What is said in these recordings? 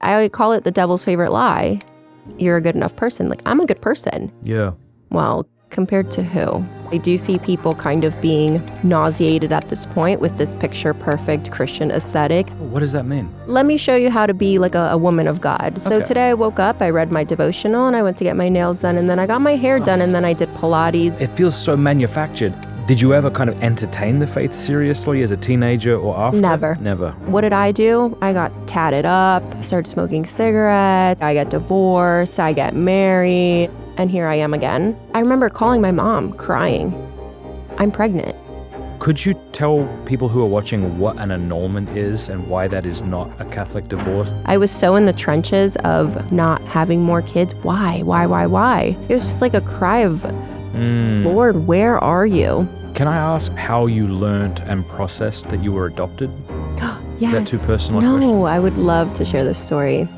I call it the devil's favorite lie. You're a good enough person. Like, I'm a good person. Yeah. Well, compared to who? I do see people kind of being nauseated at this point with this picture-perfect Christian aesthetic. What does that mean? Let me show you how to be like a woman of God. So today I woke up, I read my devotional, and I went to get my nails done, and then I got my hair done, and then I did Pilates. It feels so manufactured. Did you ever kind of entertain the faith seriously as a teenager or after? Never. What did I do? I got tatted up, started smoking cigarettes, I got divorced, I got married, and here I am again. I remember calling my mom, crying. I'm pregnant. Could you tell people who are watching what an annulment is and why that is not a Catholic divorce? I was so in the trenches of not having more kids. Why? It was just like a cry of, Lord, where are you? Can I ask how you learned and processed that you were adopted? Yes. Is that too personal a question? No, I would love to share this story.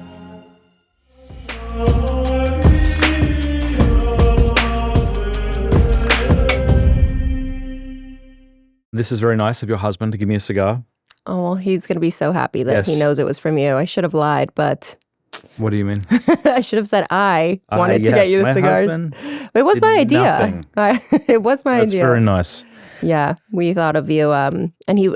This is very nice of your husband to give me a cigar. Oh, well, he's going to be so happy that he knows it was from you. I should have lied, but... What do you mean? I should have said I wanted to get you the cigars. It was my idea. It was my idea. That's very nice. Yeah, we thought of you. And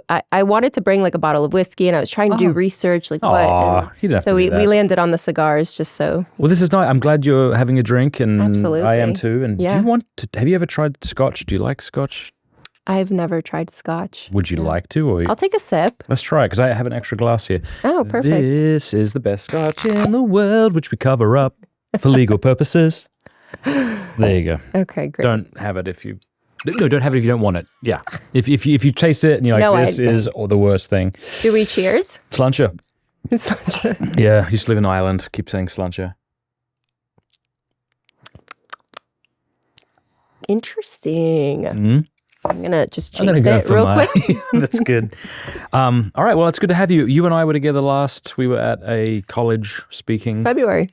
I wanted to bring like a bottle of whiskey, and I was trying to do research, like what. You didn't have so to do that. we landed on the cigars, just so. Well, this is nice. I'm glad you're having a drink, and Absolutely. I am too. And Yeah. do you want to? Have you ever tried Scotch? Do you like Scotch? I've never tried Scotch. Would you like to? Or I'll take a sip. let's try it because I have an extra glass here. Oh, perfect. This is the best Scotch in the world, which we cover up for legal purposes. There you go. Okay, great. Don't have it if you. No, don't have it if you don't want it. Yeah. If you taste it and you're like, No, this is the worst thing. Do we cheers? Sluncher. Sluncher. Yeah, used to live in Ireland. Keep saying sluncher. Interesting. Mm-hmm. I'm going to just chase it real quick. That's good. All right, well, it's good to have you. You and I were together last. We were at a college speaking. February.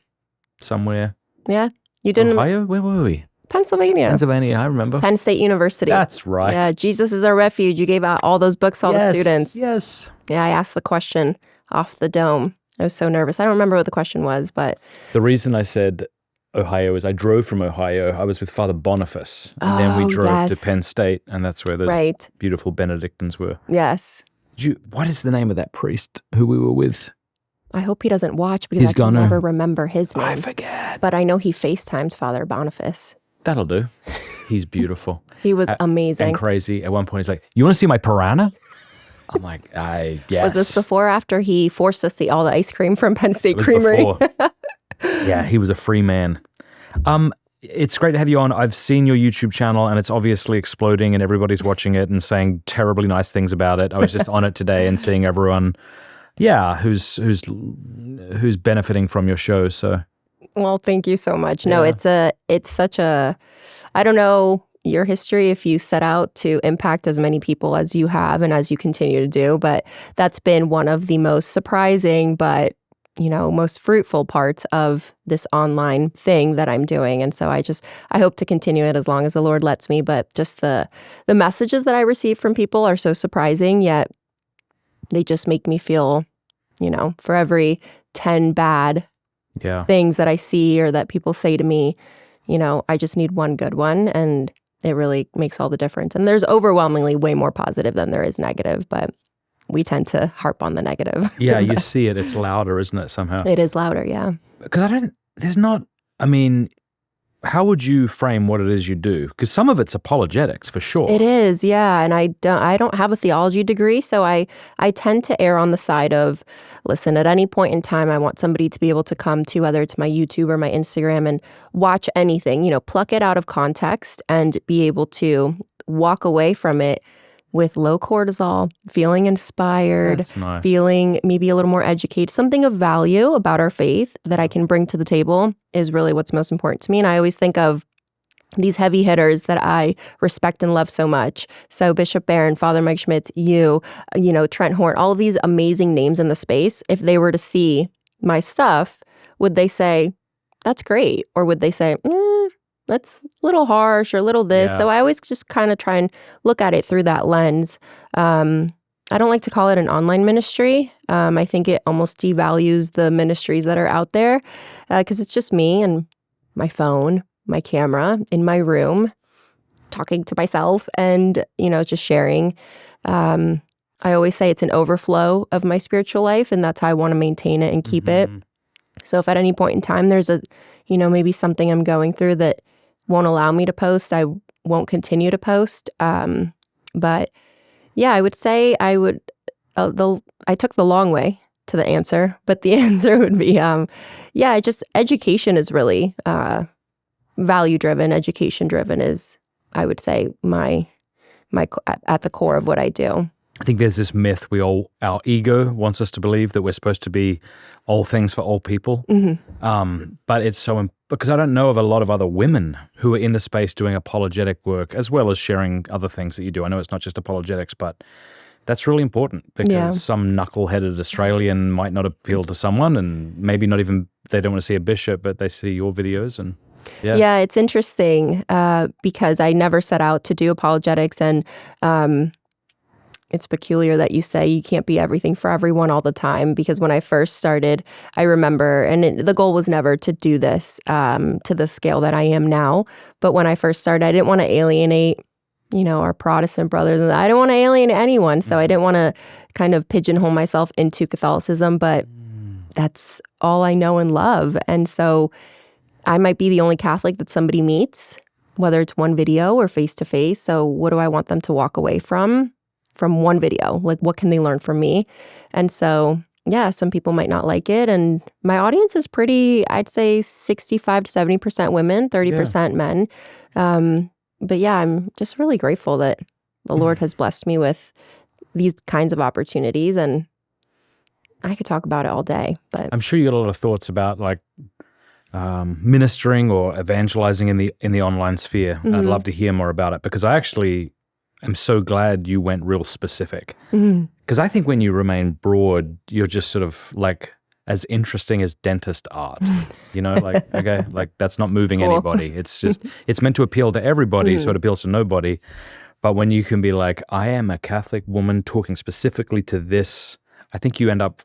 Somewhere. Yeah. You didn't. Ohio? Where were we? Pennsylvania. I remember. Penn State University. That's right. Yeah, Jesus is our refuge. You gave out all those books to all the students. Yes. Yeah, I asked the question off the dome. I was so nervous. I don't remember what the question was, but... The reason I said Ohio is I drove from Ohio. I was with Father Boniface. And then we drove to Penn State, and that's where those beautiful Benedictines were. Yes. What is the name of that priest who we were with? I hope he doesn't watch because I can never remember his name. I forget. But I know he FaceTimed Father Boniface. That'll do. He's beautiful. He was amazing. And crazy. At one point, he's like, you want to see my piranha? I'm like, yes. Was this before or after he forced us to eat all the ice cream from Penn State Creamery? Yeah, he was a free man. It's great to have you on. I've seen your YouTube channel, and it's obviously exploding, and everybody's watching it and saying terribly nice things about it. I was just on it today and seeing everyone, who's benefiting from your show. So, well, thank you so much. No, it's such a, I don't know your history if you set out to impact as many people as you have and as you continue to do, but that's been one of the most surprising, but most fruitful parts of this online thing that I'm doing. And so I hope to continue it as long as the Lord lets me. But just the messages that I receive from people are so surprising, yet they just make me feel, for every 10 bad things that I see or that people say to me, I just need one good one. And it really makes all the difference. And there's overwhelmingly way more positive than there is negative, but we tend to harp on the negative. Yeah, you see it. It's louder, isn't it, somehow? It is louder, yeah. Because how would you frame what it is you do? Because some of it's apologetics, for sure. It is, yeah. And I don't have a theology degree, so I tend to err on the side of, listen, at any point in time, I want somebody to be able to come to, whether it's my YouTube or my Instagram, and watch anything, pluck it out of context and be able to walk away from it with low cortisol, feeling inspired, nice. Feeling maybe a little more educated. Something of value about our faith that I can bring to the table is really what's most important to me. And I always think of these heavy hitters that I respect and love so much. So Bishop Barron, Father Mike Schmitz, Trent Horn, all of these amazing names in the space. If they were to see my stuff, would they say, that's great? Or would they say, that's a little harsh or a little this. Yeah. So I always just kind of try and look at it through that lens. I don't like to call it an online ministry. I think it almost devalues the ministries that are out there because it's just me and my phone, my camera in my room, talking to myself and, just sharing. I always say it's an overflow of my spiritual life, and that's how I want to maintain it and keep it. So if at any point in time there's maybe something I'm going through that won't allow me to post, I won't continue to post. But yeah, I would say I took the long way to the answer, but the answer would be, just education is really value-driven. Education-driven is, I would say, my at the core of what I do. I think there's this myth our ego wants us to believe that we're supposed to be all things for all people. But it's because I don't know of a lot of other women who are in the space doing apologetic work as well as sharing other things that you do. I know it's not just apologetics, but that's really important because some knuckleheaded Australian might not appeal to someone, and maybe not even, they don't want to see a bishop, but they see your videos and yeah, it's interesting because I never set out to do apologetics, and it's peculiar that you say you can't be everything for everyone all the time, because when I first started, I remember, and the goal was never to do this to the scale that I am now, but when I first started, I didn't want to alienate, our Protestant brothers. I didn't want to alienate anyone, so I didn't want to kind of pigeonhole myself into Catholicism, but that's all I know and love. And so I might be the only Catholic that somebody meets, whether it's one video or face-to-face. So what do I want them to walk away from one video? Like, what can they learn from me? And so, yeah, some people might not like it. And my audience is pretty, I'd say 65 to 70% women, 30% men. But yeah, I'm just really grateful that the Lord has blessed me with these kinds of opportunities. And I could talk about it all day, but I'm sure you got a lot of thoughts about like ministering or evangelizing in the online sphere. I'd love to hear more about it, because I actually am so glad you went real specific. Because I think when you remain broad, you're just sort of like as interesting as dentist art. Like, okay, like that's not moving anybody. It's just, it's meant to appeal to everybody, so it appeals to nobody. But when you can be like, I am a Catholic woman talking specifically to this, I think you end up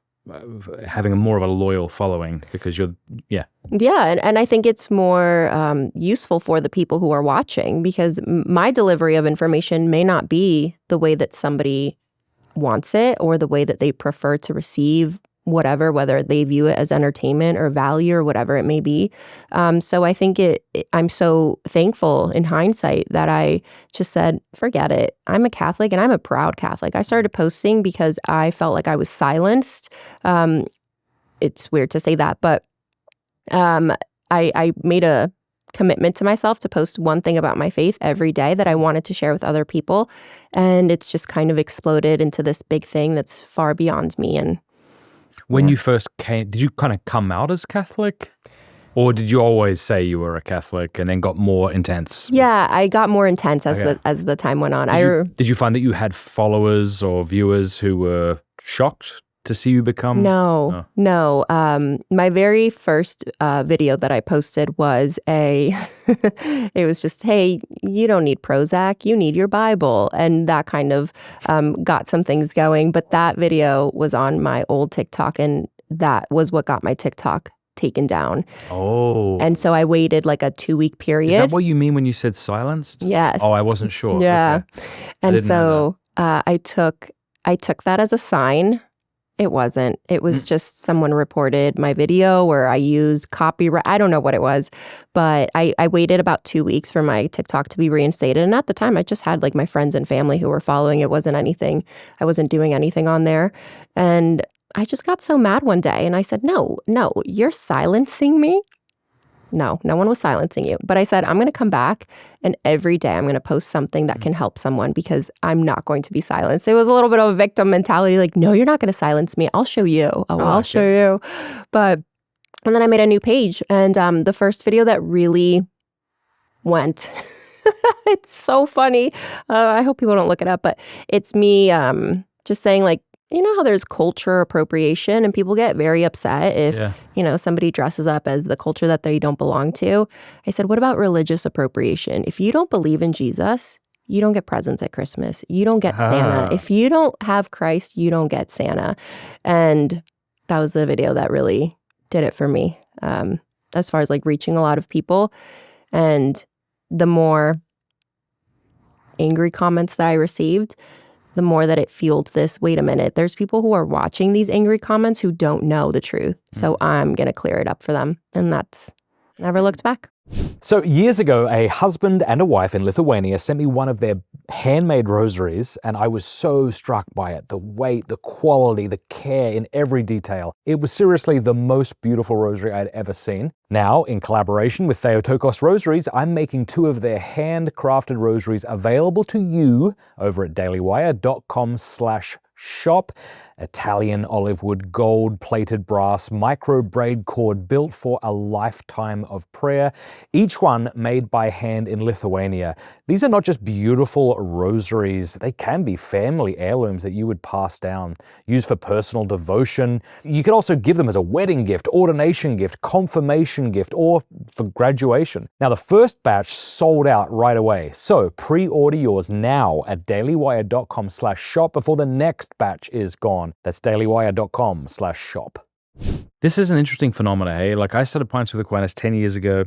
having more of a loyal following, because yeah, and I think it's more useful for the people who are watching, because my delivery of information may not be the way that somebody wants it or the way that they prefer to receive whatever, whether they view it as entertainment or value or whatever it may be. So I think I'm so thankful in hindsight that I just said, forget it. I'm a Catholic, and I'm a proud Catholic. I started posting because I felt like I was silenced. It's weird to say that, but I made a commitment to myself to post one thing about my faith every day that I wanted to share with other people. And it's just kind of exploded into this big thing that's far beyond me. And when you first came, did you kind of come out as Catholic? Or did you always say you were a Catholic and then got more intense? Yeah, I got more intense as the time went on. Did you find that you had followers or viewers who were shocked to see you become? No. My very first video that I posted was it was just, hey, you don't need Prozac, you need your Bible. And that kind of got some things going. But that video was on my old TikTok, and that was what got my TikTok taken down. Oh. And so I waited like a 2-week period. Is that what you mean when you said silenced? Yes. Oh, I wasn't sure. Yeah. Okay. And so I took that as a sign. It wasn't. It was just someone reported my video, or I used copyright. I don't know what it was, but I waited about 2 weeks for my TikTok to be reinstated. And at the time, I just had like my friends and family who were following. It wasn't anything. I wasn't doing anything on there. And I just got so mad one day, and I said, no, you're silencing me. No one was silencing you. But I said, I'm going to come back, and every day I'm going to post something that can help someone, because I'm not going to be silenced. It was a little bit of a victim mentality, like, no, you're not going to silence me. I'll show you. I'll show you. And then I made a new page, and the first video that really went, it's so funny. I hope people don't look it up, but it's me just saying, like, you know how there's culture appropriation, and people get very upset if, somebody dresses up as the culture that they don't belong to. I said, what about religious appropriation? If you don't believe in Jesus, you don't get presents at Christmas. You don't get Santa. If you don't have Christ, you don't get Santa. And that was the video that really did it for me, as far as like reaching a lot of people. And the more angry comments that I received, the more that it fueled this, wait a minute, there's people who are watching these angry comments who don't know the truth. So I'm going to clear it up for them. And that's never looked back. So years ago, a husband and a wife in Lithuania sent me one of their handmade rosaries, and I was so struck by it. The weight, the quality, the care in every detail. It was seriously the most beautiful rosary I'd ever seen. Now, in collaboration with Theotokos Rosaries, I'm making 2 of their handcrafted rosaries available to you over at dailywire.com/shop. Italian olive wood, gold plated brass, micro braid cord built for a lifetime of prayer. Each one made by hand in Lithuania. These are not just beautiful rosaries, they can be family heirlooms that you would pass down, used for personal devotion. You could also give them as a wedding gift, ordination gift, confirmation gift, or for graduation. Now, the first batch sold out right away, so pre-order yours now at dailywire.com/shop before the next batch is gone. That's dailywire.com/shop. This is an interesting phenomenon, hey? Like, I started Pints with Aquinas 10 years ago.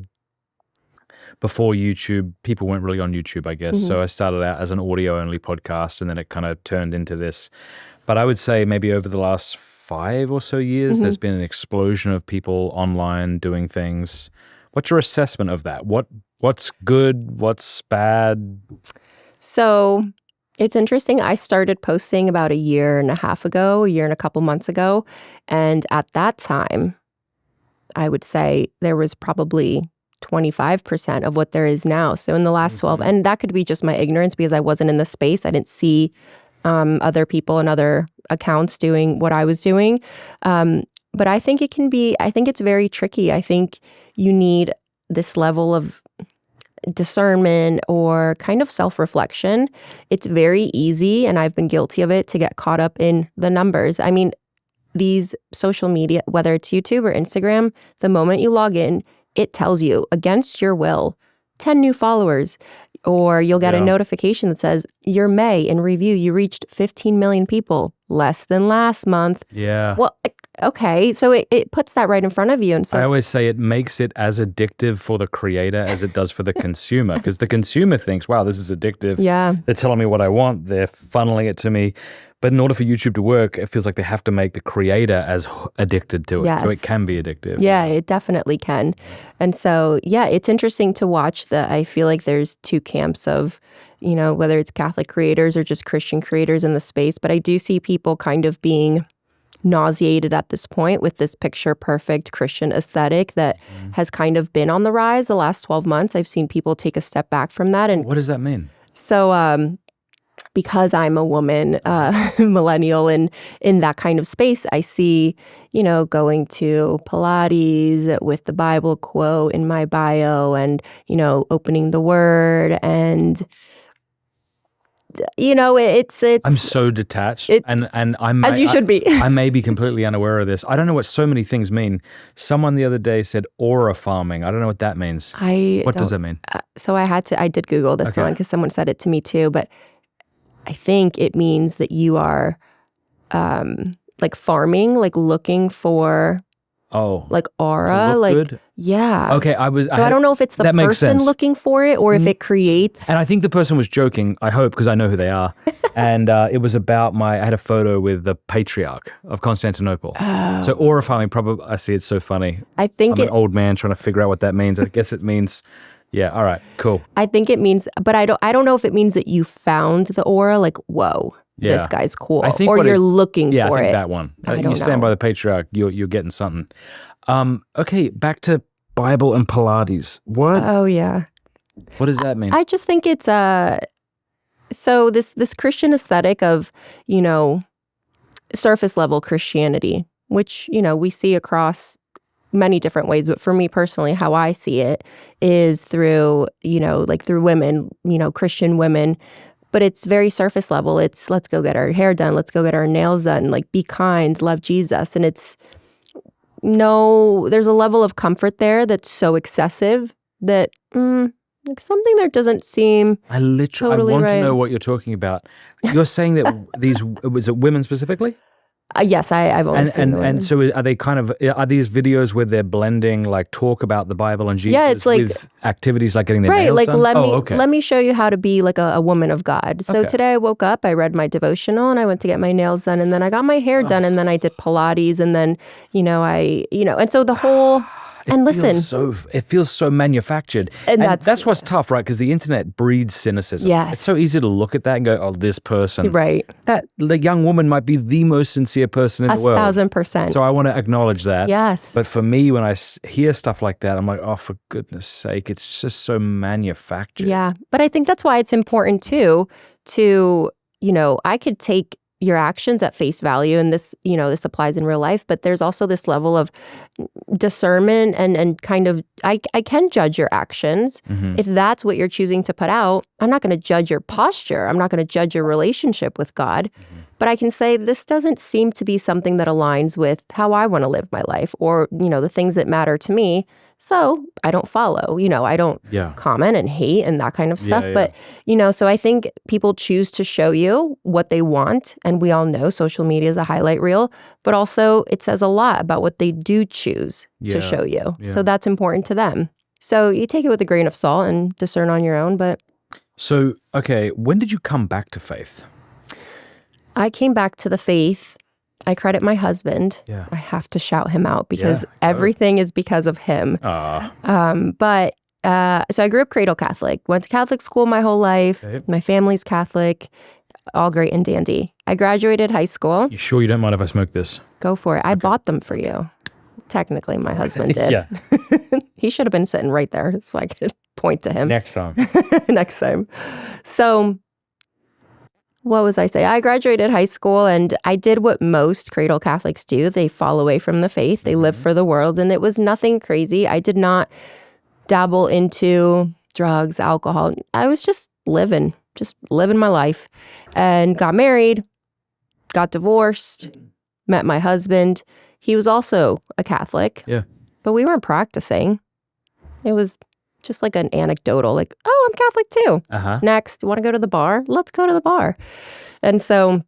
Before YouTube, people weren't really on YouTube, I guess. So I started out as an audio-only podcast, and then it kind of turned into this. But I would say maybe over the last 5 or so years, there's been an explosion of people online doing things. What's your assessment of that? What's good? What's bad? So it's interesting. I started posting about 1.5 years ago, 1 year and a couple months ago. And at that time, I would say there was probably 25% of what there is now. So in the last 12, and that could be just my ignorance because I wasn't in the space. I didn't see other people and other accounts doing what I was doing. But I think I think it's very tricky. I think you need this level of discernment or kind of self-reflection. It's very easy, and I've been guilty of it, to get caught up in the numbers. I mean, these social media, whether it's YouTube or Instagram, the moment you log in, it tells you against your will, 10 new followers, or you'll get a notification that says your May in review, you reached 15 million people, less than last month. Yeah. Well, okay. So it puts that right in front of you. And so I always say it makes it as addictive for the creator as it does for the consumer, because the consumer thinks, wow, this is addictive. Yeah. They're telling me what I want. They're funneling it to me. But in order for YouTube to work, it feels like they have to make the creator as addicted to it. Yes. So it can be addictive. Yeah, it definitely can. And so, yeah, it's interesting to watch that. I feel like there's 2 camps of, whether it's Catholic creators or just Christian creators in the space. But I do see people kind of being nauseated at this point with this picture perfect Christian aesthetic that has kind of been on the rise the last 12 months. I've seen people take a step back from that. And what does that mean? So, because I'm a woman, millennial, and in that kind of space, I see, going to Pilates with the Bible quote in my bio and, opening the word and, it's I'm so detached, and as you should be. I may be completely unaware of this. I don't know what so many things mean. Someone the other day said aura farming. I don't know what that means. What does that mean? So I did Google this one because someone said it to me too, but I think it means that you are like farming, like looking for like aura, like good? Yeah. Okay, I don't know if it's the person looking for it or if it creates. And I think the person was joking, I hope, because I know who they are. And it was about I had a photo with the patriarch of Constantinople. Oh. So aura farming, probably, I see, it's so funny. I think I'm an old man trying to figure out what that means. I guess it means, yeah, all right, cool. I think it means, but I don't know if it means that you found the aura, like, whoa, this guy's cool, or you're looking for it. Yeah, I think that one. You stand by the patriarch, you're getting something. Okay, back to Bible and Pilates. What? Oh, yeah. What does that mean? I just think it's so this Christian aesthetic of, surface level Christianity, which, we see across many different ways. But for me personally, how I see it is through, through women, Christian women. But it's very surface level. It's let's go get our hair done. Let's go get our nails done. Like, be kind, love Jesus. And there's a level of comfort there that's so excessive that Like something that doesn't seem I want right. to know what you're talking about. You're saying that was it women specifically? Yes, I've only seen the women. And so are they are these videos where they're blending like talk about the Bible and Jesus it's like, with activities like getting their right, nails like done? let me show you how to be like a woman of God. So today I woke up, I read my devotional, and I went to get my nails done, and then I got my hair done, and then I did Pilates, and then and so the whole. And listen, it feels so manufactured, and that's what's tough, right? Because the internet breeds cynicism. Yes, it's so easy to look at that and go, "Oh, this person." Right. That the young woman might be the most sincere person in the world. 1,000%. So I want to acknowledge that. Yes. But for me, when I hear stuff like that, I'm like, "Oh, for goodness sake, it's just so manufactured." Yeah, but I think that's why it's important too to I could take your actions at face value, and this applies in real life, but there's also this level of discernment and kind of I can judge your actions. If that's what you're choosing to put out, I'm not going to judge your posture. I'm not going to judge your relationship with God. But I can say this doesn't seem to be something that aligns with how I want to live my life, or the things that matter to me. So I don't follow, I don't comment and hate and that kind of stuff. But, so I think people choose to show you what they want. And we all know social media is a highlight reel, but also it says a lot about what they do choose to show you. So that's important to them. So you take it with a grain of salt and discern on your own. But so, okay, when did you come back to faith? I came back to the faith. I credit my husband. Yeah. I have to shout him out because everything is because of him. So I grew up cradle Catholic, went to Catholic school my whole life. Okay. My family's Catholic, all great and dandy. I graduated high school. You sure you don't mind if I smoke this? Go for it. I bought them for you. Technically, my husband did. Yeah. He should have been sitting right there so I could point to him. Next time. Next time. So what was I say? I graduated high school and I did what most cradle Catholics do. They fall away from the faith. They live for the world, and it was nothing crazy. I did not dabble into drugs, alcohol. I was just living my life, and got married, got divorced, met my husband. He was also a Catholic. Yeah. But we weren't practicing. It was just like an anecdotal, like, oh, I'm Catholic too. Next, want to go to the bar? Let's go to the bar. And so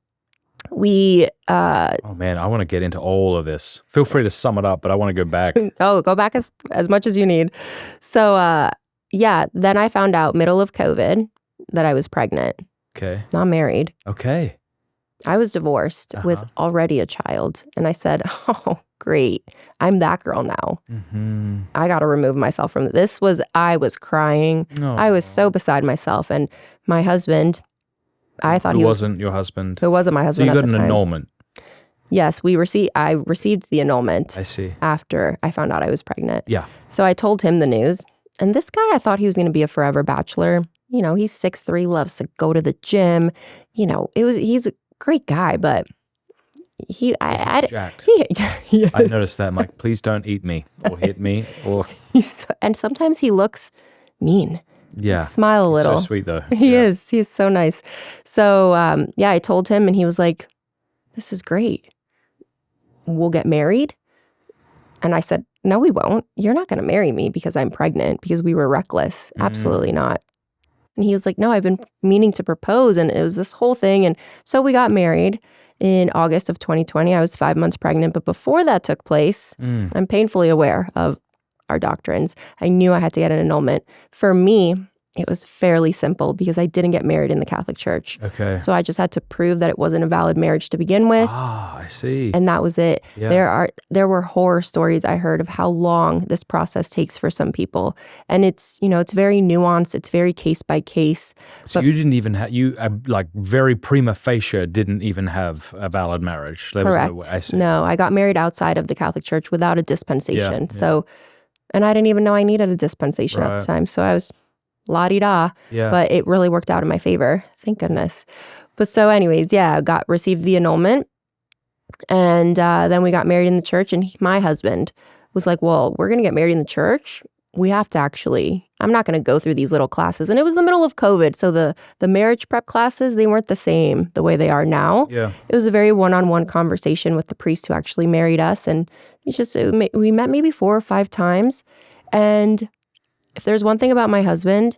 we... oh man, I want to get into all of this. Feel free to sum it up, but I want to go back. Oh, go back as much as you need. So then I found out middle of COVID that I was pregnant. Okay. Not married. Okay. I was divorced with already a child. And I said, oh, great. I'm that girl now. I got to remove myself from this. I was crying. I was so beside myself. And my husband, I thought he wasn't your husband. It wasn't my husband. So you got an annulment. Yes, I received the annulment. I see. After I found out I was pregnant. Yeah. So I told him the news. And this guy, I thought he was going to be a forever bachelor. He's 6'3", loves to go to the gym. He's a great guy, but jacked. I noticed that. I'm like, please don't eat me or hit me. Or and sometimes he looks mean. Yeah. Smile a little. So sweet though. He is. He is so nice. So I told him, and he was like, this is great. We'll get married. And I said, no, we won't. You're not going to marry me because I'm pregnant, because we were reckless. Absolutely not. And he was like, no, I've been meaning to propose. And it was this whole thing. And so we got married in August of 2020. I was 5 months pregnant. But before that took place, I'm painfully aware of our doctrines. I knew I had to get an annulment. For me, it was fairly simple because I didn't get married in the Catholic Church. Okay. So I just had to prove that it wasn't a valid marriage to begin with. Ah, I see. And that was it. Yeah. There were horror stories I heard of how long this process takes for some people. And it's very nuanced. It's very case by case. So you didn't even have, like very prima facie didn't even have a valid marriage. There correct. Was no way. I see. No, I got married outside of the Catholic Church without a dispensation. Yeah. So, and I didn't even know I needed a dispensation at the time. So I was la-di-da, but it really worked out in my favor. Thank goodness. But so anyways, received the annulment. And then we got married in the church, and my husband was like, well, we're going to get married in the church. We have to I'm not going to go through these little classes. And it was the middle of COVID. So the marriage prep classes, they weren't the same the way they are now. Yeah. It was a very one-on-one conversation with the priest who actually married us. And we met maybe 4 or 5 times. And if there's one thing about my husband,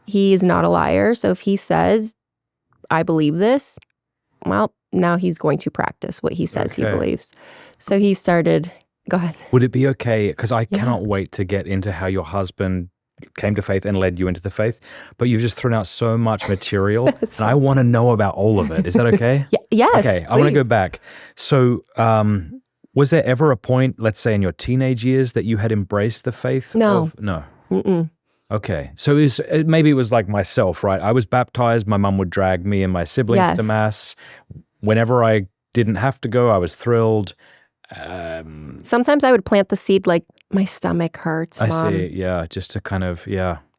he is not a liar. So if he says, I believe this, well, now he's going to practice what he says he believes. So he started, go ahead. Would it be okay, because I cannot wait to get into how your husband came to faith and led you into the faith, but you've just thrown out so much material, and I want to know about all of it. Is that okay? Yes. Okay, I want to go back. So was there ever a point, let's say in your teenage years, that you had embraced the faith? No. No. Mm-mm. Okay. So maybe it was like myself, right? I was baptized. My mum would drag me and my siblings to Mass. Whenever I didn't have to go, I was thrilled. Sometimes I would plant the seed like, my stomach hurts, Mom. I see, yeah, just to kind of,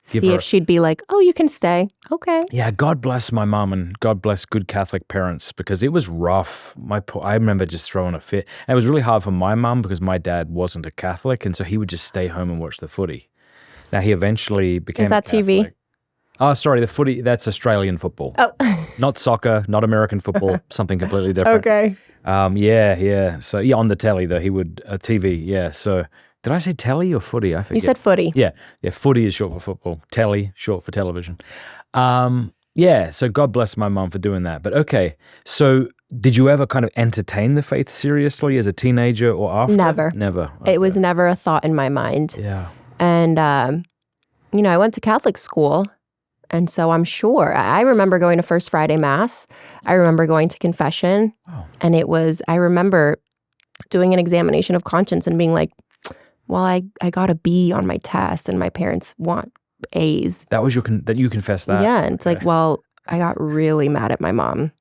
see if she'd be like, oh, you can stay. Okay. Yeah, God bless my mom and God bless good Catholic parents, because it was rough. I remember just throwing a fit. And it was really hard for my mom because my dad wasn't a Catholic, and so he would just stay home and watch the footy. Now, he eventually became Is that Catholic. TV? Oh, sorry, the footy, that's Australian football. Oh. Not soccer, not American football, something completely different. Okay. Yeah. So, on the telly, though, he would, TV, yeah. So, did I say telly or footy? I forget. You said footy. Yeah, footy is short for football. Telly, short for television. So God bless my mom for doing that. But okay, so did you ever kind of entertain the faith seriously as a teenager or after? Never. Okay. It was never a thought in my mind. Yeah. And, I went to Catholic school. And so I'm sure, I remember going to First Friday Mass. I remember going to confession. Oh. And I remember doing an examination of conscience and being like, well, I got a B on my test and my parents want A's. That was that you confessed that? Yeah. And it's like, well, I got really mad at my mom,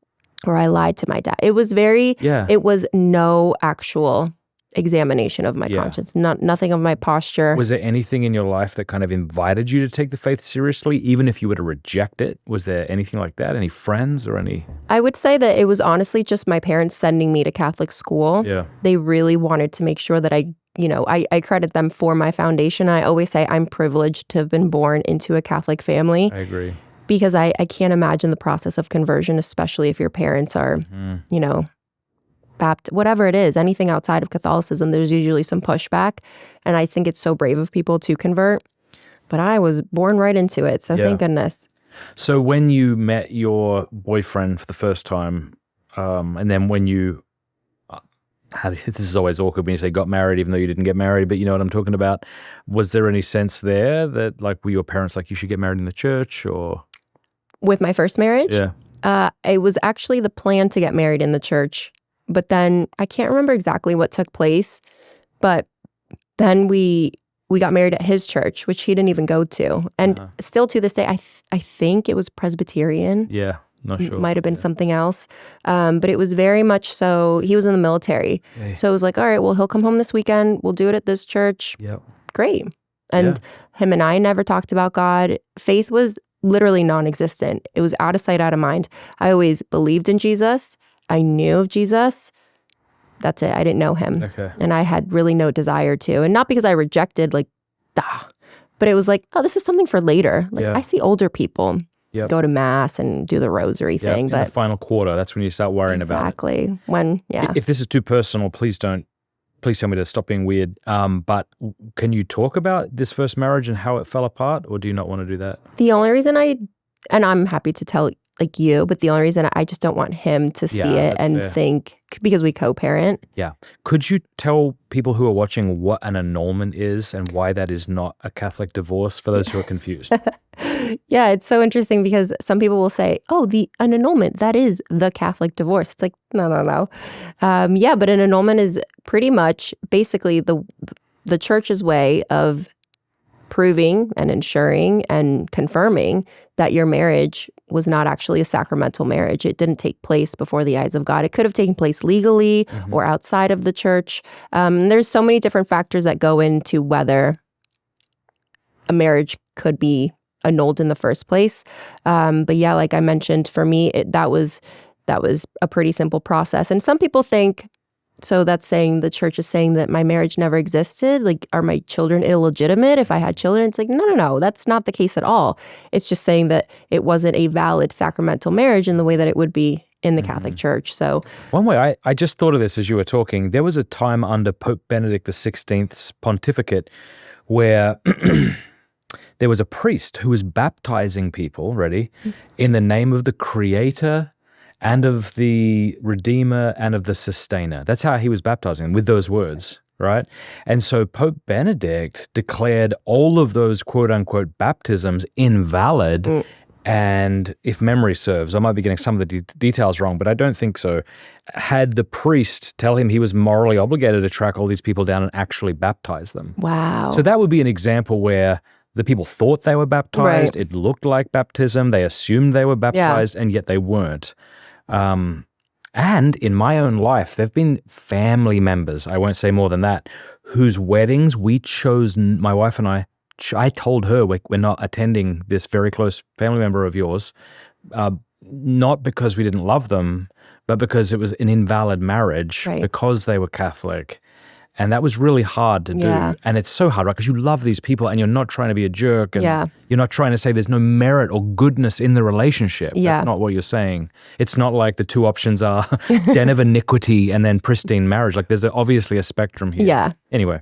or I lied to my dad. It was it was no actual examination of my conscience, nothing of my posture. Was there anything in your life that kind of invited you to take the faith seriously, even if you were to reject it? Was there anything like that? Any friends or any? I would say that it was honestly just my parents sending me to Catholic school. Yeah. They really wanted to make sure that I credit them for my foundation. I always say I'm privileged to have been born into a Catholic family. I agree. Because I can't imagine the process of conversion, especially if your parents are, whatever it is, anything outside of Catholicism, there's usually some pushback. And I think it's so brave of people to convert. But I was born right into it, so thank goodness. So when you met your boyfriend for the first time, and then when you this is always awkward when you say got married, even though you didn't get married, but you know what I'm talking about. Was there any sense there that, like, were your parents like, you should get married in the church, or? With my first marriage? Yeah. It was actually the plan to get married in the church. But then I can't remember exactly what took place. But then we got married at his church, which he didn't even go to. And still to this day, I think it was Presbyterian. Yeah. Not sure. Might have been something else. But it was very much so, he was in the military. Okay. So it was like, all right, well, he'll come home this weekend. We'll do it at this church. Yep. Great. And him and I never talked about God. Faith was literally non-existent. It was out of sight, out of mind. I always believed in Jesus. I knew of Jesus. That's it. I didn't know him. Okay. And I had really no desire to. And not because I rejected, but it was like, oh, this is something for later. Like, I see older people. Yep. Go to Mass and do the rosary thing. But in the final quarter, that's when you start worrying about it. Exactly. When, If this is too personal, please tell me to stop being weird. But can you talk about this first marriage and how it fell apart, or do you not want to do that? The only reason and I'm happy to tell you, but the only reason I just don't want him to see it and think, because we co-parent. Yeah. Could you tell people who are watching what an annulment is and why that is not a Catholic divorce, for those who are confused? Yeah, it's so interesting because some people will say, oh, an annulment, that is the Catholic divorce. It's like, no. But an annulment is pretty much basically the church's way of proving and ensuring and confirming that your marriage was not actually a sacramental marriage. It didn't take place before the eyes of God. It could have taken place legally or outside of the church. There's so many different factors that go into whether a marriage could be annulled in the first place. But yeah, like I mentioned, for me, that was a pretty simple process. And some people think, so that's saying the church is saying that my marriage never existed. Like, are my children illegitimate if I had children? It's like, no, that's not the case at all. It's just saying that it wasn't a valid sacramental marriage in the way that it would be in the Catholic Church. So one way, I just thought of this as you were talking. There was a time under Pope Benedict XVI's pontificate where there was a priest who was baptizing people, ready, in the name of the Creator and of the Redeemer and of the Sustainer. That's how he was baptizing them, with those words, right? And so Pope Benedict declared all of those quote-unquote baptisms invalid. And if memory serves, I might be getting some of the details wrong, but I don't think so, had the priest tell him he was morally obligated to track all these people down and actually baptize them. Wow. So that would be an example where the people thought they were baptized, Right. it looked like baptism, they assumed they were baptized, and yet they weren't. And in my own life, there have been family members, I won't say more than that, whose weddings we chose, my wife and I told her we're not attending this very close family member of yours, not because we didn't love them, but because it was an invalid marriage, Right. because they were Catholic. And that was really hard to do. And it's so hard, right? Because you love these people and you're not trying to be a jerk. And you're not trying to say there's no merit or goodness in the relationship. That's not what you're saying. It's not like the two options are den of iniquity and then pristine marriage. Like there's obviously a spectrum here. Yeah. Anyway.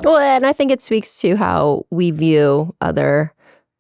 Well, and I think it speaks to how we view other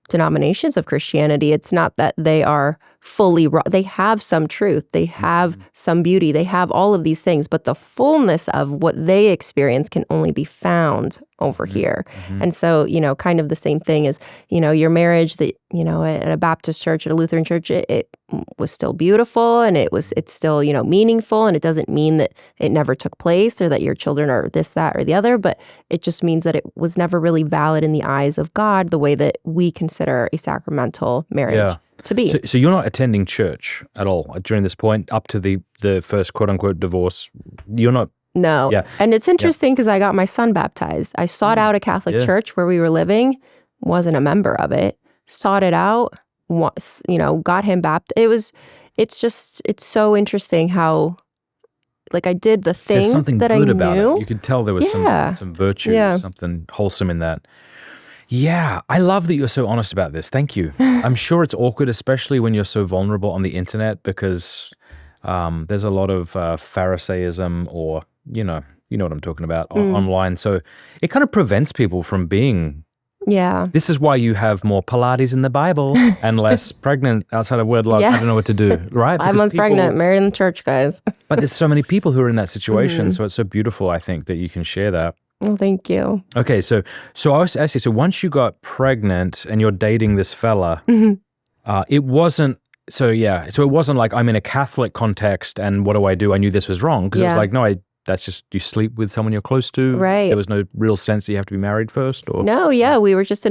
denominations of Christianity. It's not that they are fully wrong. They have some truth. They have some beauty. They have all of these things, but the fullness of what they experience can only be found over here. And so, kind of the same thing as, your marriage that, at a Baptist church, at a Lutheran church, it was still beautiful and it's still, meaningful. And it doesn't mean that it never took place or that your children are this, that, or the other, but it just means that it was never really valid in the eyes of God the way that we consider a sacramental marriage to be. So you're not attending church at all during this point up to the first quote unquote divorce. You're not. No. And it's interesting because I got my son baptized. I sought out a Catholic church where we were living, wasn't a member of it, sought it out, got him baptized. It's so interesting how, like, I did the things something that I good knew. about it. You could tell there was some virtue, something wholesome in that. Yeah, I love that you're so honest about this. Thank you. I'm sure it's awkward, especially when you're so vulnerable on the internet, because there's a lot of Pharisaism or, you know what I'm talking about, online. So it kind of prevents people from being. Yeah. This is why you have more Pilates in the Bible and less pregnant outside of wedlock. I don't know what to do, right? 5 months pregnant, married in the church, guys. But there's so many people who are in that situation. So it's so beautiful, I think, that you can share that. Well, thank you. Okay, so I see. So once you got pregnant and you're dating this fella, it wasn't. So it wasn't like I'm in a Catholic context and what do? I knew this was wrong because it was like, no, that's just you sleep with someone you're close to. Right. There was no real sense that you have to be married first. Or no, we were just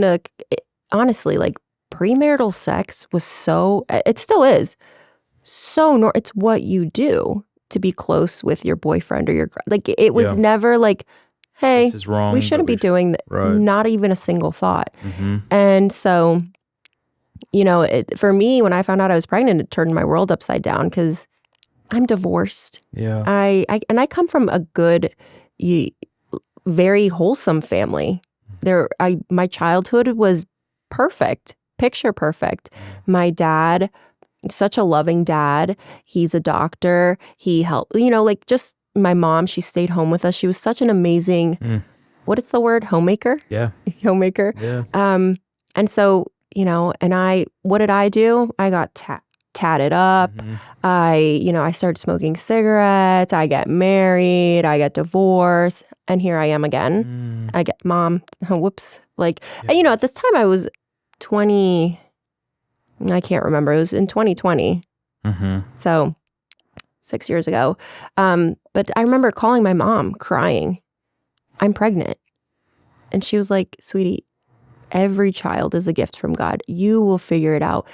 honestly, like premarital sex was it still is so. It's what you do to be close with your boyfriend or your like. It was never like, hey, this is wrong, we shouldn't be doing that. Right. Not even a single thought. And so, for me, when I found out I was pregnant, it turned my world upside down because I'm divorced. Yeah. I come from a good, very wholesome family. My childhood was perfect, picture perfect. My dad, such a loving dad. He's a doctor. He helped, just my mom, she stayed home with us. She was such an amazing, what is the word? Homemaker? Yeah. Homemaker. Yeah. And so, what did I do? I got tatted up. I started smoking cigarettes. I get married. I get divorced. And here I am again. I get mom. Whoops. Like, at this time I was 20. I can't remember. It was in 2020. So 6 years ago. But I remember calling my mom crying. I'm pregnant. And she was like, sweetie, every child is a gift from God. You will figure it out.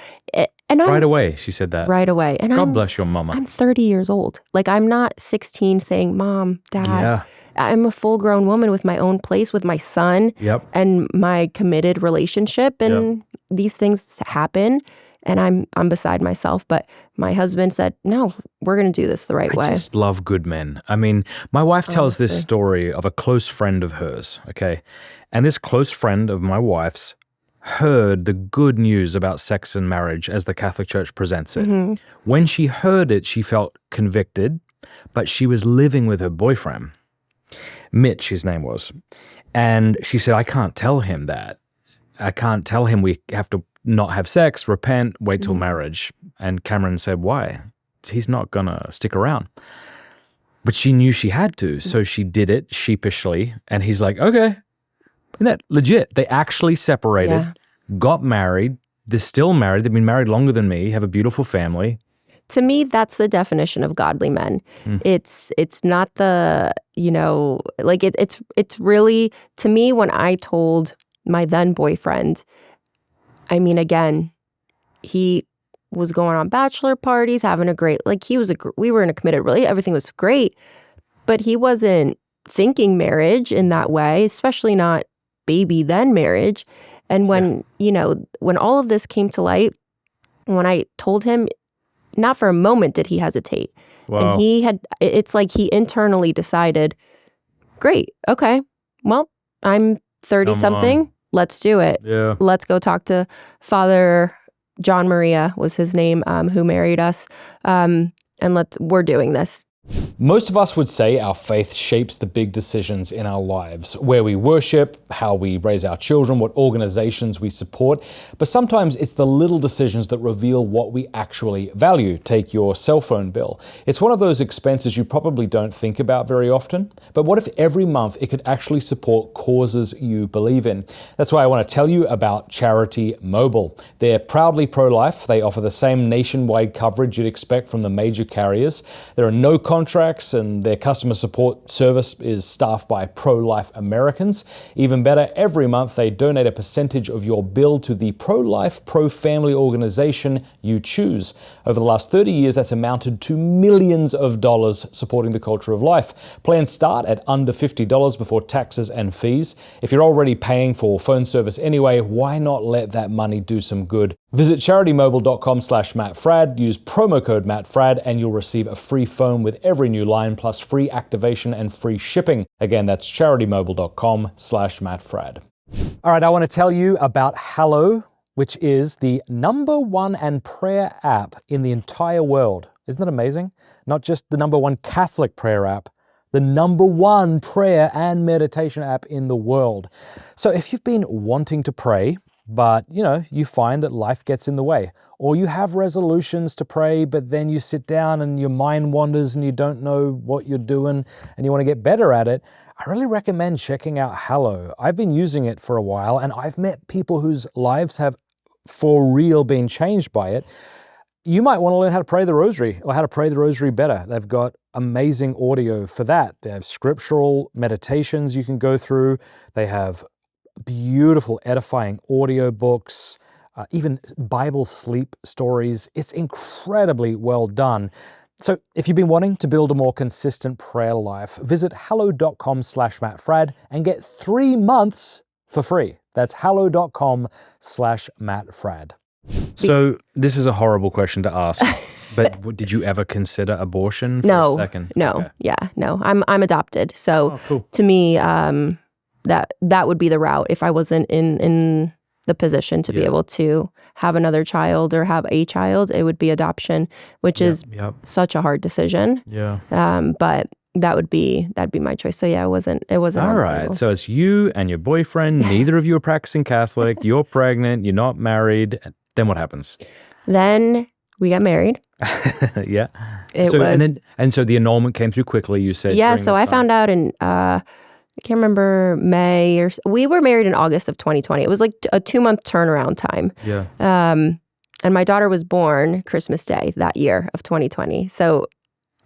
And right away, she said that. Right away. And God bless your mama. I'm 30 years old. Like, I'm not 16 saying, Mom, Dad. Yeah. I'm a full-grown woman with my own place, with my son and my committed relationship. And these things happen. And I'm beside myself. But my husband said, no, we're going to do this the right way. I just love good men. I mean, my wife tells this story of a close friend of hers, okay? And this close friend of my wife's heard the good news about sex and marriage as the Catholic Church presents it. When she heard it, she felt convicted, but she was living with her boyfriend. Mitch, his name was. And she said, I can't tell him that. I can't tell him we have to not have sex, repent, wait till marriage. And Cameron said, why? He's not going to stick around. But she knew she had to, so she did it sheepishly. And he's like, okay. Isn't that legit? They actually separated, got married. They're still married. They've been married longer than me, have a beautiful family. To me, that's the definition of godly men. It's not the, like it's really, to me, when I told my then boyfriend, I mean, again, he was going on bachelor parties, having a great, like we were in a committed relationship, everything was great, but he wasn't thinking marriage in that way, especially not baby then marriage. And when, when all of this came to light, when I told him, not for a moment did he hesitate. Wow. And it's like he internally decided, great, okay, well, I'm 30-something, let's do it. Yeah. Let's go talk to Father John Maria was his name, who married us, and we're doing this. Most of us would say our faith shapes the big decisions in our lives, where we worship, how we raise our children, what organizations we support. But sometimes it's the little decisions that reveal what we actually value. Take your cell phone bill. It's one of those expenses you probably don't think about very often. But what if every month it could actually support causes you believe in? That's why I want to tell you about Charity Mobile. They're proudly pro-life. They offer the same nationwide coverage you'd expect from the major carriers. There are no contracts, and their customer support service is staffed by pro-life Americans. Even better, every month they donate a percentage of your bill to the pro-life, pro-family organization you choose. Over the last 30 years, that's amounted to millions of dollars supporting the culture of life. Plans start at under $50 before taxes and fees. If you're already paying for phone service anyway, why not let that money do some good? Visit CharityMobile.com/MattFradd, use promo code MattFradd, and you'll receive a free phone with every new line, plus free activation and free shipping. Again, that's CharityMobile.com/MattFradd. All right, I want to tell you about Hallow, which is the #1 and prayer app in the entire world. Isn't that amazing? Not just the #1 Catholic prayer app, the #1 prayer and meditation app in the world. So if you've been wanting to pray, but you find that life gets in the way, or you have resolutions to pray, but then you sit down and your mind wanders and you don't know what you're doing and you want to get better at it, I really recommend checking out Hallow. I've been using it for a while, and I've met people whose lives have for real been changed by it. You might want to learn how to pray the rosary, or how to pray the rosary better. They've got amazing audio for that. They have scriptural meditations you can go through. They have beautiful, edifying audio books, even Bible sleep stories. It's incredibly well done. So if you've been wanting to build a more consistent prayer life, visit hallow.com/MattFradd and get 3 months for free. That's hallow.com/MattFradd. So this is a horrible question to ask, but did you ever consider abortion for a second? No. Okay. Yeah, no. I'm adopted. So cool. to me, that would be the route if I wasn't in the position to be able to have another child or have a child. It would be adoption, which is such a hard decision. Yeah. But that'd be my choice. So yeah, it wasn't All on the right. table. So it's you and your boyfriend. Neither of you are practicing Catholic. You're pregnant. You're not married. Then what happens? Then we got married. Yeah. So the annulment came through quickly, you said. Yeah, so I found out in I can't remember May we were married in August of 2020. It was like a 2-month turnaround time. Yeah. And my daughter was born Christmas Day that year of 2020. So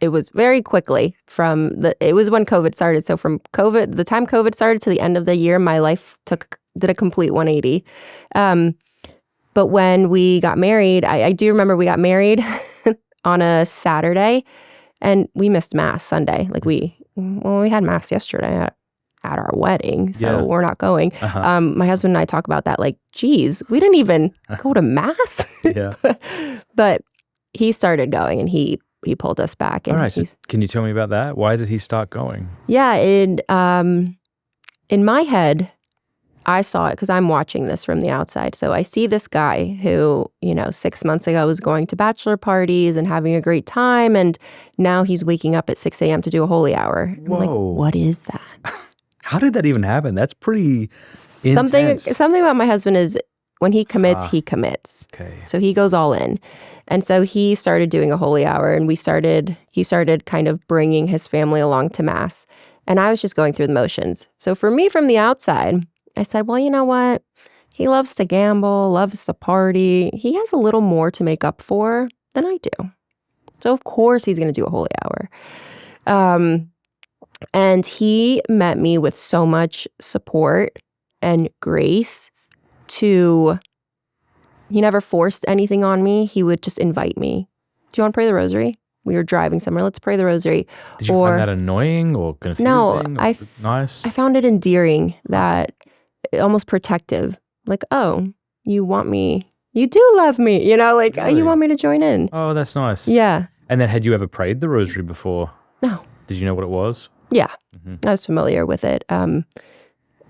it was very quickly it was when COVID started. So from the time COVID started to the end of the year, my life did a complete 180. But when we got married, I do remember we got married on a Saturday, and we missed Mass Sunday. Like we had Mass yesterday at our wedding, so we're not going. My husband and I talk about that, like, geez, we didn't even go to Mass. Yeah. But he started going, and he pulled us back. And all right, so can you tell me about that? Why did he start going? Yeah, in my head, I saw it because I'm watching this from the outside. So I see this guy who, 6 months ago was going to bachelor parties and having a great time. And now he's waking up at 6 a.m. to do a holy hour. I'm like, what is that? How did that even happen? That's pretty Something intense. about my husband is when he commits, he commits. Okay. So he goes all in. And so he started doing a holy hour, and he started kind of bringing his family along to mass. And I was just going through the motions. So for me from the outside, I said, well, you know what? He loves to gamble, loves to party. He has a little more to make up for than I do. So of course he's going to do a holy hour. And he met me with so much support and grace he never forced anything on me. He would just invite me. Do you want to pray the rosary? We were driving somewhere. Let's pray the rosary. Did you find that annoying or confusing? No, nice? I found it endearing, that almost protective. Like, oh, you want me. You do love me. You know, like, Really? oh, you want me to join in. Oh, that's nice. Yeah. And then had you ever prayed the rosary before? No. Did you know what it was? Yeah. I was familiar with it.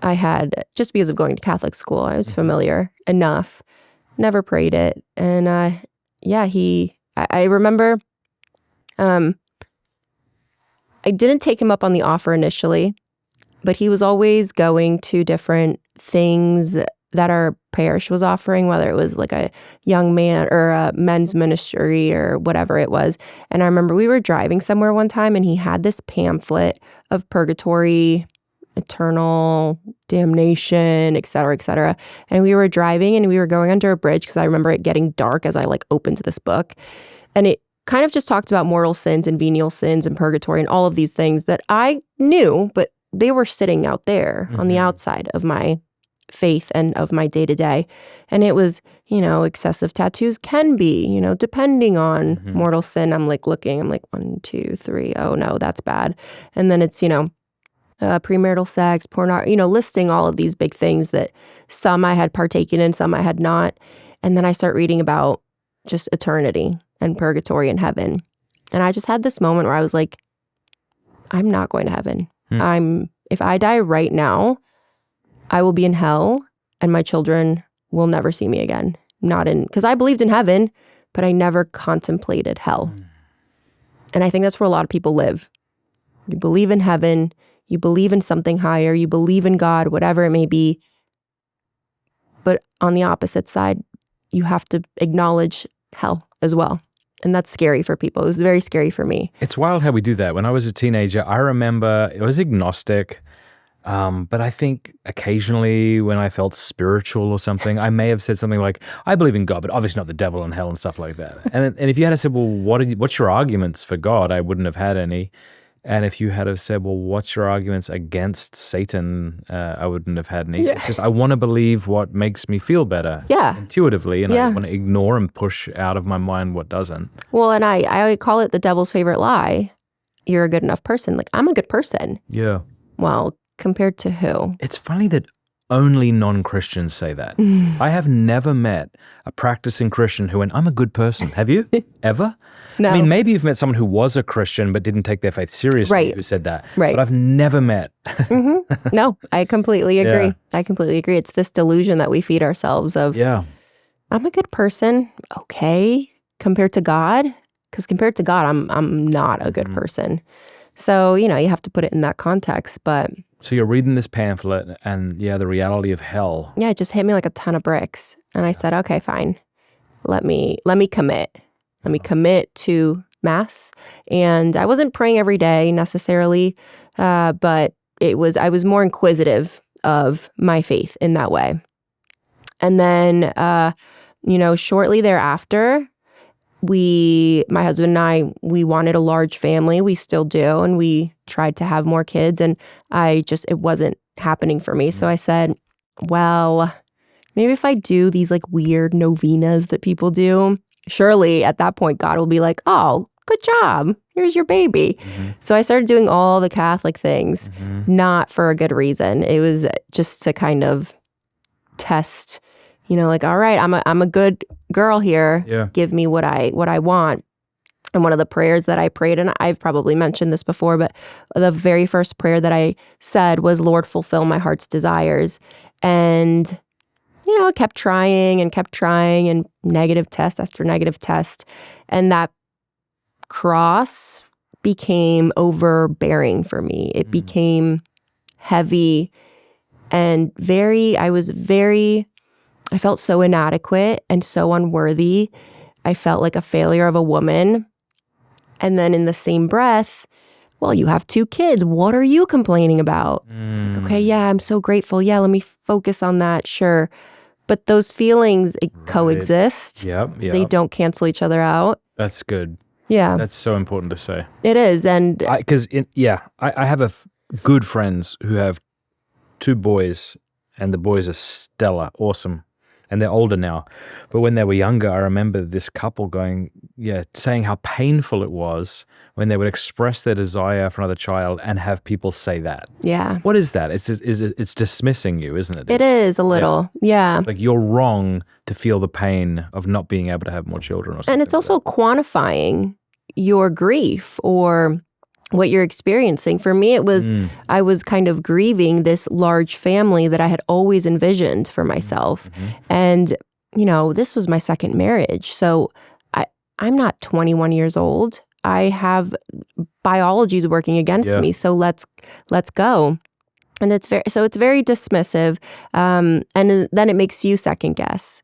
I had, just because of going to Catholic school, I was familiar enough. Never prayed it. And I remember I didn't take him up on the offer initially, but he was always going to different things that our parish was offering, whether it was like a young man or a men's ministry or whatever it was. And I remember we were driving somewhere one time, and he had this pamphlet of purgatory, eternal damnation, et cetera, et cetera. And we were driving, and we were going under a bridge, because I remember it getting dark as I opened this book. And it kind of just talked about mortal sins and venial sins and purgatory and all of these things that I knew, but they were sitting out there on the outside of my faith and of my day-to-day. And it was, excessive tattoos can be, depending on mortal sin. I'm looking, I'm 1, 2, 3. Oh no, that's bad. And then it's, premarital sex, porn, listing all of these big things that some I had partaken in, some I had not. And then I start reading about just eternity and purgatory and heaven. And I just had this moment where I was like, I'm not going to heaven. If I die right now, I will be in hell, and my children will never see me again. Because I believed in heaven, but I never contemplated hell. And I think that's where a lot of people live. You believe in heaven, you believe in something higher, you believe in God, whatever it may be. But on the opposite side, you have to acknowledge hell as well. And that's scary for people. It was very scary for me. It's wild how we do that. When I was a teenager, I remember I was agnostic, but I think occasionally when I felt spiritual or something, I may have said something like, I believe in God, but obviously not the devil and hell and stuff like that. And if you had said, well, what's your arguments for God? I wouldn't have had any. And if you had have said, well, what's your arguments against Satan? I wouldn't have had any. Yeah. It's just, I want to believe what makes me feel better intuitively. And I want to ignore and push out of my mind what doesn't. Well, and I call it the devil's favorite lie. You're a good enough person. I'm a good person. Yeah. Well, compared to who? It's funny that only non-Christians say that. I have never met a practicing Christian who went, I'm a good person. Have you? Ever? No. I mean, maybe you've met someone who was a Christian but didn't take their faith seriously who said that. Right. But I've never met. No, I completely agree. Yeah. I completely agree. It's this delusion that we feed ourselves of, I'm a good person. Okay. Compared to God? Because compared to God, I'm not a good person. So, you have to put it in that context. But so you're reading this pamphlet and the reality of hell. Yeah, it just hit me like a ton of bricks. And I said, okay, fine. Let me commit. Let me commit to Mass. And I wasn't praying every day necessarily, but I was more inquisitive of my faith in that way. And then, shortly thereafter, my husband and I, we wanted a large family. We still do. And we tried to have more kids. And it wasn't happening for me. So I said, well, maybe if I do these weird novenas that people do, surely at that point, God will be like, oh, good job. Here's your baby. So I started doing all the Catholic things, not for a good reason. It was just to kind of test, all right, I'm a good girl here. Yeah. Give me what I want. And one of the prayers that I prayed, and I've probably mentioned this before, but the very first prayer that I said was, Lord, fulfill my heart's desires. And I kept trying and negative test after negative test. And that cross became overbearing for me. It became heavy, and I felt so inadequate and so unworthy. I felt like a failure of a woman. And then in the same breath, well, you have 2 kids. What are you complaining about? It's like, okay, yeah, I'm so grateful. Yeah, let me focus on that. Sure. But those feelings coexist. Yep. They don't cancel each other out. That's good. Yeah. That's so important to say. It is. And Because I have good friends who have 2 boys, and the boys are stellar, awesome, and they're older now. But when they were younger, I remember this couple saying how painful it was when they would express their desire for another child and have people say that. yeah, What is that? It's dismissing you, isn't it? it is a little. Yeah. Like you're wrong to feel the pain of not being able to have more children or something. And it's also quantifying your grief or what you're experiencing. For me, it was, I was kind of grieving this large family that I had always envisioned for myself. And, this was my second marriage. So I'm not 21 years old. I have biology's working against me. So let's go. And it's very dismissive. And then it makes you second guess,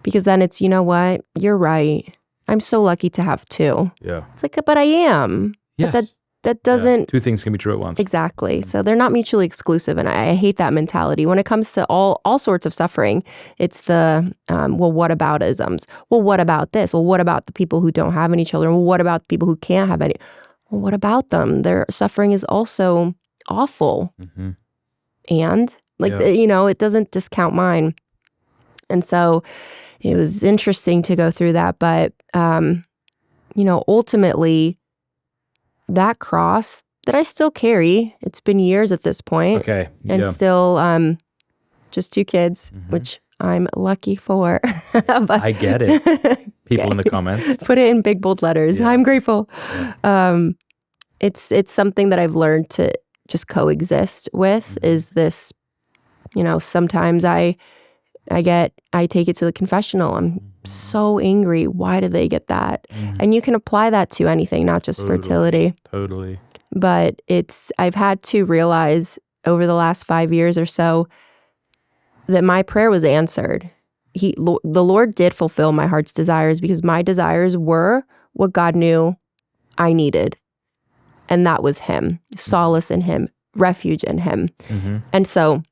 because then it's, you know what, you're right. I'm so lucky to have 2. Yeah. It's like, but I am. Yes. But that doesn't. 2 things can be true at once. Exactly. So they're not mutually exclusive. And I hate that mentality. When it comes to all sorts of suffering, it's the, well, what about isms? Well, what about this? Well, what about the people who don't have any children? Well, what about the people who can't have any? Well, what about them? Their suffering is also awful. And it doesn't discount mine. And so it was interesting to go through that. But, ultimately, that cross that I still carry, it's been years at this point. Okay. And still just 2 kids, which I'm lucky for. But I get it. People in the comments. Put it in big bold letters. I'm grateful. Yeah. It's something that I've learned to just coexist with, is this, sometimes I take it to the confessional. I'm so angry. Why do they get that? And you can apply that to anything, not just fertility. Totally. But I've had to realize over the last 5 years or so that my prayer was answered. The Lord did fulfill my heart's desires, because my desires were what God knew I needed. And that was Him, solace in Him, refuge in Him. And so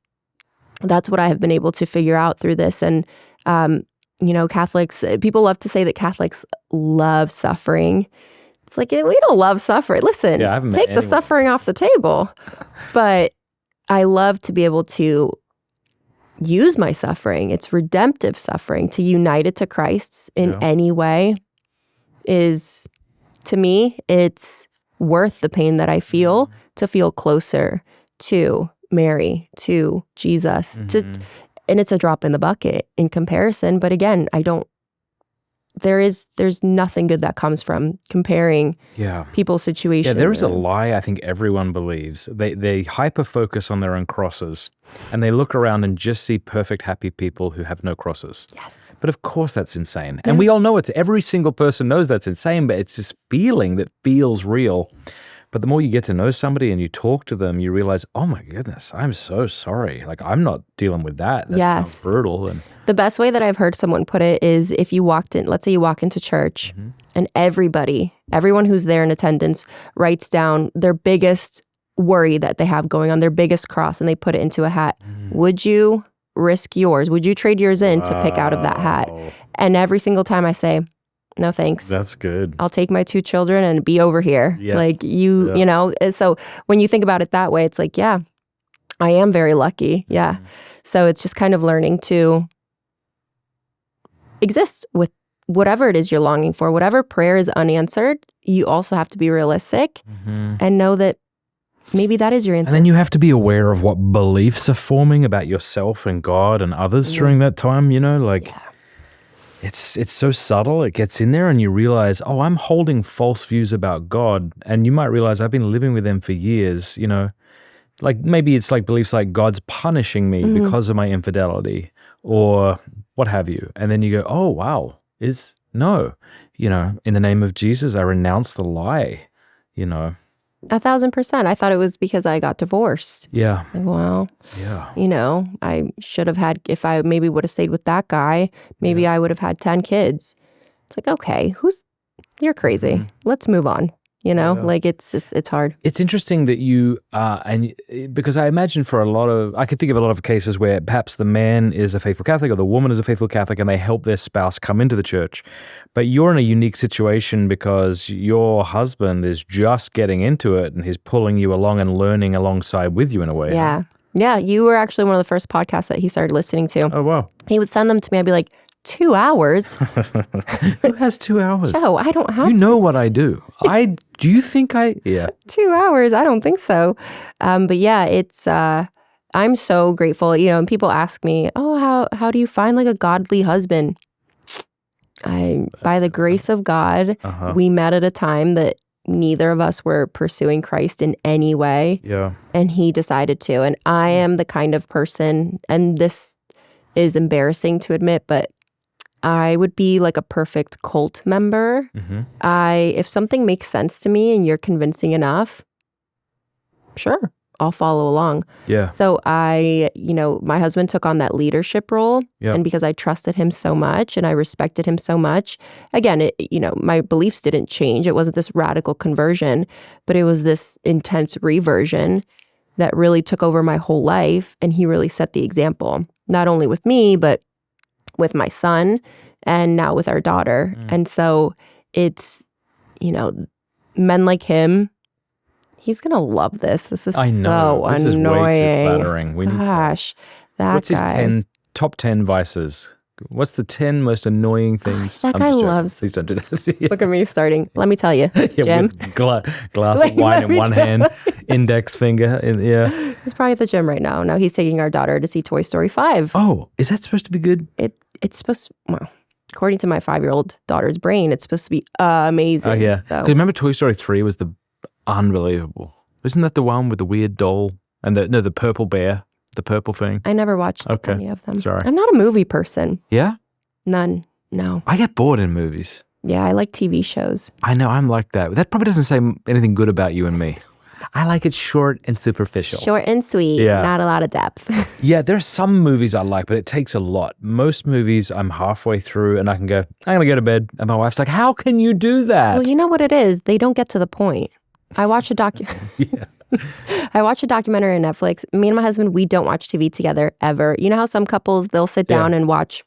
that's what I have been able to figure out through this. And, Catholics, people love to say that Catholics love suffering. It's like, we don't love suffering. Listen, take the suffering off the table. But I love to be able to use my suffering. It's redemptive suffering. To unite it to Christ's in any way is, to me, it's worth the pain that I feel to feel closer to Mary, to Jesus, and it's a drop in the bucket in comparison. But again, there's nothing good that comes from comparing people's situations. Yeah, there is a lie I think everyone believes. They hyper-focus on their own crosses, and they look around and just see perfect, happy people who have no crosses. Yes. But of course that's insane. And we all know it. Every single person knows that's insane, but it's this feeling that feels real. But the more you get to know somebody and you talk to them, you realize, oh my goodness, I'm so sorry. Like, I'm not dealing with that. That sounds brutal. And the best way that I've heard someone put it is, if you let's say you walk into church and everyone who's there in attendance writes down their biggest worry that they have going on, their biggest cross, and they put it into a hat. Would you risk yours? Would you trade yours in to pick out of that hat? And every single time I say, no thanks. That's good. I'll take my 2 children and be over here. Yeah. Like so when you think about it that way, it's like, yeah, I am very lucky. Yeah. So it's just kind of learning to exist with whatever it is you're longing for. Whatever prayer is unanswered, you also have to be realistic and know that maybe that is your answer. And then you have to be aware of what beliefs are forming about yourself and God and others during that time, It's so subtle. It gets in there and you realize, oh, I'm holding false views about God. And you might realize I've been living with them for years, Like maybe it's like beliefs like God's punishing me because of my infidelity or what have you. And then you go, oh, wow, in the name of Jesus, I renounce the lie, 1,000%. I thought it was because I got divorced. Yeah. Like, well, Yeah. you know, I should have had, if I maybe would have stayed with that guy, maybe I would have had 10 kids. It's like, okay, you're crazy. Let's move on. You know, like it's hard. It's interesting that you, because I imagine I could think of a lot of cases where perhaps the man is a faithful Catholic or the woman is a faithful Catholic and they help their spouse come into the church. But you're in a unique situation because your husband is just getting into it and he's pulling you along and learning alongside with you in a way. Yeah. Yeah. You were actually one of the first podcasts that he started listening to. Oh, wow. He would send them to me. I'd be like, 2 hours? Who has 2 hours? Joe, I don't have You know what I do. Do you think yeah. 2 hours? I don't think so. But yeah, it's, I'm so grateful, you know, and people ask me, oh, how do you find like a godly husband? By the grace of God, we met at a time that neither of us were pursuing Christ in any way. Yeah. And he decided to. And I am the kind of person, and this is embarrassing to admit, but I would be like a perfect cult member. If something makes sense to me and you're convincing enough, sure, I'll follow along. Yeah. So my husband took on that leadership role. And because I trusted him so much and I respected him so much, again, my beliefs didn't change. It wasn't this radical conversion, but it was this intense reversion that really took over my whole life. And he really set the example, not only with me, but with my son and now with our daughter. And so it's, men like him, he's going to love this. This is I know. so this annoying. Is way too flattering. Gosh, what's his guy. top 10 vices? What's the 10 most annoying things? That guy loves. Please don't do that. Look at me starting. Let me tell you, Jim. With glass of wine in one hand, index finger. He's probably at the gym right now. Now he's taking our daughter to see Toy Story 5. Oh, is that supposed to be good? It's supposed to, well, according to my 5-year-old daughter's brain, it's supposed to be amazing. Oh, yeah. So. Remember Toy Story 3 was unbelievable. Isn't that the one with the weird doll and the purple bear, the purple thing? I never watched any of them. Sorry. I'm not a movie person. Yeah? None. No. I get bored in movies. Yeah, I like TV shows. I know, I'm like that. That probably doesn't say anything good about you and me. I like it short and superficial. Short and sweet, not a lot of depth. Yeah, there are some movies I like, but it takes a lot. Most movies I'm halfway through and I can go, I'm going to go to bed. And my wife's like, how can you do that? Well, you know what it is? They don't get to the point. I watch a I watch a documentary on Netflix. Me and my husband, we don't watch TV together ever. You know how some couples, they'll sit down and watch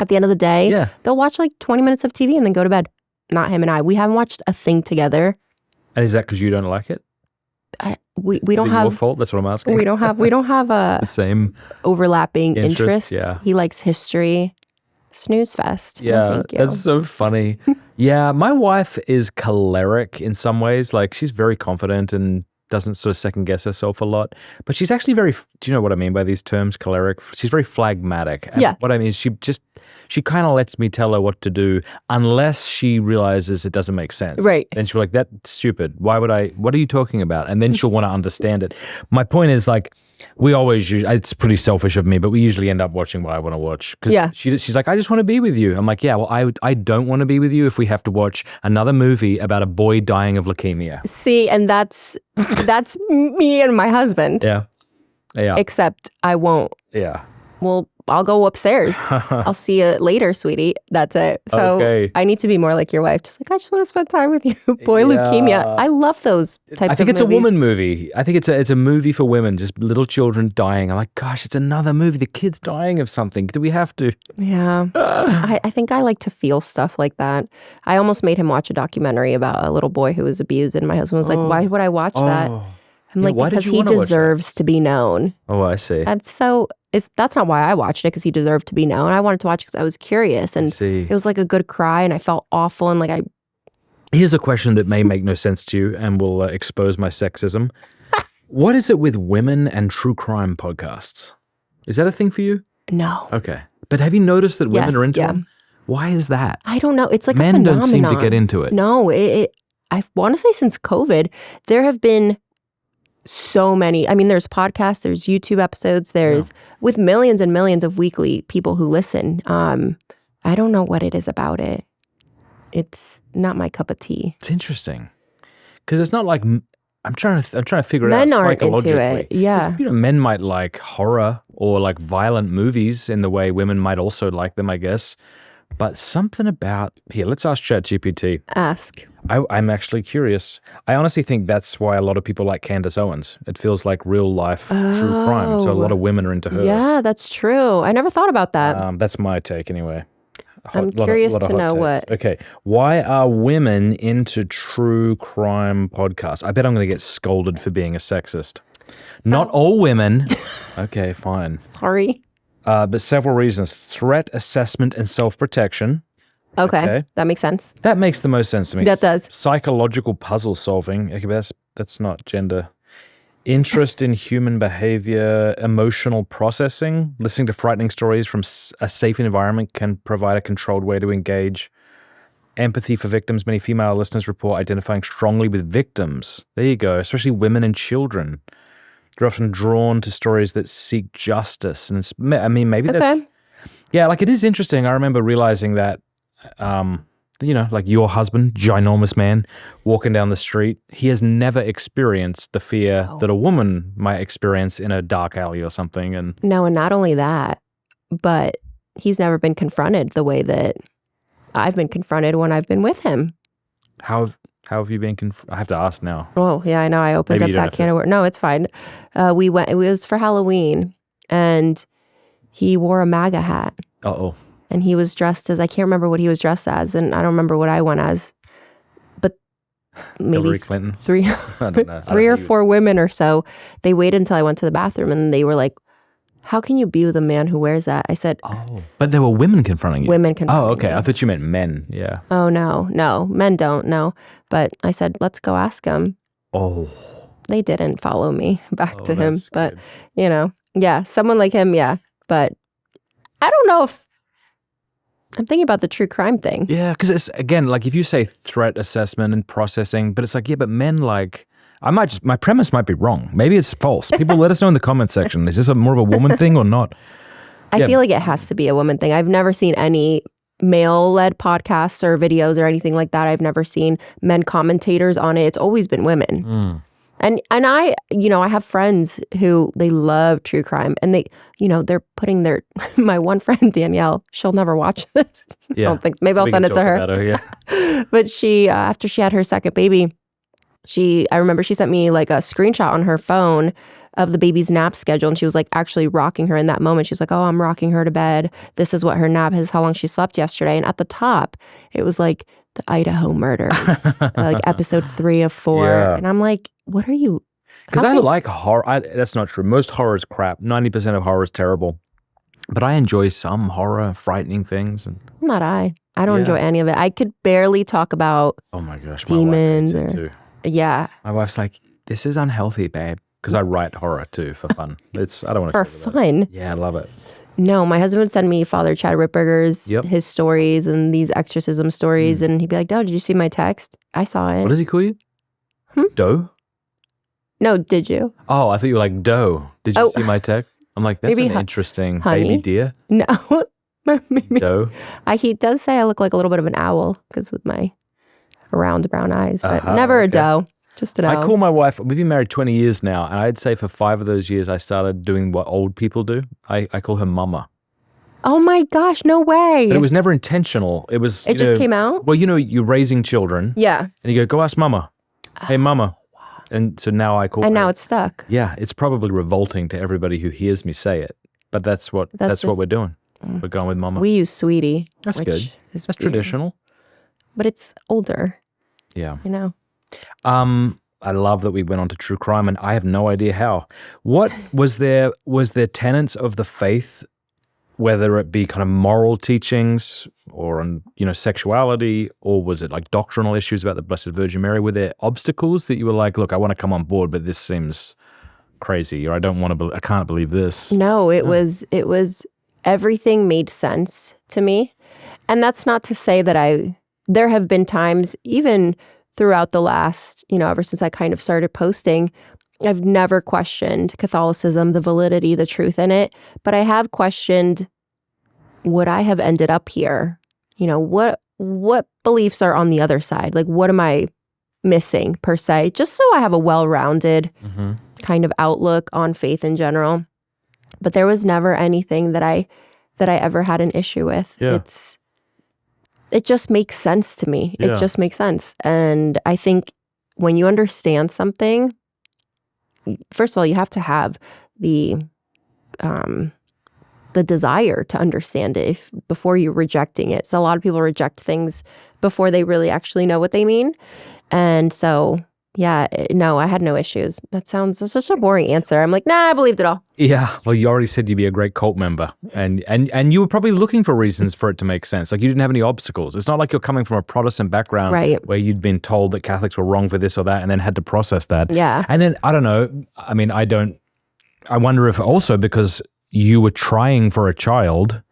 at the end of the day? They'll watch like 20 minutes of TV and then go to bed. Not him and I. We haven't watched a thing together. And is that because you don't like it? We don't have your fault. That's what I'm asking. We don't have a the same overlapping interests. Yeah. He likes history. Snooze fest. Yeah, thank you. That's so funny. Yeah, my wife is choleric in some ways. Like she's very confident and doesn't sort of second guess herself a lot. But she's actually do you know what I mean by these terms, choleric? She's very phlegmatic. And what I mean is she kind of lets me tell her what to do unless she realizes it doesn't make sense. Right. Then she'll be like, that's stupid. What are you talking about? And then she'll want to understand it. My point is like, we always it's pretty selfish of me, but we usually end up watching what I want to watch. Because she's like, I just want to be with you. I'm like, yeah, well, I don't want to be with you if we have to watch another movie about a boy dying of leukemia. See, and that's me and my husband. Yeah. Except I won't. Yeah. Well, I'll go upstairs. I'll see you later, sweetie. That's it. So I need to be more like your wife. Just like, I just want to spend time with you. Boy, leukemia. I love those types of movies. I think it's a woman movie. I think it's a movie for women, just little children dying. I'm like, gosh, it's another movie. The kid's dying of something. Do we have to? Yeah. I think I like to feel stuff like that. I almost made him watch a documentary about a little boy who was abused, and my husband was like, why would I watch that? I'm like, because he deserves to be known. Oh, I see. That's not why I watched it, because he deserved to be known. I wanted to watch because I was curious, and it was like a good cry, and I felt awful, and like Here's a question that may make no sense to you and will expose my sexism. What is it with women and true crime podcasts? Is that a thing for you? No. Okay. But have you noticed that women are into them? Why is that? I don't know. It's like Men a phenomenon. don't seem to get into it. No, I want to say since COVID, there have been so many. I mean, there's podcasts, there's YouTube episodes, there's with millions and millions of weekly people who listen. I don't know what it is about it. It's not my cup of tea. It's interesting. Because it's not like, I'm trying to figure it Men out aren't into psychologically. it. Yeah. 'Cause, men might like horror or like violent movies in the way women might also like them, I guess. But something about here. Let's ask ChatGPT. Ask. I'm actually curious. I honestly think that's why a lot of people like Candace Owens. It feels like real life true crime. So a lot of women are into her. Yeah, that's true. I never thought about that. That's my take anyway. I'm curious to know what. Okay. Why are women into true crime podcasts? I bet I'm going to get scolded for being a sexist. Not all women. Okay, fine. Sorry. But several reasons. Threat assessment and self-protection. Okay. That makes sense. That makes the most sense to me. That does. Psychological puzzle solving. Okay, that's not gender. Interest in human behavior, emotional processing. Listening to frightening stories from a safe environment can provide a controlled way to engage. Empathy for victims. Many female listeners report identifying strongly with victims. There you go, especially women and children. They're often drawn to stories that seek justice. And maybe that's... Yeah, like it is interesting. I remember realizing that, like your husband, ginormous man, walking down the street, he has never experienced the fear that a woman might experience in a dark alley or something. And no, and not only that, but he's never been confronted the way that I've been confronted when I've been with him. How have you been I have to ask now. Oh, yeah, I know. I opened up that can of worms. No, it's fine. We went, it was for Halloween, and he wore a MAGA hat. Uh-oh. And he was dressed as, I can't remember what he was dressed as, and I don't remember what I went as, but maybe Hillary Clinton. three or four women or so. They waited until I went to the bathroom, and they were like, how can you be with a man who wears that? I said, oh, but there were women confronting you. Women confronting Oh, okay. me. I thought you meant men. Yeah. Oh, no. Men don't know. But I said, let's go ask him. Oh. They didn't follow me back to him. But, yeah, someone like him, yeah. But I don't know if, I'm thinking about the true crime thing. Yeah, because it's, again, like if you say threat assessment and processing, but it's like, yeah, but men like, my premise might be wrong. Maybe it's false. People let us know in the comment section. Is this more of a woman thing or not? I feel like it has to be a woman thing. I've never seen any male-led podcasts or videos or anything like that. I've never seen men commentators on it. It's always been women. Mm. And I, I have friends who, they love true crime, and they, they're putting my one friend, Danielle, she'll never watch this. Yeah. I don't think, maybe I'll send it to her. Yeah. But she, after she had her second baby, I remember she sent me like a screenshot on her phone of the baby's nap schedule, and she was like actually rocking her in that moment. She's like, oh, I'm rocking her to bed. This is what her nap is, how long she slept yesterday. And at the top, it was like the Idaho murders, like episode 3 of 4. Yeah. And I'm like, what are you? Because I like horror. That's not true. Most horror is crap. 90% of horror is terrible. But I enjoy some horror, frightening things. And not I don't enjoy any of it. I could barely talk about oh my gosh, demons my wife hates it too. Yeah. My wife's like, this is unhealthy, babe. Because I write horror too for fun. I don't want to. For fun? Yeah, I love it. No, my husband would send me Father Chad Ripperger's, his stories and these exorcism stories. And he'd be like, oh, did you see my text? I saw it. What does he call you? Doe? No, did you? Oh, I thought you were like, Doe. Did you see my text? I'm like, that's maybe an interesting baby deer. No. Maybe. Doe? He does say I look like a little bit of an owl because with my round brown eyes, but never a doe. Just an owl. I call my wife, we've been married 20 years now, and I'd say for 5 of those years I started doing what old people do. I call her mama. Oh my gosh, no way. But it was never intentional. It was It just came out? Well, you're raising children. Yeah. And you go ask mama. Hey, mama. Wow. And so now I call her. And now it's stuck. Yeah, it's probably revolting to everybody who hears me say it. But that's what we're doing. We're going with mama. We use sweetie. That's good. That's traditional. But it's older. Yeah. I love that we went on to true crime, and I have no idea how. What was there tenets of the faith, whether it be kind of moral teachings or on, sexuality, or was it like doctrinal issues about the Blessed Virgin Mary? Were there obstacles that you were like, look, I want to come on board, but this seems crazy, or I can't believe this? No, it was everything made sense to me. And that's not to say that there have been times, even throughout the last, ever since I kind of started posting, I've never questioned Catholicism, the validity, the truth in it, but I have questioned, would I have ended up here? What beliefs are on the other side? Like, what am I missing per se, just so I have a well-rounded kind of outlook on faith in general. But there was never anything that I ever had an issue with. Yeah. It just makes sense to me. Yeah. It just makes sense. And I think when you understand something, first of all, you have to have the desire to understand it before you're rejecting it. So a lot of people reject things before they really actually know what they mean. And so, yeah, no, I had no issues. That's such a boring answer. I'm like, nah, I believed it all. Yeah, well, you already said you'd be a great cult member, and you were probably looking for reasons for it to make sense. Like you didn't have any obstacles. It's not like you're coming from a Protestant background Right. where you'd been told that Catholics were wrong for this or that and then had to process that. Yeah. And then, I don't know, I mean, I wonder if also because you were trying for a child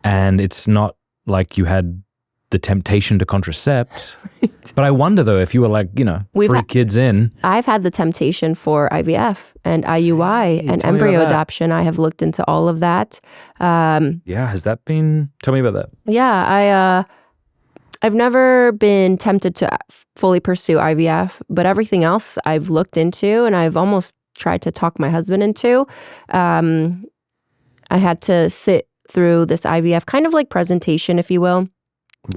and it's not like you had the temptation to contracept. But I wonder though, if you were like, 3 kids in. I've had the temptation for IVF and IUI and embryo adoption. I have looked into all of that. Has that been, tell me about that. Yeah, I've never been tempted to fully pursue IVF, but everything else I've looked into and I've almost tried to talk my husband into. I had to sit through this IVF kind of like presentation, if you will.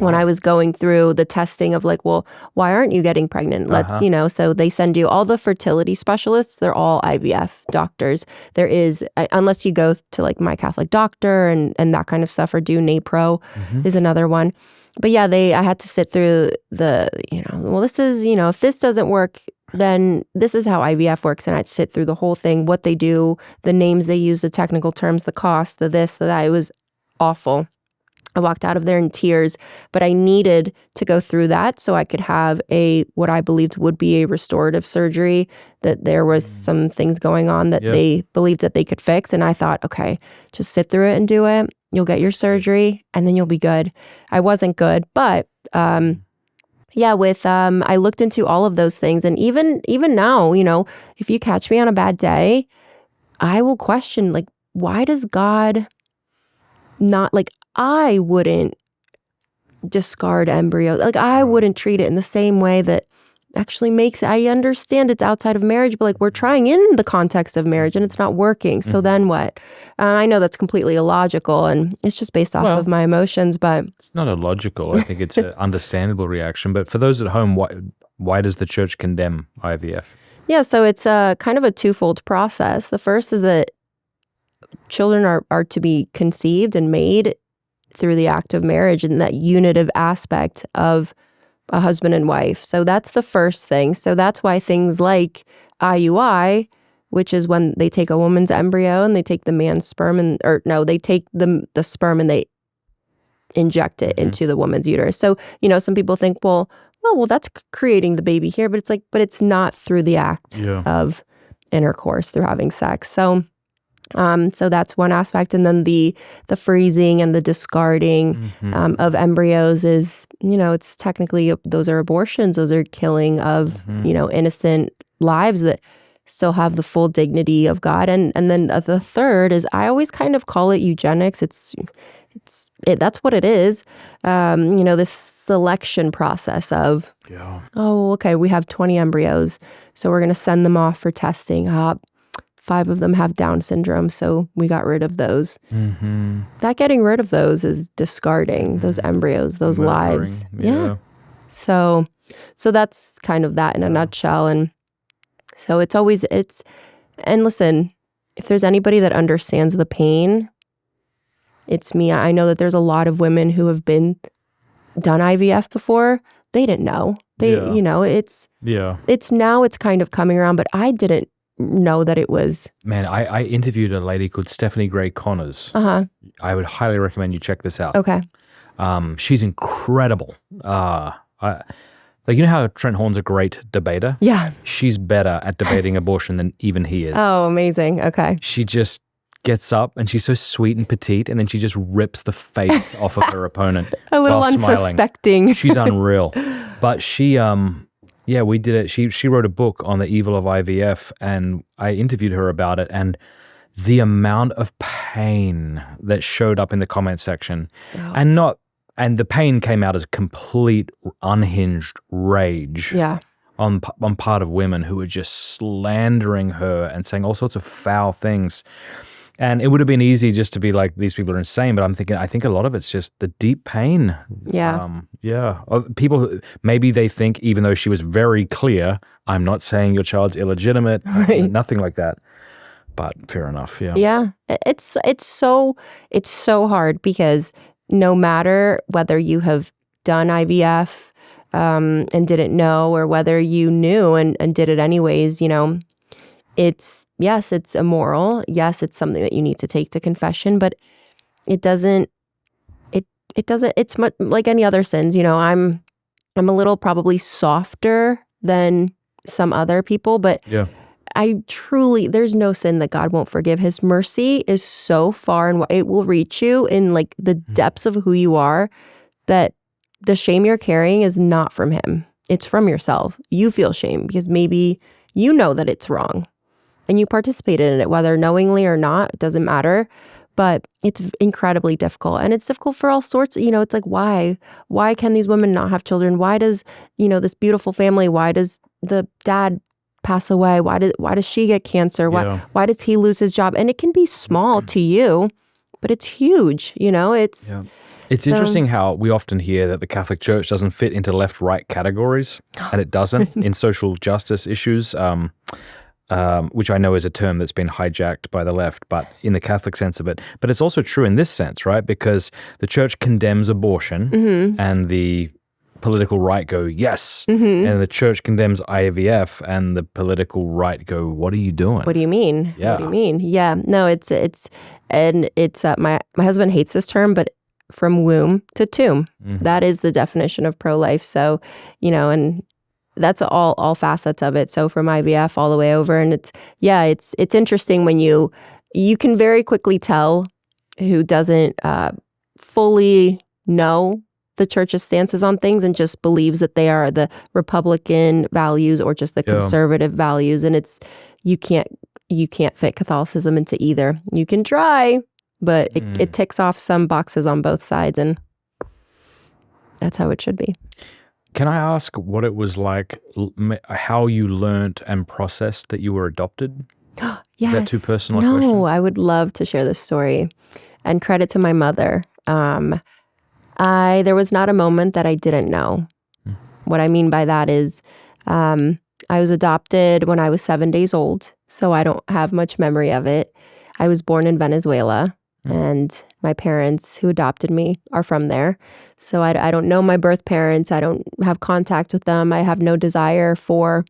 When I was going through the testing of like, well, why aren't you getting pregnant? Let's, so they send you all the fertility specialists. They're all IVF doctors. There is, unless you go to like My Catholic Doctor and that kind of stuff, or do NAPRO is another one. But yeah, I had to sit through the, well, this is, if this doesn't work, then this is how IVF works. And I had to sit through the whole thing, what they do, the names they use, the technical terms, the cost, the this, the that. It was awful. I walked out of there in tears, but I needed to go through that so I could have what I believed would be a restorative surgery, that there was some things going on that they believed that they could fix. And I thought, okay, just sit through it and do it. You'll get your surgery and then you'll be good. I wasn't good, but I looked into all of those things. And even now, if you catch me on a bad day, I will question, like, why does God not, like, I wouldn't discard embryo. Like I wouldn't treat it in the same way that actually makes it. I understand it's outside of marriage, but like we're trying in the context of marriage and it's not working. So then what? I know that's completely illogical and it's just based off of my emotions, but it's not illogical. I think it's an understandable reaction. But for those at home, why does the church condemn IVF? Yeah, so it's kind of a twofold process. The first is that children are to be conceived and made through the act of marriage and that unitive aspect of a husband and wife. So that's the first thing. So that's why things like IUI, which is when they take a woman's embryo and they take the man's sperm they take the sperm and they inject it into the woman's uterus. So, some people think, well, that's creating the baby here, but it's like, but it's not through the act of intercourse, through having sex. So that's one aspect. And then the freezing and the discarding of embryos is, it's technically, those are abortions. Those are killing of, innocent lives that still have the full dignity of God. And then the third is, I always kind of call it eugenics. That's what it is. This selection process of, oh, okay, we have 20 embryos. So we're going to send them off for testing. 5 of them have Down syndrome, so we got rid of those. That getting rid of those is discarding those embryos, those lives. Yeah. So that's kind of that in a nutshell. And so and listen, if there's anybody that understands the pain, it's me. I know that there's a lot of women who have done IVF before. They didn't know. It's now it's kind of coming around, but I didn't know that it was. Man, I interviewed a lady called Stephanie Gray Connors. I would highly recommend you check this out. Okay. She's incredible. Like, how Trent Horn's a great debater? Yeah. She's better at debating abortion than even he is. Oh, amazing. Okay. She just gets up and she's so sweet and petite, and then she just rips the face off of her opponent. A little unsuspecting. She's unreal. But she we did it. She wrote a book on the evil of IVF, and I interviewed her about it, and the amount of pain that showed up in the comment section, and the pain came out as complete unhinged rage. Yeah. on part of women who were just slandering her and saying all sorts of foul things. And it would have been easy just to be like, these people are insane. But I think a lot of it's just the deep pain. Yeah. People who, maybe they think, even though she was very clear, I'm not saying your child's illegitimate, Right. nothing like that. But fair enough. Yeah. Yeah. It's so hard because no matter whether you have done IVF and didn't know, or whether you knew and did it anyways, it's immoral. Yes, it's something that you need to take to confession, but it doesn't, it's much like any other sins. I'm a little probably softer than some other people, but Yeah. there's no sin that God won't forgive. His mercy is so far and it will reach you in like the depths of who you are, that the shame you're carrying is not from him. It's from yourself. You feel shame because maybe you know that it's wrong and you participated in it, whether knowingly or not, it doesn't matter. But it's incredibly difficult, and it's difficult for all sorts. It's like, why can these women not have children? Why does, this beautiful family, why does the dad pass away? Why does she get cancer? Why does he lose his job? And it can be small to you, but it's huge. It's interesting how we often hear that the Catholic Church doesn't fit into left-right categories, and it doesn't in social justice issues, which I know is a term that's been hijacked by the left, but in the Catholic sense of it. But it's also true in this sense, right? Because the Church condemns abortion, and the political right go, yes. And the Church condemns IVF, and the political right go, what are you doing? What do you mean? Yeah. What do you mean? Yeah. No, it's my husband hates this term, but from womb to tomb, that is the definition of pro-life. So, and that's all facets of it. So from IVF all the way over, and it's interesting when you can very quickly tell who doesn't fully know the church's stances on things and just believes that they are the Republican values or just the conservative values. And you can't fit Catholicism into either. You can try, but it ticks off some boxes on both sides, and that's how it should be. Can I ask what it was like, how you learned and processed that you were adopted? Yes. Is that too personal a No, question? I would love to share this story, and credit to my mother. There was not a moment that I didn't know. What I mean by that is I was adopted when I was 7 days old, so I don't have much memory of it. I was born in Venezuela, and my parents who adopted me are from there. So I don't know my birth parents. I don't have contact with them. I have no desire for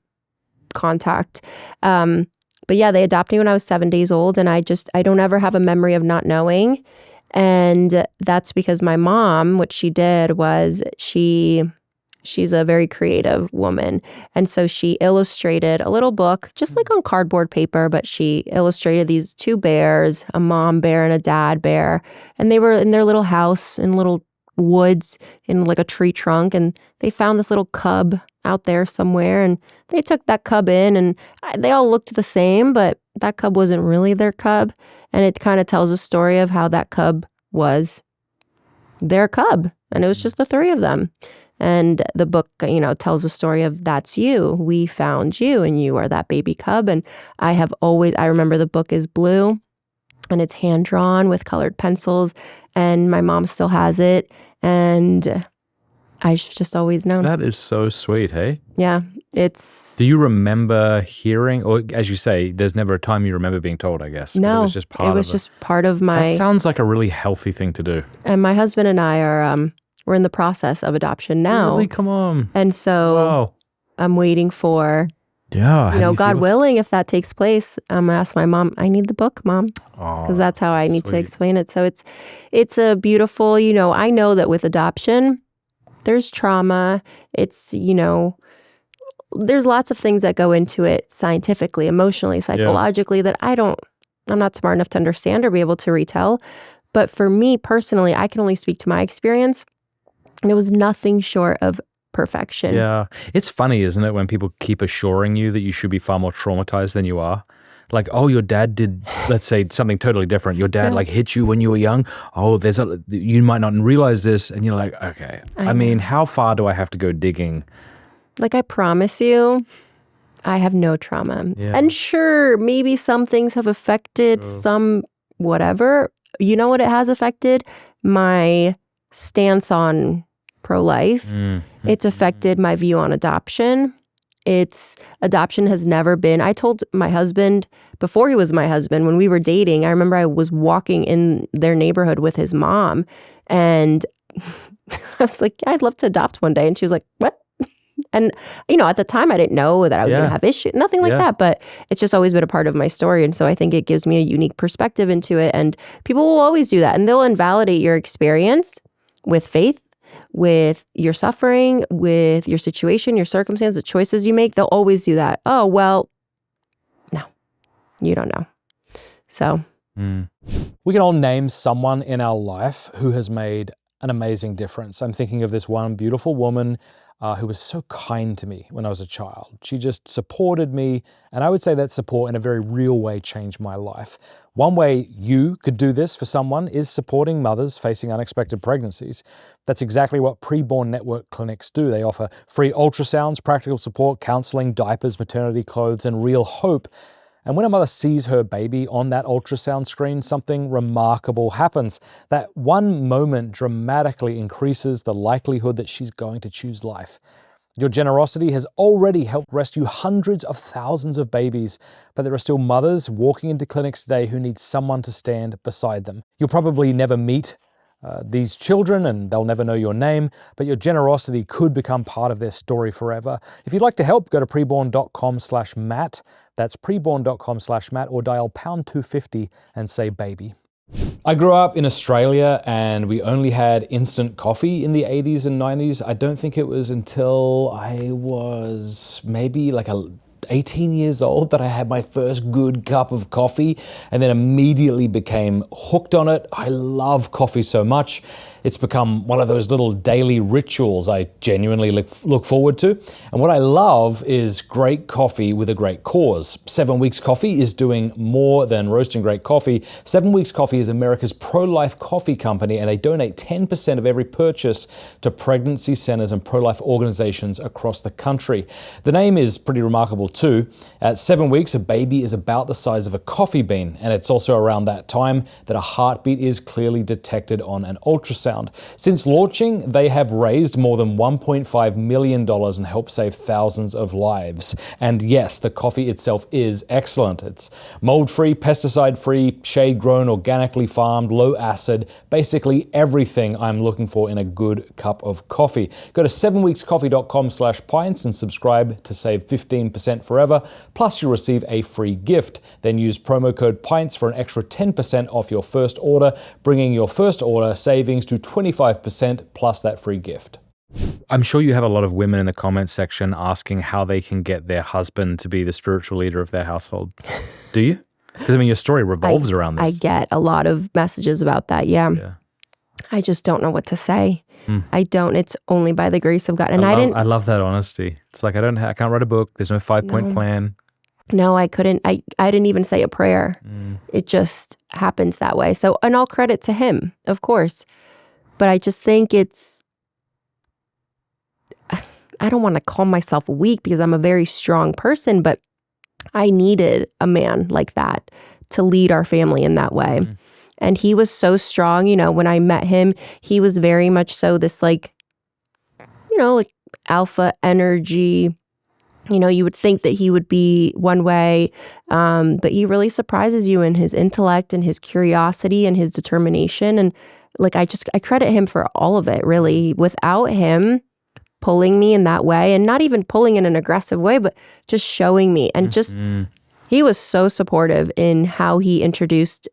contact. But yeah, they adopted me when I was 7 days old, and I don't ever have a memory of not knowing. And that's because my mom, what she did was she's a very creative woman. And so she illustrated a little book, just like on cardboard paper, but she illustrated these two bears, a mom bear and a dad bear. And they were in their little house in little woods in like a tree trunk. And they found this little cub out there somewhere. And they took that cub in, and they all looked the same, but that cub wasn't really their cub. And it kind of tells a story of how that cub was their cub. And it was just the three of them. And the book, tells a story of, that's you. We found you, and you are that baby cub. And I remember the book is blue, and it's hand drawn with colored pencils, and my mom still has it. And I've just always known. That is so sweet, hey? Yeah, Do you remember hearing, or as you say, there's never a time you remember being told, I guess? No, it was just part of my... That sounds like a really healthy thing to do. And my husband and I are... we're in the process of adoption now. Really? Come on. And so I'm waiting for, God willing, if that takes place, I'm going to ask my mom, I need the book, Mom. Because that's how I need to explain it. So it's a beautiful, I know that with adoption, there's trauma. It's, there's lots of things that go into it scientifically, emotionally, psychologically that I'm not smart enough to understand or be able to retell. But for me personally, I can only speak to my experience. And it was nothing short of perfection. Yeah. It's funny, isn't it, when people keep assuring you that you should be far more traumatized than you are? Like, oh, your dad did, let's say, something totally different. Your dad, hit you when you were young. Oh, you might not realize this. And you're like, okay. I mean, how far do I have to go digging Like, I promise you, I have no trauma. Yeah. And sure, maybe some things have affected some whatever. You know what it has affected? My stance on pro-life. It's affected my view on adoption. Adoption has never been, I told my husband, before he was my husband, when we were dating, I remember I was walking in their neighborhood with his mom, and I was like, I'd love to adopt one day. And she was like, what? And, at the time I didn't know that I was going to have issues, nothing like that, but it's just always been a part of my story. And so I think it gives me a unique perspective into it. And people will always do that. And they'll invalidate your experience with faith, with your suffering, with your situation, your circumstance, the choices you make. They'll always do that. Oh, well, no, you don't know. So. We can all name someone in our life who has made an amazing difference. I'm thinking of this one beautiful woman who was so kind to me when I was a child. She just supported me, and I would say that support in a very real way changed my life. One way you could do this for someone is supporting mothers facing unexpected pregnancies. That's exactly what Preborn Network clinics do. They offer free ultrasounds, practical support, counseling, diapers, maternity clothes, and real hope. And when a mother sees her baby on that ultrasound screen, something remarkable happens. That one moment dramatically increases the likelihood that she's going to choose life. Your generosity has already helped rescue hundreds of thousands of babies, but there are still mothers walking into clinics today who need someone to stand beside them. You'll probably never meet these children, and they'll never know your name, but your generosity could become part of their story forever. If you'd like to help, go to preborn.com/Matt. That's preborn.com/Matt, or dial #250 and say baby. I grew up in Australia, and we only had instant coffee in the 80s and 90s. I don't think it was until I was maybe 18 years old that I had my first good cup of coffee, and then immediately became hooked on it. I love coffee so much. It's become one of those little daily rituals I genuinely look forward to. And what I love is great coffee with a great cause. 7 Weeks Coffee is doing more than roasting great coffee. 7 Weeks Coffee is America's pro-life coffee company, and they donate 10% of every purchase to pregnancy centers and pro-life organizations across the country. The name is pretty remarkable too. At 7 weeks, a baby is about the size of a coffee bean, and it's also around that time that a heartbeat is clearly detected on an ultrasound. Since launching, they have raised more than $1.5 million and helped save thousands of lives. And yes, the coffee itself is excellent. It's mold-free, pesticide-free, shade-grown, organically farmed, low acid, basically everything I'm looking for in a good cup of coffee. Go to 7weekscoffee.com/pints and subscribe to save 15% forever. Plus, you'll receive a free gift. Then use promo code PINTS for an extra 10% off your first order, bringing your first order savings to 25% plus that free gift. I'm sure you have a lot of women in the comments section asking how they can get their husband to be the spiritual leader of their household. Do you? Because your story revolves around this. I get a lot of messages about that. Yeah. I just don't know what to say. I don't. It's only by the grace of God. And I love that honesty. It's like I can't write a book. There's no 5-point plan. No, I couldn't. I didn't even say a prayer. It just happened that way. So, and all credit to him, of course. But I just think I don't want to call myself weak because I'm a very strong person, but I needed a man like that to lead our family in that way. And he was so strong. When I met him, he was very much so this alpha energy. You would think that he would be one way, but he really surprises you in his intellect and his curiosity and his determination. And I credit him for all of it, really. Without him pulling me in that way, and not even pulling in an aggressive way, but just showing me. And he was so supportive in how he introduced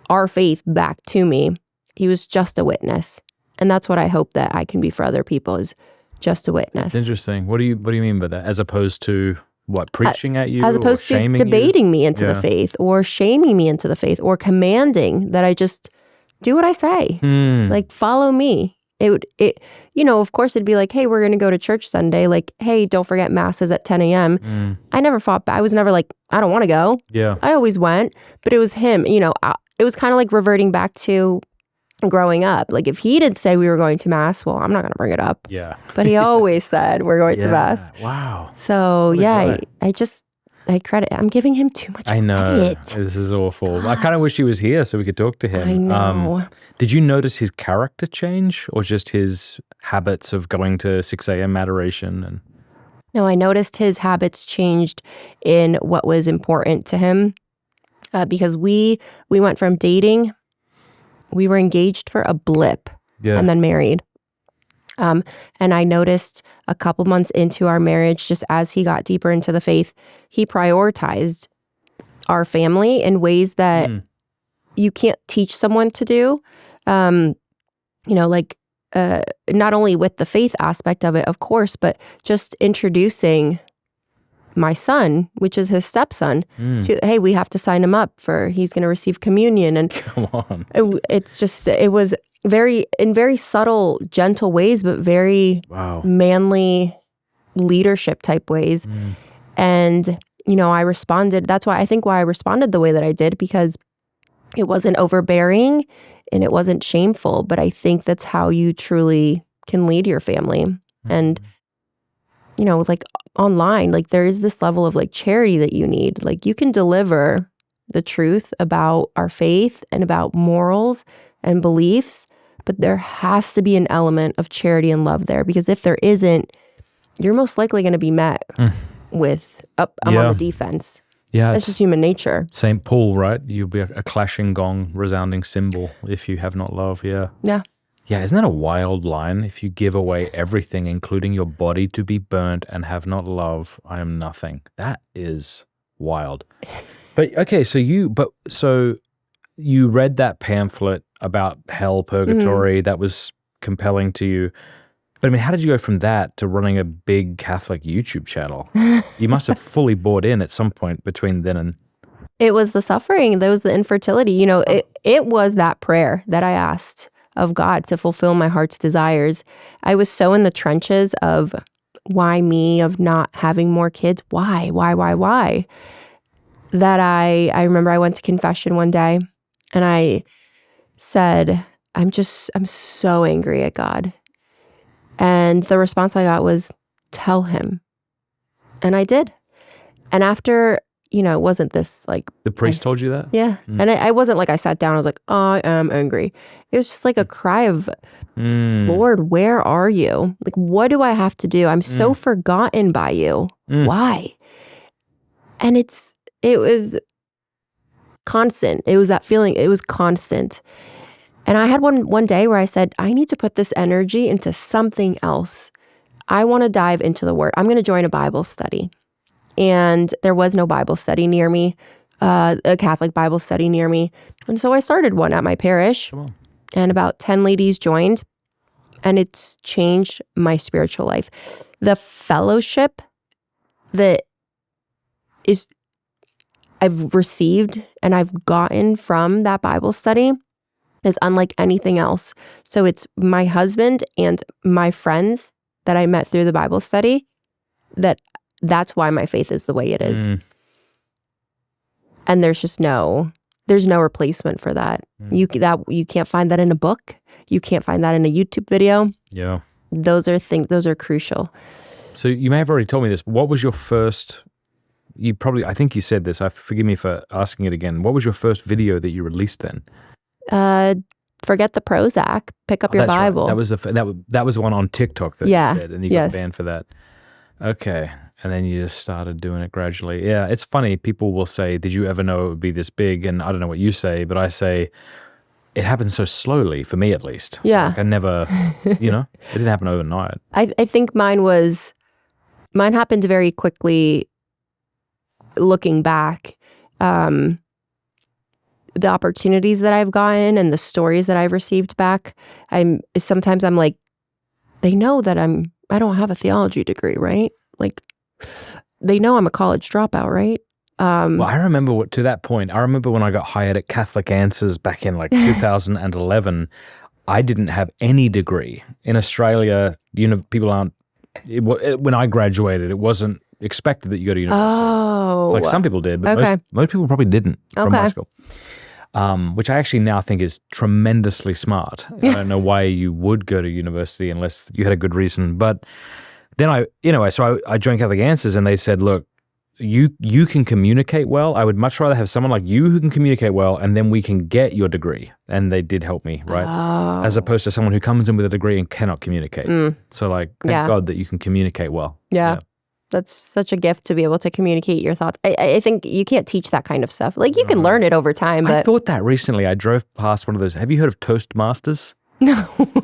our faith back to me. He was just a witness. And that's what I hope that I can be for other people, is just a witness. It's interesting. What do you mean by that? As opposed to what, preaching at you? As opposed to debating me into the faith, or shaming me into the faith, or commanding that I just do what I say. Follow me. Of course it'd be like, hey, we're going to go to church Sunday. Hey, don't forget mass is at 10 a.m. I never fought back. I was never like, I don't want to go. Yeah. I always went, but it was him. It was kind of like reverting back to growing up. Like if he didn't say we were going to mass, well, I'm not going to bring it up. Yeah. But he always said we're going to mass. Wow. So What a yeah, guy. I'm giving him too much I know. credit. This is awful. I kind of wish he was here so we could talk to him. I know. Did you notice his character change or just his habits of going to 6 a.m. adoration? And No, I noticed his habits changed in what was important to him because we went from dating, we were engaged for a blip and then married. And I noticed a couple months into our marriage, just as he got deeper into the faith, he prioritized our family in ways that you can't teach someone to do. Like not only with the faith aspect of it, of course, but just introducing my son, which is his stepson, to, hey, we have to sign him up he's going to receive communion. And come on. It was in very subtle, gentle ways, but very manly leadership type ways. And, I responded. That's why I responded the way that I did, because it wasn't overbearing and it wasn't shameful. But I think that's how you truly can lead your family. And, like online, like there is this level of like charity that you need. Like you can deliver the truth about our faith and about morals and beliefs, but there has to be an element of charity and love there, because if there isn't, you're most likely going to be met with I'm on the defense. Yeah, it's just human nature. St. Paul, right? You'll be a clashing gong, resounding cymbal if you have not love. Yeah. Yeah, isn't that a wild line? If you give away everything, including your body to be burnt, and have not love, I am nothing. That is wild. But okay, so you read that pamphlet about hell, purgatory, that was compelling to you. But I mean, how did you go from that to running a big Catholic YouTube channel? You must have fully bought in at some point between then and... It was the suffering. That was the infertility. It was that prayer that I asked of God to fulfill my heart's desires. I was so in the trenches of why me, of not having more kids. Why? That I remember I went to confession one day and I said, I'm so angry at God. And the response I got was, tell him. And I did. And after, it wasn't this like... The priest told you that? Yeah. And I wasn't like I sat down, I was like, I am angry. It was just like a cry of, Lord, where are you? Like, what do I have to do? I'm so forgotten by you. Why? And it was constant. It was that feeling. It was constant. And I had one day where I said, I need to put this energy into something else. I want to dive into the Word. I'm going to join a Bible study. And there was no Bible study near me, a Catholic Bible study near me. And so I started one at my parish. And about 10 ladies joined. And it's changed my spiritual life. The fellowship that I've received and I've gotten from that Bible study is unlike anything else. So it's my husband and my friends that I met through the Bible study, that's why my faith is the way it is. And there's no replacement for that. You can't find that in a book. You can't find that in a YouTube video. Yeah. Those are crucial. So you may have already told me this, but what was your first, I think you said this, forgive me for asking it again. What was your first video that you released then? Forget the Prozac. Pick up your Bible. Right. That was the one on TikTok that you said, and you got banned for that. Okay. And then you just started doing it gradually. Yeah, it's funny. People will say, did you ever know it would be this big? And I don't know what you say, but I say, it happened so slowly, for me at least. Yeah. Like I never, it didn't happen overnight. I think mine happened very quickly looking back. The opportunities that I've gotten and the stories that I've received back, sometimes I'm like, they know that I don't have a theology degree, right? Like, they know I'm a college dropout, right? Well, I remember to that point, I remember when I got hired at Catholic Answers back in like 2011, I didn't have any degree. In Australia, people aren't, when I graduated, it wasn't expected that you go to university. Oh. Like some people did, but most people probably didn't from high school. which I actually now think is tremendously smart. I don't know why you would go to university unless you had a good reason. But then I joined Catholic Answers, and they said, look, you can communicate well. I would much rather have someone like you who can communicate well, and then we can get your degree. And they did help me, right? Oh. As opposed to someone who comes in with a degree and cannot communicate. So like, thank God that you can communicate well. Yeah. That's such a gift to be able to communicate your thoughts. I think you can't teach that kind of stuff. Like you can learn it over time, but I thought that recently. I drove past one of those. Have you heard of Toastmasters? No.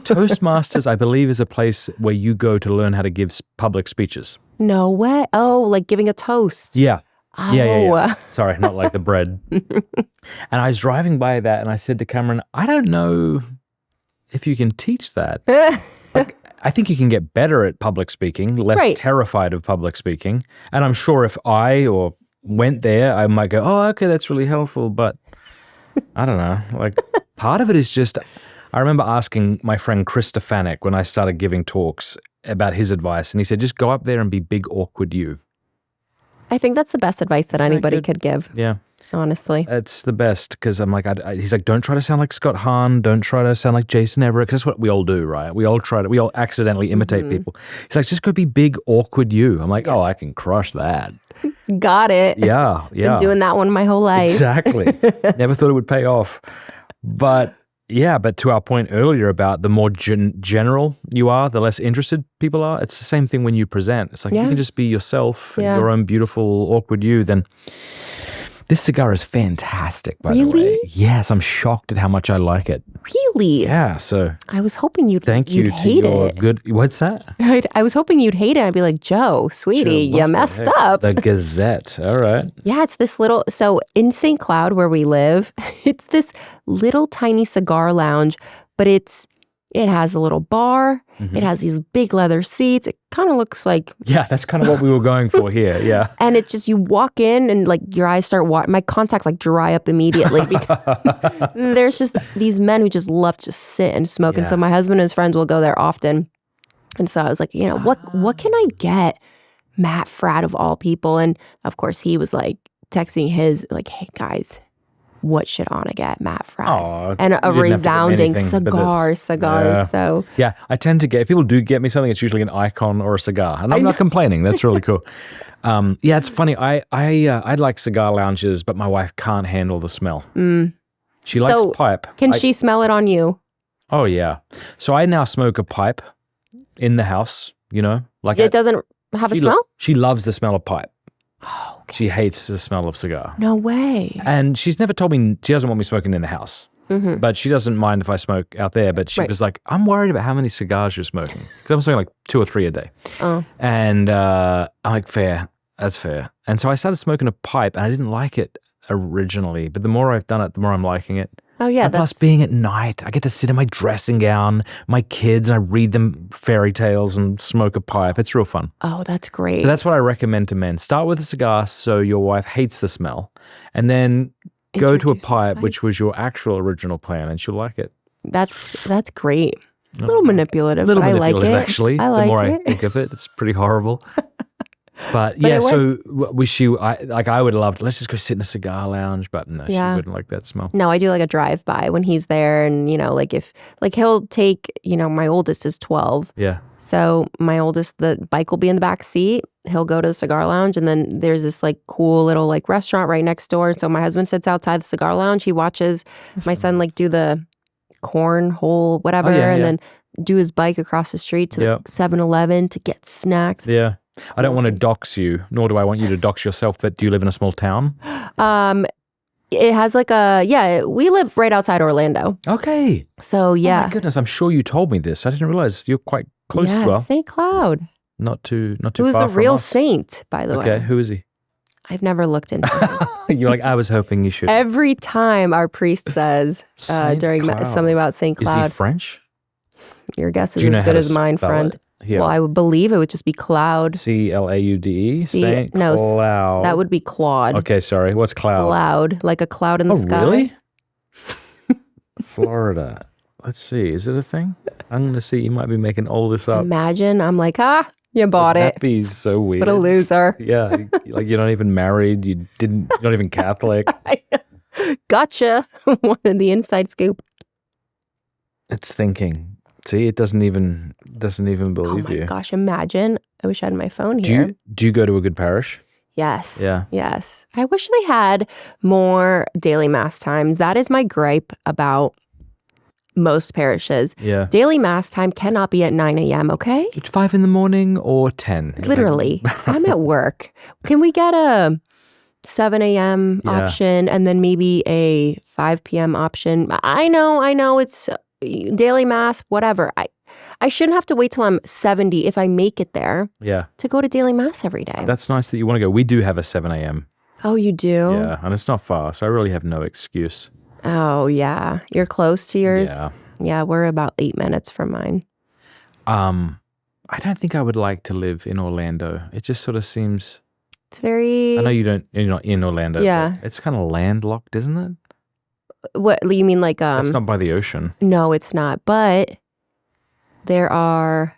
Toastmasters, I believe, is a place where you go to learn how to give public speeches. No way. Oh, like giving a toast. Yeah. Oh. Yeah. Sorry, not like the bread. And I was driving by that and I said to Cameron, I don't know if you can teach that. Like, I think you can get better at public speaking, less terrified of public speaking. And I'm sure if I went there, I might go, oh, okay, that's really helpful. But I don't know. Like part of it is just, I remember asking my friend Chris Stefanik when I started giving talks about his advice. And he said, just go up there and be big, awkward you. I think that's the best advice that anybody could give. Yeah. Honestly. It's the best because I'm like, he's like, don't try to sound like Scott Hahn. Don't try to sound like Jason Everett because that's what we all do, right? We all accidentally imitate people. He's like, just go be big, awkward you. I'm like, oh, I can crush that. Got it. Yeah. Been doing that one my whole life. Exactly. Never thought it would pay off. But to our point earlier about the more general you are, the less interested people are. It's the same thing when you present. It's like you can just be yourself and your own beautiful, awkward you, then this cigar is fantastic, by the way. Yes, I'm shocked at how much I like it. Really? Yeah, so I was hoping you'd thank you to hate your it. good. What's that? I was hoping you'd hate it. I'd be like, Joe, sweetie, you messed up. The Gazette. All right. Yeah, it's this little, so in St. Cloud where we live, it's this little tiny cigar lounge, but it has a little bar. It has these big leather seats. It kind of looks like... Yeah, that's kind of what we were going for here, yeah. And it's just, you walk in and like your eyes start watering. My contacts like dry up immediately because there's just these men who just love to sit and smoke. And so my husband and his friends will go there often. And so I was like, what can I get Matt Fradd of all people? And of course he was like texting his like, hey guys, what should Anna get Matt Fradd? And a resounding cigar. Yeah. So yeah, I tend to get, if people do get me something, it's usually an icon or a cigar. And I'm not complaining. That's really cool. Yeah, it's funny. I like cigar lounges, but my wife can't handle the smell. She likes pipe. Can she smell it on you? Oh, yeah. So I now smoke a pipe in the house, like it doesn't have a smell? She loves the smell of pipe. Oh, okay. She hates the smell of cigar. No way. And she's never told me, she doesn't want me smoking in the house. But she doesn't mind if I smoke out there. But she was like, I'm worried about how many cigars you're smoking. Because I'm smoking like 2 or 3 a day. Oh. And I'm like, fair. That's fair. And so I started smoking a pipe and I didn't like it originally. But the more I've done it, the more I'm liking it. Oh, yeah. And plus being at night, I get to sit in my dressing gown, my kids, and I read them fairy tales and smoke a pipe. It's real fun. Oh, that's great. So that's what I recommend to men. Start with a cigar so your wife hates the smell. And then go to a pipe, which was your actual original plan, and she'll like it. That's great. A little manipulative, but I like it. Actually. I like the more it. I think of it, it's pretty horrible. But yeah, so I would love to, let's just go sit in a cigar lounge, but no, she wouldn't like that smell. No, I do like a drive-by when he's there and, he'll take, my oldest is 12. Yeah. So my oldest, the bike will be in the back seat. He'll go to the cigar lounge and then there's this cool little restaurant right next door. So my husband sits outside the cigar lounge. He watches my son do the cornhole, whatever, then do his bike across the street to the 7-Eleven to get snacks. Yeah. I don't want to dox you, nor do I want you to dox yourself, but do you live in a small town? It has we live right outside Orlando. Okay. So, yeah. Oh my goodness, I'm sure you told me this. I didn't realize you're quite close to us. St. Cloud. Not too far Who's a from real us. saint, by the way. Okay, who is he? I've never looked into him. You're like, I was hoping you should. Every time our priest says something about St. Cloud. Is he French? Your guess is as good as mine, friend. Yeah. Well, I would believe it would just be Cloud. Claude. Saint Cloud. That would be Claude. Okay, sorry. What's cloud? Cloud, like a cloud in the sky. Really? Florida. Let's see. Is it a thing? I'm going to see. You might be making all this up. Imagine. I'm like, you bought it. That'd be so weird. What a loser. Yeah. Like you're not even married. You're not even Catholic. Gotcha. One of the inside scoop. It's thinking. See, it doesn't even believe Oh my you. gosh, imagine. I wish I had my phone here. Do you go to a good parish? Yes. Yeah. Yes. I wish they had more daily mass times. That is my gripe about most parishes. Yeah. Daily mass time cannot be at 9 a.m., okay? 5 in the morning or 10? Literally. I'm at work. Can we get a 7 a.m. Yeah. option and then maybe a 5 p.m. option? I know it's daily mass, whatever. I shouldn't have to wait till I'm 70 if I make it there Yeah. to go to daily mass every day. That's nice that you want to go. We do have a 7 a.m. Oh, you do? Yeah, and it's not far, so I really have no excuse. Oh, yeah. You're close to yours? Yeah. Yeah, we're about 8 minutes from mine. I don't think I would like to live in Orlando. It just sort of seems... It's very... I know you're not in Orlando. Yeah. But it's kind of landlocked, isn't it? What, you mean like... It's not by the ocean. No, it's not. But there are...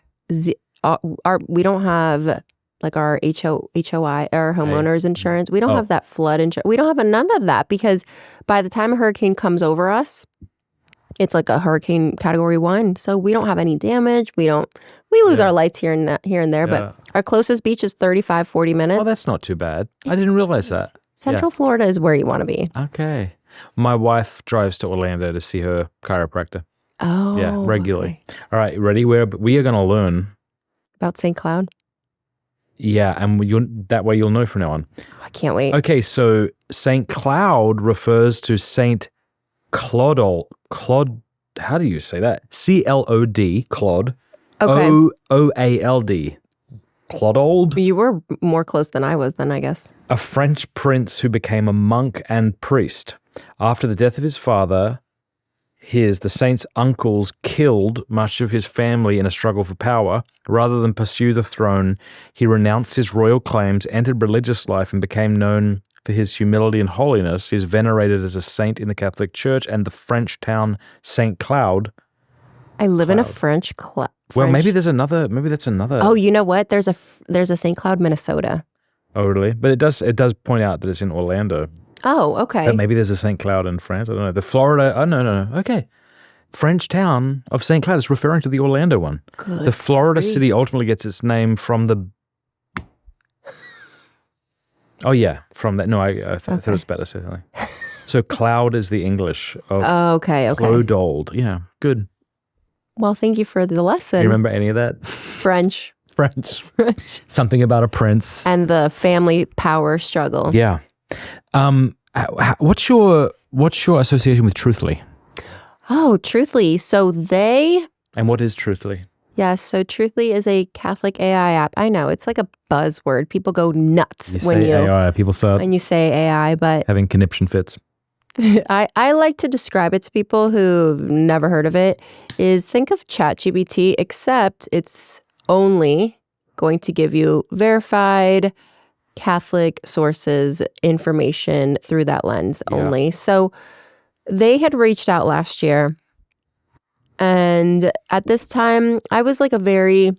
we don't have like our HOI, our homeowners insurance. We don't have that flood insurance. We don't have none of that because by the time a hurricane comes over us, it's like a hurricane category 1. So we don't have any damage. We lose our lights here and there, but our closest beach is 35, 40 minutes. Oh, that's not too bad. I didn't realize that. Central Florida is where you want to be. Okay. My wife drives to Orlando to see her chiropractor. Oh. Yeah, regularly. Okay. All right, ready? We are going to learn About St. Cloud? Yeah, and that way you'll know from now on. I can't wait. Okay, so St. Cloud refers to St. Clodald. How do you say that? C-L-O-D, Clod. Okay. O-O-A-L-D. Clodold? You were more close than I was then, I guess. A French prince who became a monk and priest. After the death of his father, the saint's uncles killed much of his family in a struggle for power. Rather than pursue the throne, he renounced his royal claims, entered religious life, and became known for his humility and holiness. He is venerated as a saint in the Catholic Church and the French town St. Cloud. I live in a French. Well, maybe that's another. Oh, you know what? There's a St. Cloud, Minnesota. Oh, really? But it does point out that it's in Orlando. Oh, okay. But maybe there's a St. Cloud in France. I don't know. The Florida. Oh, no. Okay. French town of St. Cloud is referring to the Orlando one. Good the Florida grief. city ultimately gets its name from the... Oh, yeah. From that. No, I thought it was better to say something. So cloud is the English of Okay. Clodold. Yeah, good. Well, thank you for the lesson. You remember any of that? French. Something about a prince. And the family power struggle. Yeah. What's your association with Truthfully? Oh, Truthfully. So And what is Truthfully? Yes, so Truthfully is a Catholic AI app. I know, it's like a buzzword. People go nuts when people start you say AI, but having conniption fits. I like to describe it to people who've never heard of it, is think of ChatGPT, except it's only going to give you verified Catholic sources information through that lens only. So they had reached out last year. And at this time, I was like a very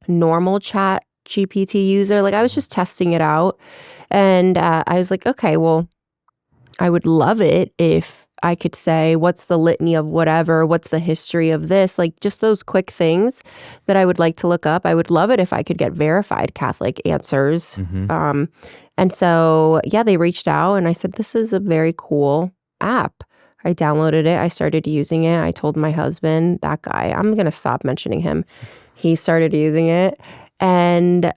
normal chat GPT user. Like I was just testing it out. And I was like, okay, well, I would love it if I could say, what's the litany of whatever? What's the history of this? Like just those quick things that I would like to look up. I would love it if I could get verified Catholic answers. Mm-hmm. And so, they reached out and I said, this is a very cool app. I downloaded it. I started using it. I told my husband, that guy, I'm going to stop mentioning him. He started using it. And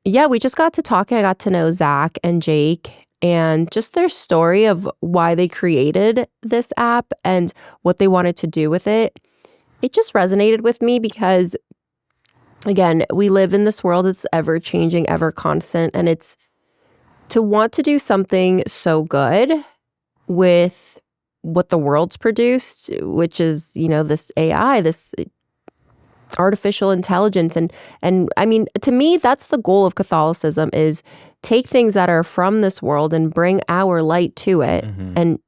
we just got to talking. I got to know Zach and Jake and just their story of why they created this app and what they wanted to do with it. It just resonated with me because, again, we live in this world that's ever changing, ever constant. And it's to want to do something so good with what the world's produced, which is, this AI, this artificial intelligence. And I mean, to me, that's the goal of Catholicism, is take things that are from this world and bring our light to it and,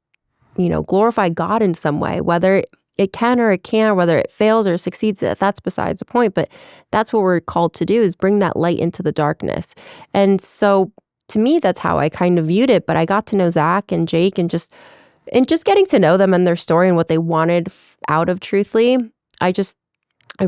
glorify God in some way, whether it can or it can't, or whether it fails or succeeds, that's besides the point. But that's what we're called to do, is bring that light into the darkness. And so to me, that's how I kind of viewed it. But I got to know Zach and Jake and just, and just getting to know them and their story and what they wanted out of Truthfully, I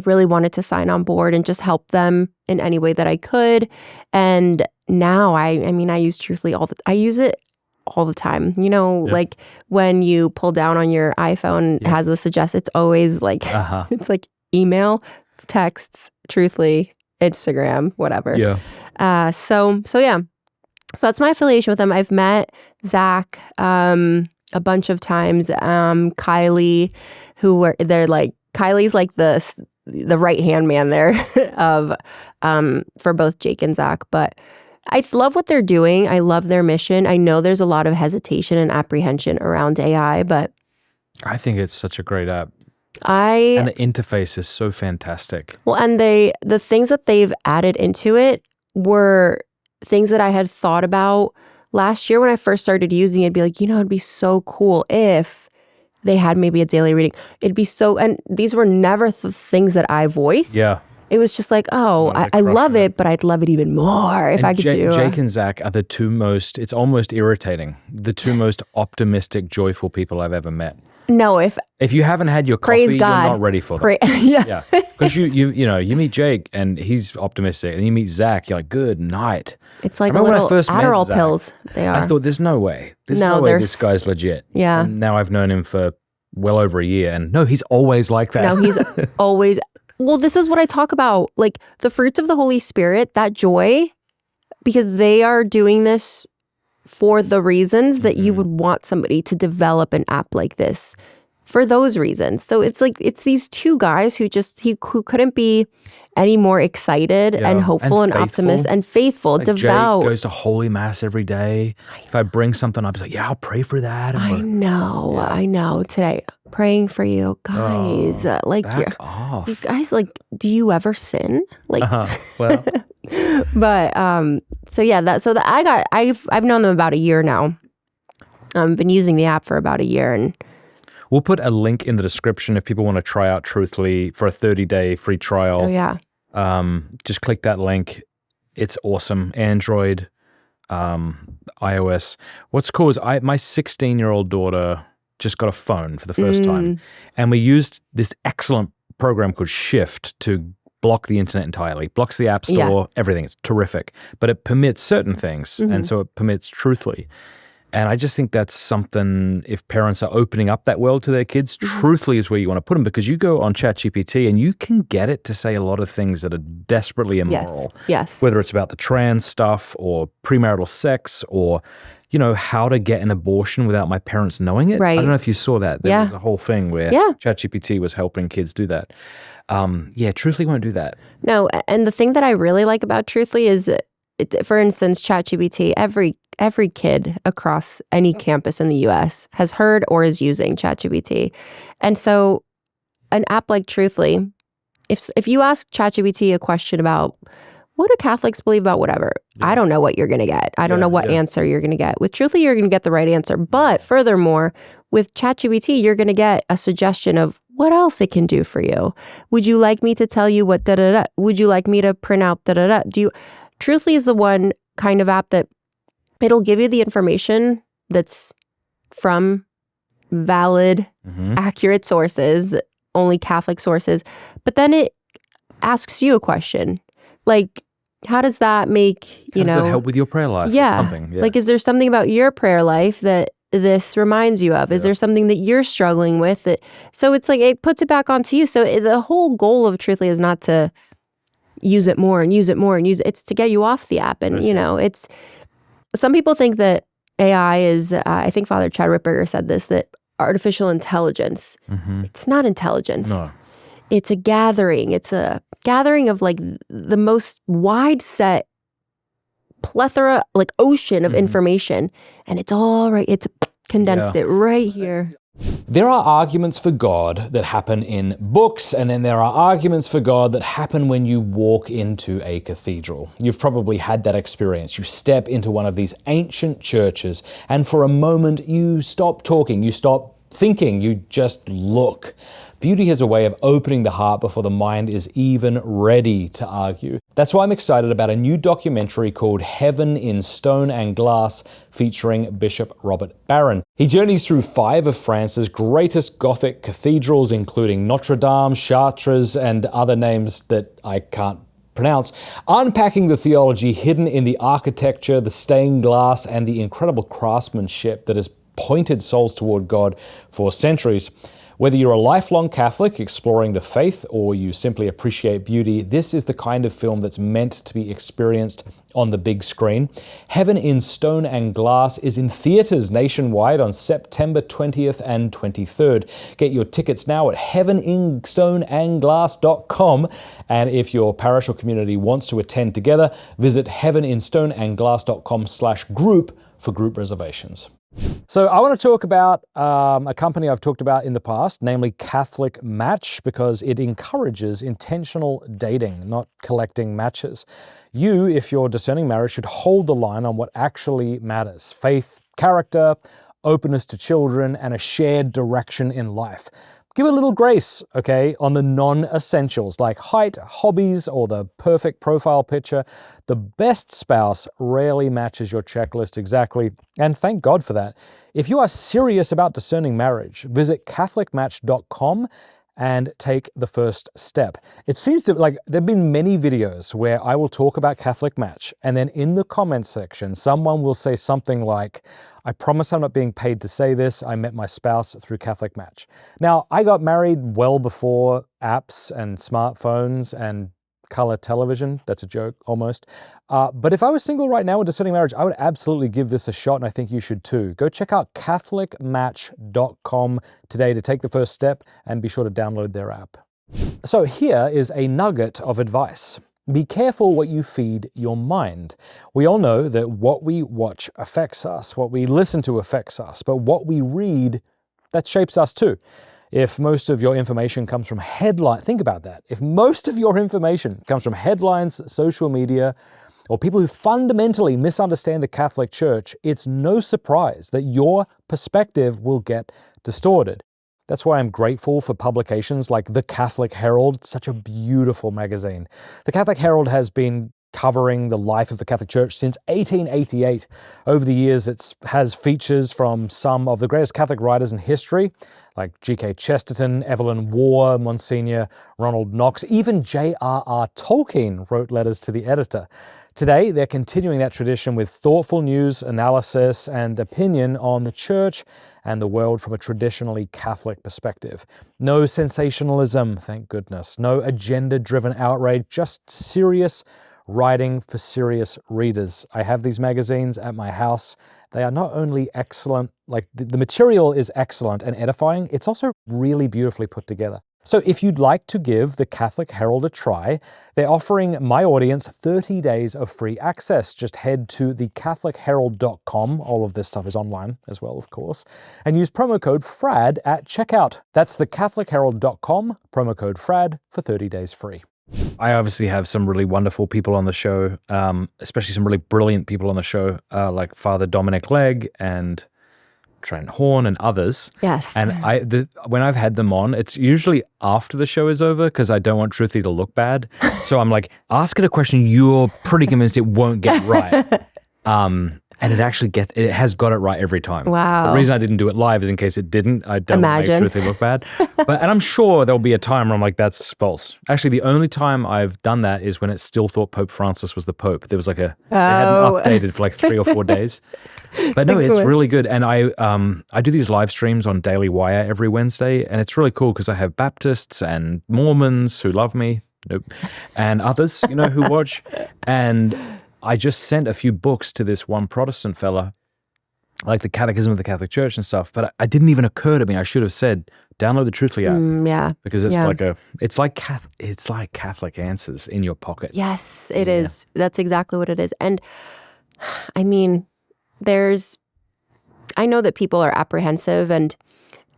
really wanted to sign on board and just help them in any way that I could. And now I use Truthfully I use it all the time. Like when you pull down on your iPhone, it has the suggest. It's always like, it's like email, texts, Truthfully, Instagram, whatever. Yeah. So that's my affiliation with them. I've met Zach a bunch of times. Kylie, Kylie's like the right hand man there of for both Jake and Zach. But I love what they're doing. I love their mission. I know there's a lot of hesitation and apprehension around AI, but I think it's such a great app. And the interface is so fantastic. Well, and the things that they've added into it were things that I had thought about last year when I first started using it. It'd be like, it'd be so cool if they had maybe a daily reading. It'd be so, and these were never things that I voiced. Yeah. It was just like, I love it, but I'd love it even more if I could do. Jake and Zach are the two most, it's almost irritating, the two most optimistic, joyful people I've ever met. No, if you haven't had your coffee, you're not ready for them. Yeah. Because you meet Jake and he's optimistic, and you meet Zach, you're like, good night. It's like a little Adderall pills. They are. I thought, there's no way. There's no way this guy's legit. Yeah. And now I've known him for well over a year, and no, he's always like that. No, he's always. Well, this is what I talk about, like the fruits of the Holy Spirit, that joy, because they are doing this for the reasons that you would want somebody to develop an app like this for those reasons. So it's like, it's these two guys who couldn't be any more excited and hopeful and optimist and faithful, like devout. Jake goes to Holy Mass every day. If I bring something up, he's like, I'll pray for that. I know. Today, praying for you guys. Back off. You guys, like, do you ever sin? Like, well. But I've known them about a year now. Been using the app for about a year, and we'll put a link in the description if people want to try out Truthfully for a 30-day free trial. Oh yeah. Just click that link. It's awesome. Android, iOS. What's cool is my 16-year-old daughter just got a phone for the first time, and we used this excellent program called Shift to block the internet entirely, blocks the app store, everything. It's terrific, but it permits certain things, and so it permits Truthfully. And I just think that's something, if parents are opening up that world to their kids, Truthfully is where you want to put them, because you go on ChatGPT and you can get it to say a lot of things that are desperately immoral. Yes. Whether it's about the trans stuff or premarital sex or, how to get an abortion without my parents knowing it. Right. I don't know if you saw that. There was a whole thing where ChatGPT was helping kids do that. Truthfully won't do that. No, and the thing that I really like about Truthfully is, for instance, ChatGPT, every kid across any campus in the U.S. has heard or is using ChatGPT. And so an app like Truthfully, if you ask ChatGPT a question about, what do Catholics believe about whatever, I don't know what you're going to get. I don't know what answer you're going to get. With Truthfully, you're going to get the right answer. But furthermore, with ChatGPT, you're going to get a suggestion of what else it can do for you. Would you like me to tell you what da-da-da? Would you like me to print out da-da-da? Truthfully is the one kind of app that it'll give you the information that's from valid, accurate sources, only Catholic sources. But then it asks you a question. Like, how does that make, How does that help with your prayer life? Yeah. Or something? Like, is there something about your prayer life that this reminds you of? Is there something that you're struggling with? So it's like, it puts it back onto you. So the whole goal of Truthfully is not to use it more and use it more and use it. It's to get you off the app. And, it's, some people think that AI is, I think Father Chad Ripperger said this, that artificial intelligence, it's not intelligence. No. It's a gathering. It's a gathering of like the most wide set plethora, like ocean of information. And it's all right. It's condensed it right here. There are arguments for God that happen in books, and then there are arguments for God that happen when you walk into a cathedral. You've probably had that experience. You step into one of these ancient churches, and for a moment you stop talking, you stop thinking, you just look. Beauty has a way of opening the heart before the mind is even ready to argue. That's why I'm excited about a new documentary called Heaven in Stone and Glass, featuring Bishop Robert Barron. He journeys through 5 of France's greatest Gothic cathedrals, including Notre Dame, Chartres, and other names that I can't pronounce, unpacking the theology hidden in the architecture, the stained glass, and the incredible craftsmanship that has pointed souls toward God for centuries. Whether you're a lifelong Catholic exploring the faith or you simply appreciate beauty, this is the kind of film that's meant to be experienced on the big screen. Heaven in Stone and Glass is in theaters nationwide on September 20th and 23rd. Get your tickets now at heaveninstoneandglass.com. And if your parish or community wants to attend together, visit heaveninstoneandglass.com/group for group reservations. So I want to talk about a company I've talked about in the past, namely Catholic Match, because it encourages intentional dating, not collecting matches. You, if you're discerning marriage, should hold the line on what actually matters: faith, character, openness to children, and a shared direction in life. Give a little grace, okay, on the non-essentials like height, hobbies, or the perfect profile picture. The best spouse rarely matches your checklist exactly, and thank God for that. If you are serious about discerning marriage, visit catholicmatch.com and take the first step. It seems to, like, there have been many videos where I will talk about Catholic Match, and then in the comments section, someone will say something like, "I promise I'm not being paid to say this. I met my spouse through Catholic Match." Now, I got married well before apps and smartphones and color television. That's a joke, almost. But if I was single right now with discerning marriage, I would absolutely give this a shot, and I think you should too. Go check out catholicmatch.com today to take the first step, and be sure to download their app. So here is a nugget of advice. Be careful what you feed your mind. We all know that what we watch affects us, what we listen to affects us, but what we read, that shapes us too. If most of your information comes from headlines, think about that. If most of your information comes from headlines, social media, or people who fundamentally misunderstand the Catholic Church, it's no surprise that your perspective will get distorted. That's why I'm grateful for publications like The Catholic Herald, such a beautiful magazine. The Catholic Herald has been covering the life of the Catholic Church since 1888. Over the years, it has features from some of the greatest Catholic writers in history, like G.K. Chesterton, Evelyn Waugh, Monsignor Ronald Knox. Even J.R.R. Tolkien wrote letters to the editor. Today, they're continuing that tradition with thoughtful news, analysis, and opinion on the Church and the world from a traditionally Catholic perspective. No sensationalism, thank goodness. No agenda-driven outrage, just serious writing for serious readers. I have these magazines at my house. They are not only excellent, like the material is excellent and edifying, it's also really beautifully put together. So if you'd like to give the Catholic Herald a try, they're offering my audience 30 days of free access. Just head to thecatholicherald.com. All of this stuff is online as well, of course. And use promo code FRAD at checkout. That's thecatholicherald.com, promo code FRAD for 30 days free. I obviously have some really wonderful people on the show, especially some really brilliant people on the show, like Father Dominic Legg and Trent Horn and others. Yes. And when I've had them on, it's usually after the show is over because I don't want Truthfully to look bad. So I'm like, ask it a question you're pretty convinced it won't get right. And it has got it right every time. Wow. The reason I didn't do it live is in case it didn't. I don't want to make Truthfully look bad. And I'm sure there'll be a time where I'm like, that's false. Actually, the only time I've done that is when it still thought Pope Francis was the Pope. There was like they hadn't updated for like 3 or 4 days. But no, it's really good. And I do these live streams on Daily Wire every Wednesday, and it's really cool because I have Baptists and Mormons who love me, and others, who watch. And I just sent a few books to this one Protestant fella, like the Catechism of the Catholic Church and stuff, but it didn't even occur to me. I should have said, download the Truthfully app. Yeah. Because it's like Catholic answers in your pocket. Yes, it is. That's exactly what it is. And I mean, I know that people are apprehensive, and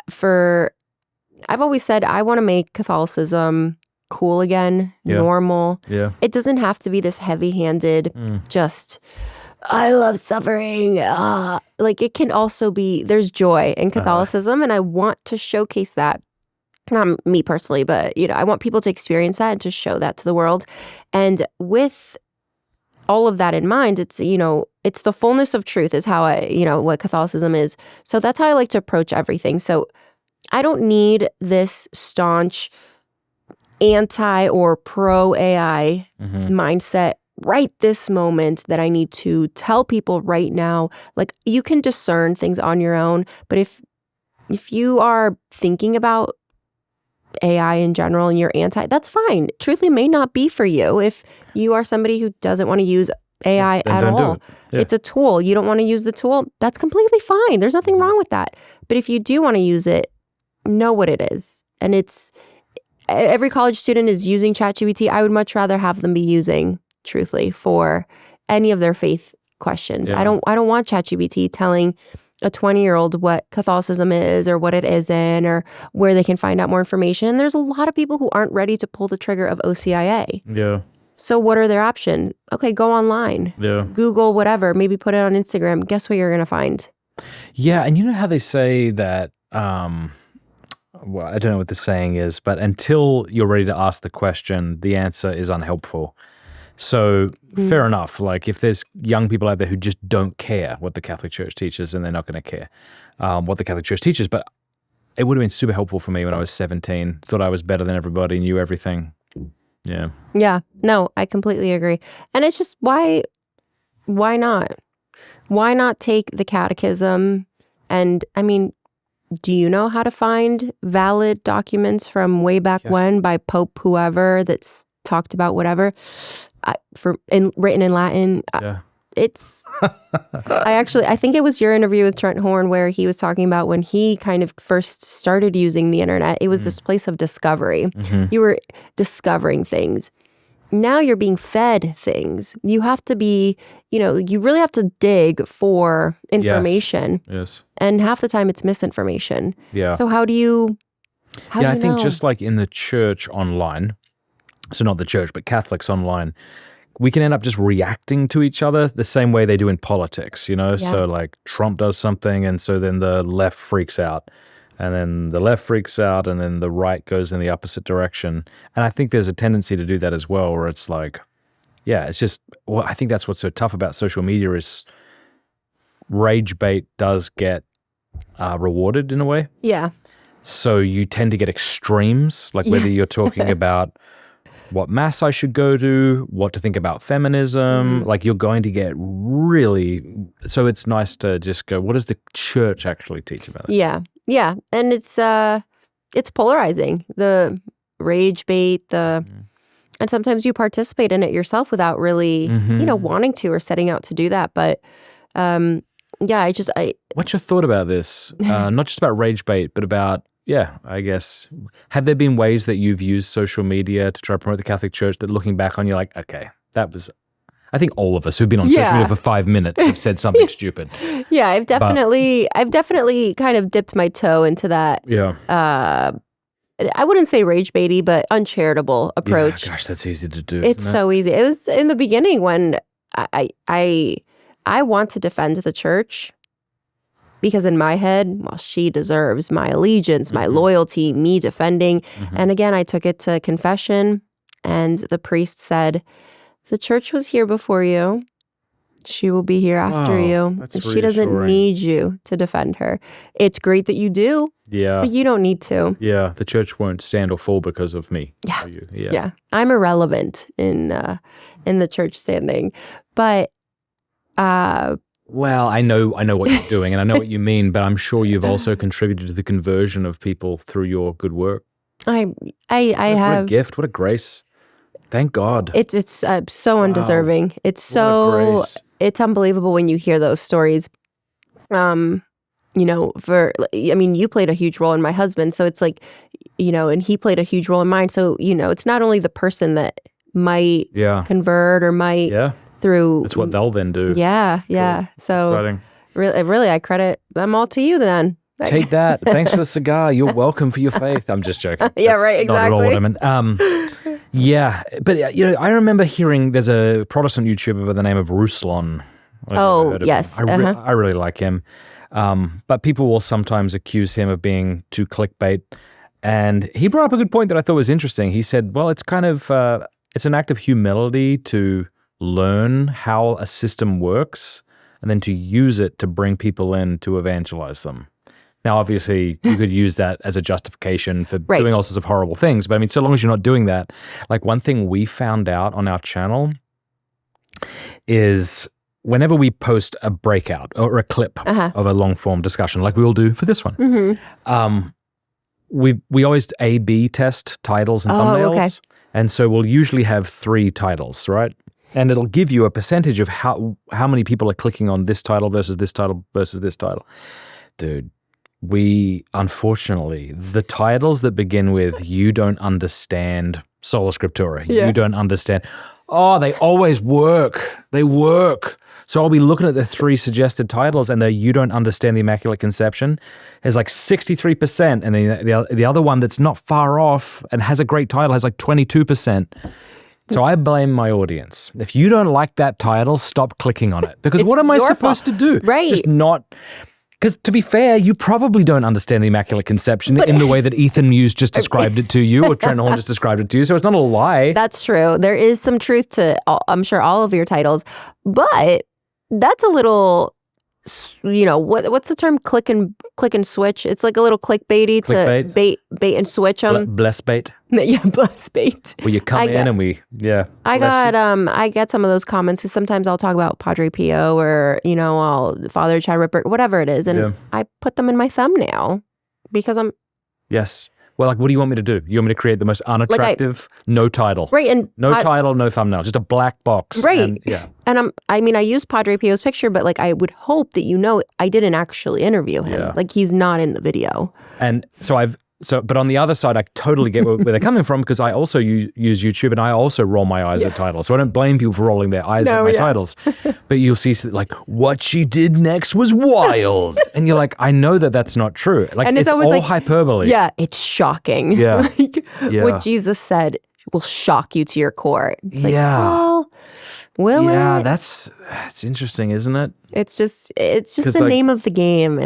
I've always said I want to make Catholicism cool again, normal. Yeah. It doesn't have to be this heavy-handed, just I love suffering. Like it can also be, there's joy in Catholicism, and I want to showcase that. Not me personally, but I want people to experience that and to show that to the world. And with all of that in mind, it's it's the fullness of truth is how what Catholicism is. So that's how I like to approach everything. So I don't need this staunch anti or pro AI mindset right this moment that I need to tell people right now. Like you can discern things on your own, but if you are thinking about AI in general and you're anti, that's fine. Truthfully may not be for you. If you are somebody who doesn't want to use AI at all, it's a tool. You don't want to use the tool, that's completely fine. There's nothing wrong with that. But if you do want to use it, know what it is. And every college student is using ChatGPT. I would much rather have them be using Truthfully for any of their faith questions. I don't want ChatGPT telling a 20-year-old what Catholicism is or what it isn't or where they can find out more information. And there's a lot of people who aren't ready to pull the trigger of OCIA. Yeah. So what are their options? Okay, go online. Yeah. Google whatever. Maybe put it on Instagram. Guess what you're going to find? Yeah, and you know how they say that, well, I don't know what the saying is, but until you're ready to ask the question, the answer is unhelpful. So fair enough. Like if there's young people out there who just don't care what the Catholic Church teaches, and they're not going to care what the Catholic Church teaches. But it would have been super helpful for me when I was 17. Thought I was better than everybody, knew everything. Yeah. Yeah. No, I completely agree. And it's just why not? Why not take the catechism? And I mean, do you know how to find valid documents from way back when by Pope whoever that's talked about whatever? Written in Latin. It's I think it was your interview with Trent Horn where he was talking about when he kind of first started using the internet. It was this place of discovery. You were discovering things. Now you're being fed things. You have to be, you really have to dig for information. Yes. And half the time it's misinformation. Yeah. So how do you I think just like in the church online, so not the church, but Catholics online, we can end up just reacting to each other the same way they do in politics, So like Trump does something, and so then the left freaks out, and then the left freaks out, and then the right goes in the opposite direction. And I think there's a tendency to do that as well, where it's like, it's just, I think that's what's so tough about social media is rage bait does get rewarded in a way. Yeah. So you tend to get extremes, like whether you're talking about what mass I should go to, what to think about feminism, like you're going to get really, so it's nice to just go, what does the church actually teach about it? Yeah. Yeah. And it's polarizing, the rage bait, and sometimes you participate in it yourself without really, wanting to or setting out to do that. But what's your thought about this? Not just about rage bait, but about, I guess, have there been ways that you've used social media to try to promote the Catholic Church that looking back on, you're like, okay, that was, I think all of us who've been on social media for 5 minutes have said something stupid. Yeah, I've definitely kind of dipped my toe into that. Yeah. I wouldn't say rage baity, but uncharitable approach. Yeah, gosh, that's easy to do. It's so easy. It was in the beginning when I want to defend the church. Because in my head, well, she deserves my allegiance, my loyalty, me defending. And again, I took it to confession, and the priest said, the church was here before you. She will be here after you. That's she doesn't need you to defend her. It's great that you do, but you don't need to. Yeah, the church won't stand or fall because of me. Yeah, you. Yeah. I'm irrelevant in the church standing. But well, I know what you're doing, and I know what you mean, but I'm sure you've also contributed to the conversion of people through your good work. I have. What a gift! What a grace! Thank God. It's so undeserving. It's unbelievable when you hear those stories. You played a huge role in my husband, so it's like, and he played a huge role in mine. So it's not only the person that might convert or might. Through it's what they'll then do. Yeah. Cool. So exciting. Really, I credit them all to you then. Take that. Thanks for the cigar. You're welcome for your faith. I'm just joking. Yeah, right. Exactly. Not at all what I meant. But I remember hearing there's a Protestant YouTuber by the name of Ruslan. I don't know if you've Oh, heard of him. yes. I really like him. But people will sometimes accuse him of being too clickbait. And he brought up a good point that I thought was interesting. He said, well, it's kind of, it's an act of humility to learn how a system works and then to use it to bring people in to evangelize them. Now, obviously, you could use that as a justification for Right. doing all sorts of horrible things. But I mean, so long as you're not doing that, like one thing we found out on our channel is whenever we post a breakout or a clip of a long form discussion, like we will do for this one, we always A/B test titles and thumbnails. Okay. And so we'll usually have 3 titles, right? And it'll give you a percentage of how many people are clicking on this title versus this title versus this title. Dude, we unfortunately, the titles that begin with "You don't understand sola scriptura," you don't understand. Oh, they always work. They work. So I'll be looking at the 3 suggested titles, and "You don't understand the Immaculate Conception" is like 63%, and then the other one that's not far off and has a great title has like 22%. So I blame my audience. If you don't like that title, stop clicking on it. Because what am I supposed to do? Right. Just not. Because to be fair, you probably don't understand the Immaculate Conception in the way that Ethan Muse just described it to you, or Trent Horn just described it to you. So it's not a lie. That's true. There is some truth to, I'm sure, all of your titles, but that's a little, what's the term? Click and switch. It's like a little clickbaity to bait and switch them. Bless bait. Yeah, bless bait. Well, you come in and I get some of those comments because sometimes I'll talk about Padre Pio or I'll Father Chad Ripper, whatever it is, and I put them in my thumbnail because I'm. Yes. Well, like, what do you want me to do? You want me to create the most unattractive, no title, right? And no title, no thumbnail, just a black box, right? And I used Padre Pio's picture, but like, I would hope that I didn't actually interview him. Yeah. Like, he's not in the video. And but on the other side, I totally get where they're coming from because I also use YouTube and I also roll my eyes at titles. So I don't blame people for rolling their eyes at my titles. But you'll see like, "What she did next was wild." And you're like, I know that that's not true. Like, and it's all like, hyperbole. Yeah, it's shocking. Yeah. What Jesus said will shock you to your core. It's like, yeah. Will it? Yeah, that's interesting, isn't it? It's just the name of the game.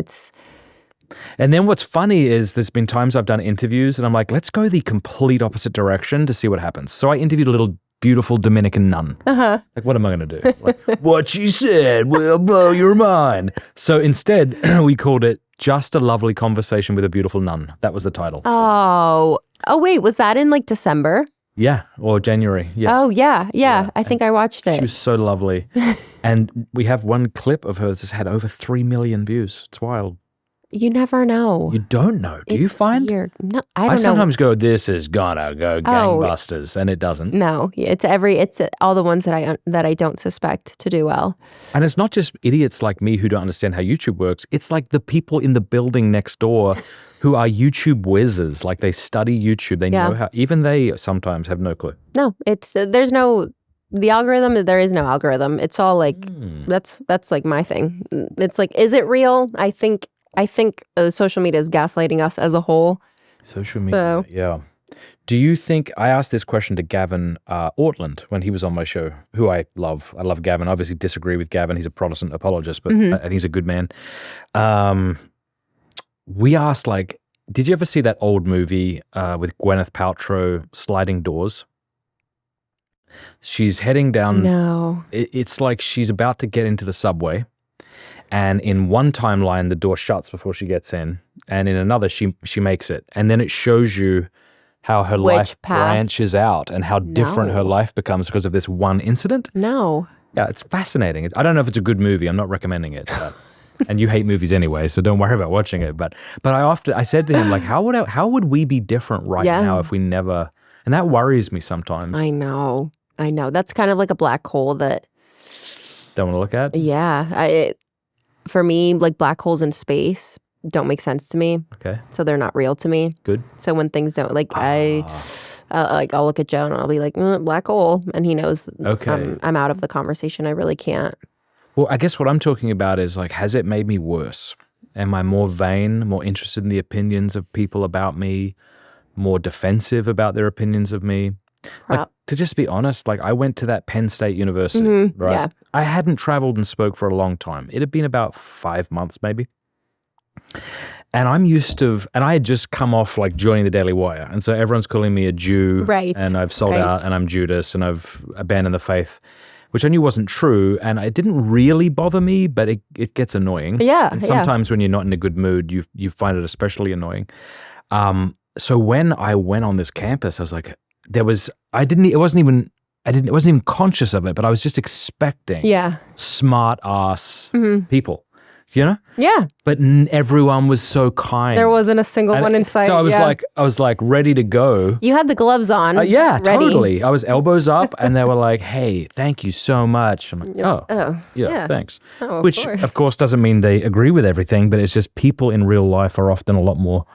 And then what's funny is there's been times I've done interviews and I'm like, let's go the complete opposite direction to see what happens. So I interviewed a little beautiful Dominican nun. Like, what am I going to do? Like, "What she said will blow your mind." So instead, we called it "Just a Lovely Conversation with a Beautiful Nun." That was the title. Oh, wait, was that in like December? Yeah, or January. Yeah. Oh, yeah. I think I watched it. She was so lovely. And we have one clip of her that's had over 3 million views. It's wild. You never know. You don't know. Do you find? Weird. No, I don't know. I sometimes go, "This is gonna go gangbusters," and it doesn't. No, it's all the ones that I don't suspect to do well. And it's not just idiots like me who don't understand how YouTube works. It's like the people in the building next door who are YouTube whizzes. Like, they study YouTube. They know how. Even they sometimes have no clue. No, there's no. The algorithm, there is no algorithm. It's all like that's like my thing. It's like, is it real? I think social media is gaslighting us as a whole. Social media, yeah. Do you think, I asked this question to Gavin Ortland when he was on my show, who I love. I love Gavin. I obviously disagree with Gavin. He's a Protestant apologist, but I think he's a good man. We asked, like, did you ever see that old movie with Gwyneth Paltrow, Sliding Doors? She's heading down. No. It's like she's about to get into the subway. And in one timeline, the door shuts before she gets in. And in another, she makes it. And then it shows you how her life branches out and how different her life becomes because of this one incident. No. Yeah, it's fascinating. I don't know if it's a good movie. I'm not recommending it. But, and you hate movies anyway, so don't worry about watching it. But I said to him, like, how would we be different right now if we never... And that worries me sometimes. I know. That's kind of like a black hole that... Don't want to look at? Yeah. For me, like, black holes in space don't make sense to me. Okay. So they're not real to me. Good. So when things don't, like, I'll look at Joe and I'll be like, black hole. And he knows I'm out of the conversation. I really can't. Well, I guess what I'm talking about is, like, has it made me worse? Am I more vain, more interested in the opinions of people about me, more defensive about their opinions of me? Like, to just be honest, like I went to that Penn State University, right? Yeah. I hadn't traveled and spoke for a long time. It had been about 5 months maybe. And I had just come off like joining the Daily Wire. And so everyone's calling me a Jew. Right. And I've sold out and I'm Judas and I've abandoned the faith, which I knew wasn't true. And it didn't really bother me, but it gets annoying. Yeah. And sometimes when you're not in a good mood, you find it especially annoying. So when I went on this campus, I was like, I wasn't even conscious of it, but I was just expecting smart ass people, you know? Yeah. But everyone was so kind. There wasn't a single one in sight. So I was like ready to go. You had the gloves on. Yeah, ready. totally. I was elbows up and they were like, hey, thank you so much. I'm like, yeah, thanks. Oh, Which of course doesn't mean they agree with everything, but it's just people in real life are often a lot more.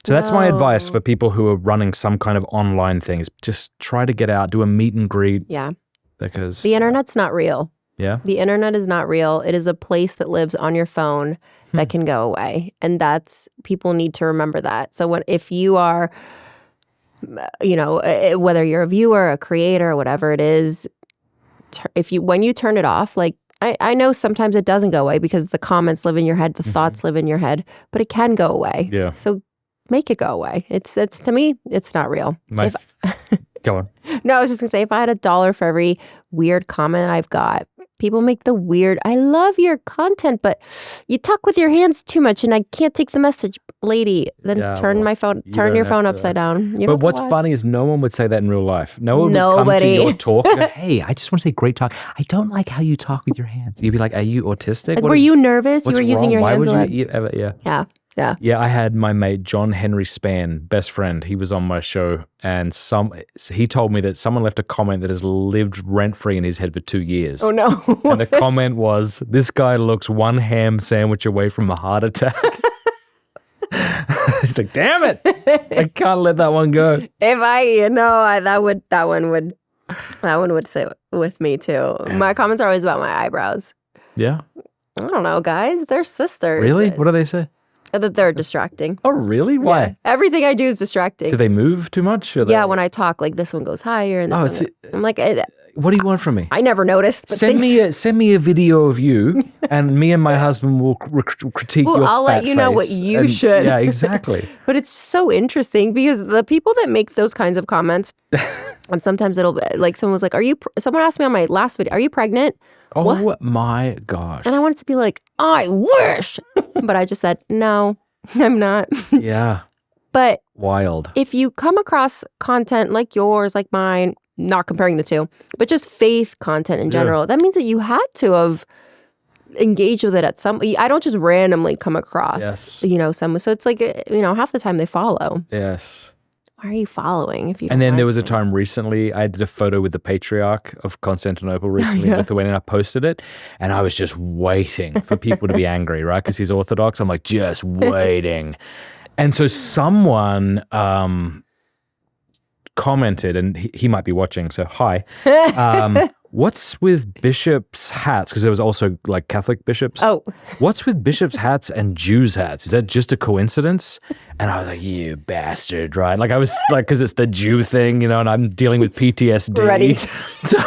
So that's my advice for people who are running some kind of online thing is just try to get out, do a meet and greet. Yeah. Because the internet's not real. Yeah. The internet is not real. It is a place that lives on your phone that can go away. And people need to remember that. So if you are, whether you're a viewer, a creator, whatever it is, when you turn it off, like I know sometimes it doesn't go away because the comments live in your head, the thoughts live in your head, but it can go away. Yeah. So make it go away. It's to me, it's not real. Go on. No, I was just gonna say, if I had $1 for every weird comment I've got, people make the weird, I love your content, but you talk with your hands too much and I can't take the message. Lady, then turn your phone upside down. But what's funny is no one would say that in real life. No one would come to your talk and go, hey, I just want to say great talk. I don't like how you talk with your hands. You'd be like, are you autistic? Like, were you nervous? You were using your hands a lot? Why would you ever, Yeah. Yeah, I had my mate, John Henry Spann, best friend. He was on my show and he told me that someone left a comment that has lived rent-free in his head for 2 years. Oh, no. And the comment was, this guy looks one ham sandwich away from a heart attack. He's like, damn it. I can't let that one go. If that one would sit with me too. Yeah. My comments are always about my eyebrows. Yeah. I don't know, guys. They're sisters. Really? What do they say? That they're distracting. Oh, really? Why? Yeah. Everything I do is distracting. Do they move too much? Yeah, when I talk, like this one goes higher and this one. I'm like, what do you want from me? I never noticed. But send me a video of you, and me and my husband will critique your I'll let you know what you should. Yeah, exactly. But it's so interesting because the people that make those kinds of comments, and sometimes it'll like someone was like, someone asked me on my last video, are you pregnant? Oh what? My gosh. And I wanted to be like, I wish. But I just said, no, I'm not. Yeah. But wild. If you come across content like yours, like mine, not comparing the two, but just faith content in general, that means that you had to have engaged with it at some. I don't just randomly come across, someone. So it's like, half the time they follow. Yes. Why are you following if you? And then there was a time recently I did a photo with the Patriarch of Constantinople recently in Lithuania, and I posted it, and I was just waiting for people to be angry, right? Because he's Orthodox. I'm like, just waiting. And so someone commented, and he might be watching, so hi. What's with bishops' hats? Because there was also like Catholic bishops. Oh. What's with bishops' hats and Jews' hats? Is that just a coincidence? And I was like, you bastard, right? Like I was like, because it's the Jew thing, and I'm dealing with PTSD. Ready. So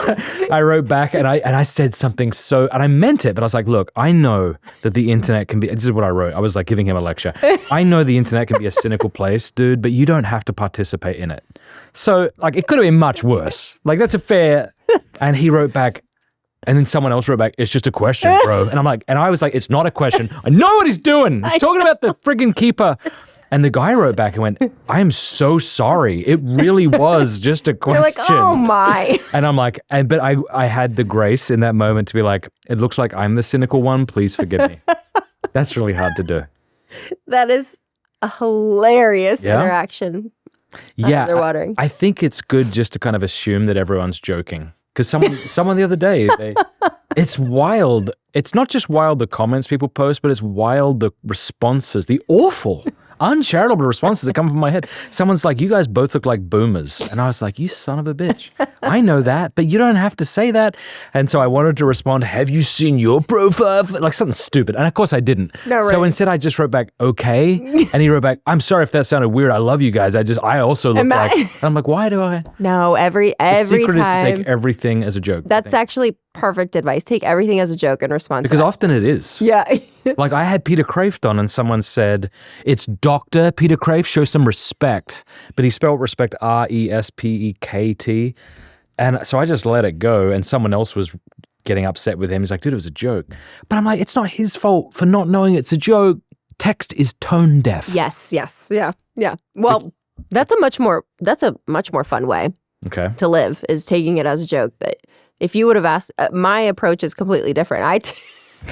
I wrote back and I said something and I meant it, but I was like, look, I know that the internet can be, this is what I wrote. I was like giving him a lecture. I know the internet can be a cynical place, dude, but you don't have to participate in it. So like it could have been much worse. Like that's a fair... And he wrote back, and then someone else wrote back, it's just a question, bro. And I was like, it's not a question. I know what he's doing. He's talking about the friggin' keeper. And the guy wrote back and went, I am so sorry. It really was just a question. You're like, oh my. And I'm like, but I had the grace in that moment to be like, it looks like I'm the cynical one. Please forgive me. That's really hard to do. That is a hilarious interaction. Yeah. I think it's good just to kind of assume that everyone's joking. Because someone the other day, it's wild. It's not just wild the comments people post, but it's wild the responses, the awful, uncharitable responses that come from my head. Someone's like, you guys both look like boomers. And I was like, you son of a bitch. I know that, but you don't have to say that. And so I wanted to respond, have you seen your profile? Like something stupid. And of course I didn't. No, right. So instead I just wrote back, okay. And he wrote back, I'm sorry if that sounded weird. I love you guys. I also look like, and I'm like, why do I? No, every The secret time. is to take everything as a joke. That's actually perfect advice. Take everything as a joke and respond Because to it. often it is. Yeah. Like I had Peter Kraft on and someone said, it's Dr. Peter Kraft, show some respect. But he spelled respect R-E-S-P-E-K-T. And so I just let it go and someone else was getting upset with him. He's like, dude, it was a joke. But I'm like, it's not his fault for not knowing it's a joke. Text is tone deaf. Yes. Yeah. Well, that's a much more fun way to live, is taking it as a joke. That if you would have asked, my approach is completely different.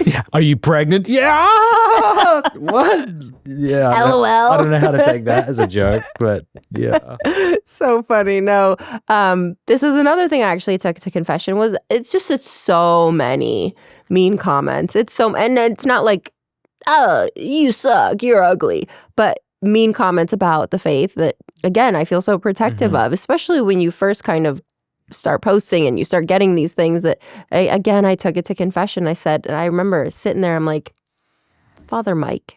Yeah. Are you pregnant? Yeah. What? Yeah. LOL. I don't know how to take that as a joke, but yeah. So funny. No, this is another thing I actually took to confession. Was it's so many mean comments. And it's not like, oh, you suck, you're ugly, but mean comments about the faith that, again, I feel so protective of, especially when you first kind of start posting and you start getting these things that, I took it to confession. I said, and I remember sitting there, I'm like, Father Mike,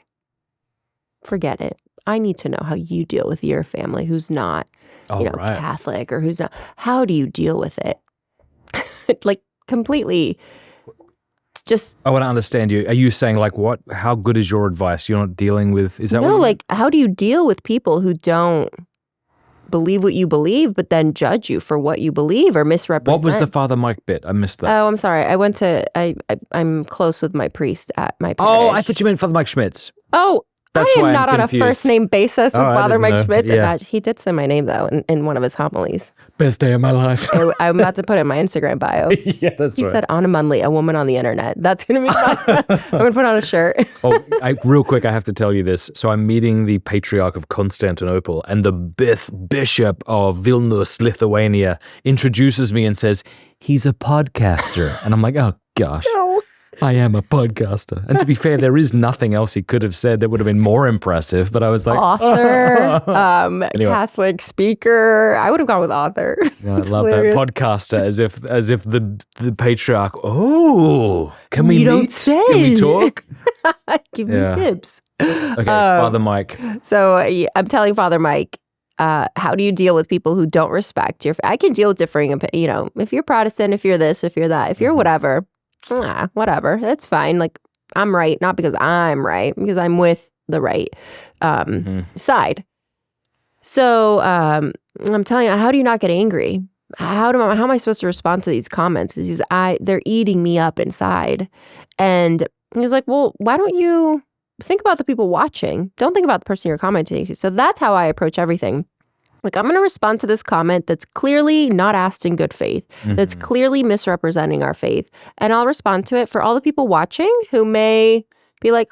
forget it. I need to know how you deal with your family who's not, Catholic, or who's not. How do you deal with it? Like completely just. I want to understand you. Are you saying like what? How good is your advice? You're not dealing with, is that No, what like how do you deal with people who don't believe what you believe, but then judge you for what you believe or misrepresent? What was the Father Mike bit? I missed that. Oh, I'm sorry. I'm close with my priest at my parish. Oh, I thought you meant Father Mike Schmitz. Oh, That's I why am I'm not on confused. a first name basis with Oh, I Father didn't Mike know. Schmitz. Yeah. He did say my name though in one of his homilies. Best day of my life. I'm about to put it in my Instagram bio. Yeah, that's He right. said, Anna Munley, a woman on the internet. That's going to be fun. I'm going to put on a shirt. Real quick, I have to tell you this. So I'm meeting the Patriarch of Constantinople, and the Bishop of Vilnius, Lithuania, introduces me and says, he's a podcaster. And I'm like, oh gosh. No. I am a podcaster. And to be fair, there is nothing else he could have said that would have been more impressive, but I was like, Author, Anyway. Catholic speaker. I would have gone with author. Yeah, I It's love hilarious. that podcaster, as if the patriarch. Oh, can we You don't meet? say. Can we talk? Give Yeah. me tips. Okay, Father Mike. So I'm telling Father Mike, how do you deal with people who don't respect your? I can deal with differing. If you're Protestant, if you're this, if you're that, if you're whatever, whatever, that's fine. Like I'm right, not because I'm right, because I'm with the right side. So I'm telling you, how do you not get angry? How am I supposed to respond to these comments? They're eating me up inside. And he was like, well, why don't you think about the people watching? Don't think about the person you're commenting to. So that's how I approach everything. Like, I'm going to respond to this comment that's clearly not asked in good faith, that's clearly misrepresenting our faith. And I'll respond to it for all the people watching who may be like,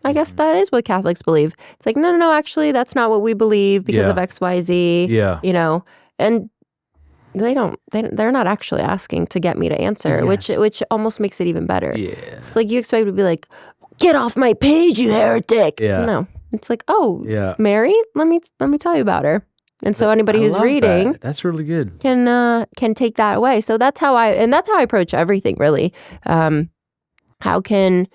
I guess that is what Catholics believe. It's like, no, actually, that's not what we believe because of X, Y, Z. Yeah. And they're not actually asking to get me to answer, which almost makes it even better. Yeah. It's like you expect me to be like, get off my page, you heretic. Yeah. No. It's like, oh, Yeah. Mary, let me tell you about her. And so anybody I who's love reading that. That's really good. can take that away. So that's how I approach everything, really. How can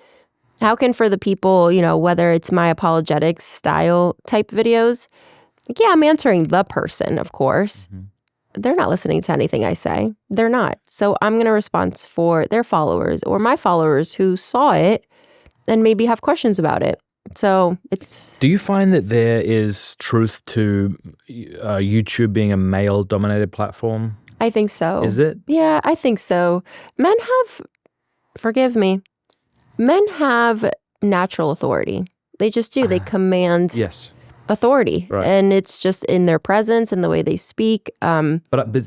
for the people, whether it's my apologetics style type videos, like, yeah, I'm answering the person, of course. They're not listening to anything I say. They're not. So I'm going to respond for their followers or my followers who saw it and maybe have questions about it. So it's... Do you find that there is truth to YouTube being a male-dominated platform? I think so. Is it? Yeah, I think so. Men have, forgive me, men have natural authority. They just do. They command Yes. authority. Right. And it's just in their presence and the way they speak. But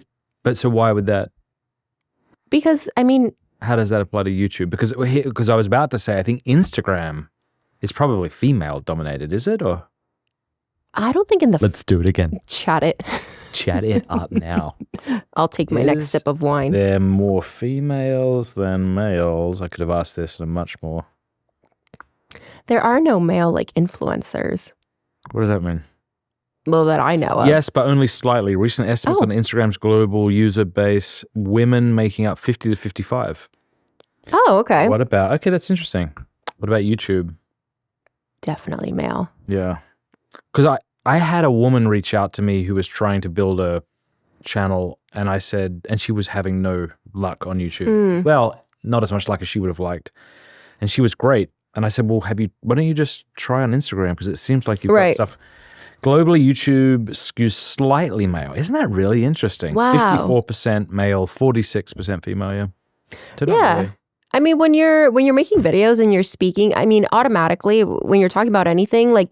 so why would that? Because, I mean... How does that apply to YouTube? Because I was about to say, I think Instagram is probably female-dominated, is it? Or I don't think in the... Let's do it again. Chat it. Chat it up now. I'll take my next sip of wine. There are more females than males. I could have asked this in a much more... There are no male, influencers. What does that mean? Well, that I know of. Yes, but only slightly. Recent estimates on Instagram's global user base, women making up 50 to 55. Oh, okay. What about, okay, that's interesting. What about YouTube? Definitely male. Yeah. Because I had a woman reach out to me who was trying to build a channel, and I said, and she was having no luck on YouTube. Well, not as much luck as she would have liked. And she was great. And I said, well, why don't you just try on Instagram? Because it seems like you've got stuff. Globally, YouTube skews slightly male. Isn't that really interesting? Wow. 54% male, 46% female, yeah. So yeah. really. I mean, when you're making videos and you're speaking, I mean, automatically, when you're talking about anything, like,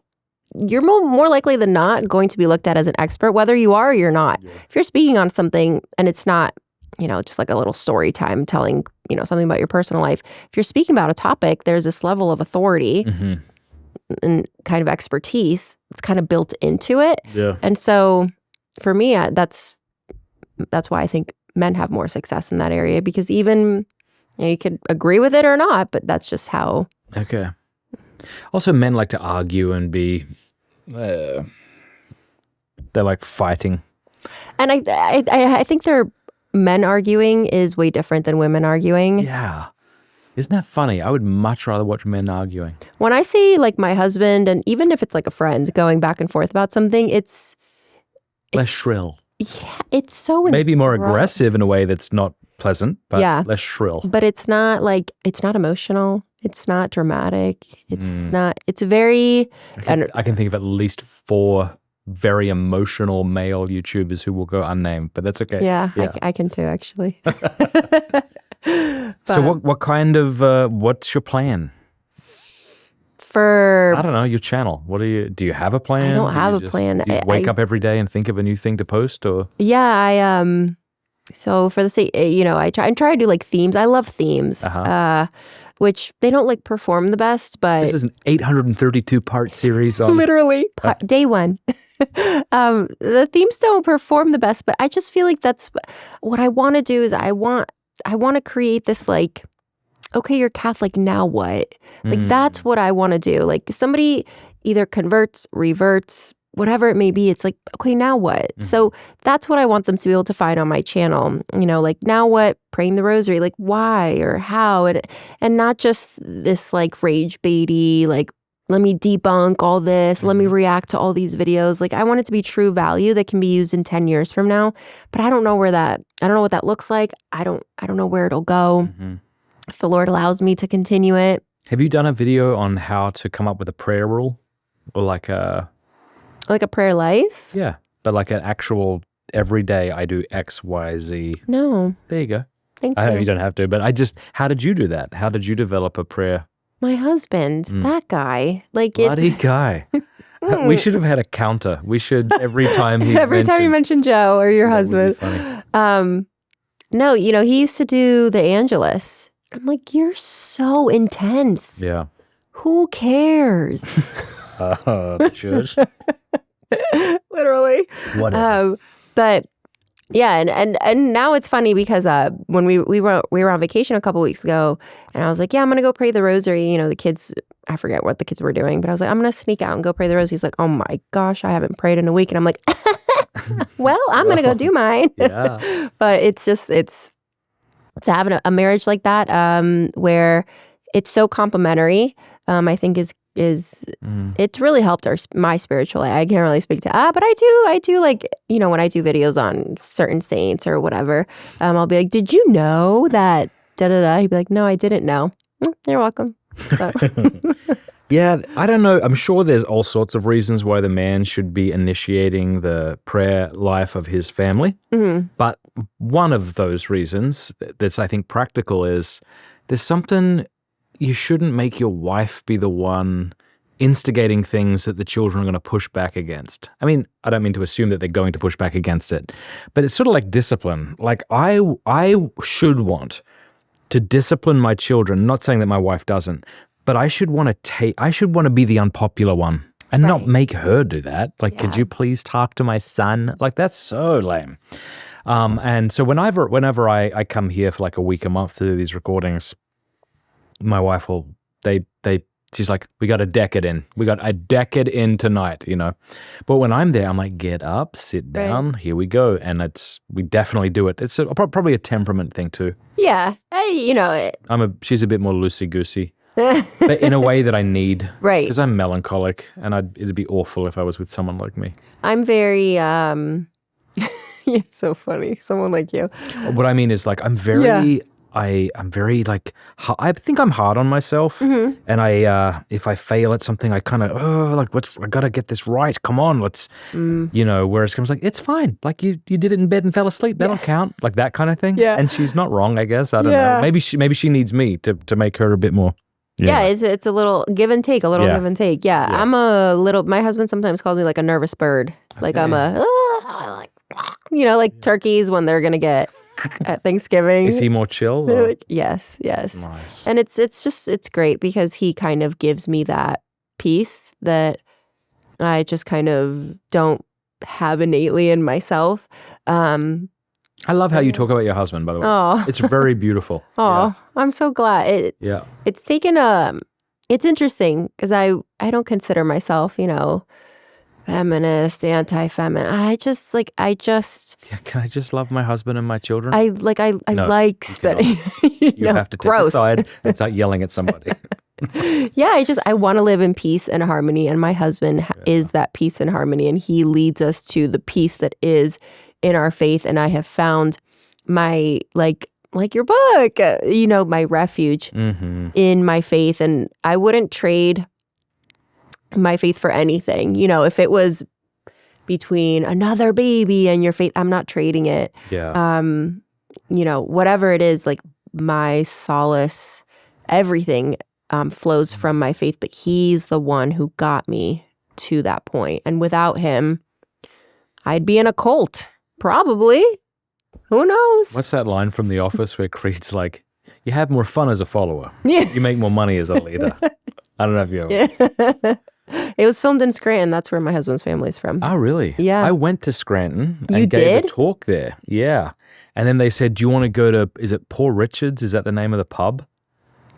you're more likely than not going to be looked at as an expert, whether you are or you're not. Yeah. If you're speaking on something and it's not, just like a little story time telling, something about your personal life. If you're speaking about a topic, there's this level of authority and kind of expertise that's kind of built into it. Yeah. And so for me, that's why I think men have more success in that area, because even you could agree with it or not, but that's just how. Okay. Also, men like to argue and be, they're like fighting. And I think men arguing is way different than women arguing. Yeah. Isn't that funny? I would much rather watch men arguing. When I see like my husband, and even if it's like a friend going back and forth about something, it's less shrill. Yeah, it's so maybe more aggressive in a way that's not pleasant, but less shrill. But it's not emotional. It's not dramatic. It's not. It's very. I can think of at least 4 very emotional male YouTubers who will go unnamed, but that's okay. Yeah. I can too, actually. So what kind of what's your plan? For I don't know, your channel. Do you have a plan? I don't have a plan. Do you wake up every day and think of a new thing to post, or? Yeah, so for the sake, I try to do like themes. I love themes. Which they don't like perform the best, but this is an 832 part series on literally day 1. The themes don't perform the best, but I just feel like that's what I want to do. Is I want to create this like, okay, you're Catholic, now what? Like that's what I want to do. Like somebody either converts, reverts, whatever it may be. It's like, okay, now what? So that's what I want them to be able to find on my channel. Like now what? Praying the rosary, like why or how, and not just this like rage baity, like let me debunk all this, let me react to all these videos. Like I want it to be true value that can be used in 10 years from now. But I don't know what that looks like. I don't know where it'll go. If the Lord allows me to continue it. Have you done a video on how to come up with a prayer rule, or like a prayer life? Yeah, but like an actual every day I do X, Y, Z. No. There you go. Thank you. You don't have to, but how did you do that? How did you develop a prayer? My husband, that guy, like bloody guy. We should have had a counter. We should every time he time you mention Joe or your husband. No, he used to do the Angelus. I'm like, you're so intense. Yeah. Who cares? The church. Literally. Whatever. But yeah, and now it's funny because when we were on vacation a couple weeks ago, and I was like, yeah, I'm gonna go pray the rosary. The kids, I forget what the kids were doing, but I was like, I'm gonna sneak out and go pray the rosary. He's like, oh my gosh, I haven't prayed in a week, and I'm like, well, I'm gonna go do mine. Yeah. But it's to have a marriage like that, where it's so complementary, I think is it's really helped my spiritual life. I can't really speak to but I do like, when I do videos on certain saints or whatever, I'll be like, did you know that da da da? He'd be like, no, I didn't know. You're welcome. So. Yeah, I don't know. I'm sure there's all sorts of reasons why the man should be initiating the prayer life of his family. But one of those reasons that's, I think, practical is there's something you shouldn't make your wife be the one instigating things that the children are going to push back against. I mean, I don't mean to assume that they're going to push back against it, but it's sort of like discipline. Like I should want to discipline my children, not saying that my wife doesn't, but I should want to be the unpopular one and not make her do that. Like, could you please talk to my son? Like, that's so lame. And so whenever I come here for like a week, a month to do these recordings, my wife will, they she's like, we got a decade in. We got a decade in tonight, you know. But when I'm there, I'm like, get up, sit down, here we go. And we definitely do it. It's probably a temperament thing too. Yeah. She's a bit more loosey-goosey. But in a way that I need. Right. Because I'm melancholic and it'd be awful if I was with someone like me. I'm very, it's so funny. Someone like you. What I mean is like, I'm very... I'm very like, I think I'm hard on myself, and if I fail at something, I kind of, I gotta get this right. Come on, let's, whereas Kim's like, it's fine. Like you did it in bed and fell asleep. That'll count. Like that kind of thing. Yeah. And she's not wrong, I guess. I don't know. Maybe she needs me to make her a bit more. Yeah, it's a little give and take, give and take. Yeah. I'm my husband sometimes calls me like a nervous bird. Like I'm like turkeys when they're going to get at Thanksgiving. Is he more chill? Like, yes. Nice. And it's great because he kind of gives me that peace that I just kind of don't have innately in myself. I love how you talk about your husband, by the way. Oh. It's very beautiful. Oh, I'm so glad. It's taken it's interesting because I don't consider myself, feminist, anti-feminist. I just can I just love my husband and my children? I like spending. You have to take a side and start yelling at somebody. Yeah, I want to live in peace and harmony, and my husband is that peace and harmony, and he leads us to the peace that is in our faith. And I have found my like your book, my refuge in my faith, and I wouldn't trade my faith for anything. If it was between another baby and your faith, I'm not trading it. Yeah. Whatever it is, like my solace, everything flows from my faith, but he's the one who got me to that point. And without him, I'd be in a cult, probably. Who knows? What's that line from The Office where Creed's like, you have more fun as a follower. Yeah. You make more money as a leader. I don't know if you ever. Yeah. It was filmed in Scranton. That's where my husband's family's from. Oh, really? Yeah. I went to Scranton and You gave did? a talk there. Yeah. And then they said, do you want to go to, is it Poor Richard's? Is that the name of the pub?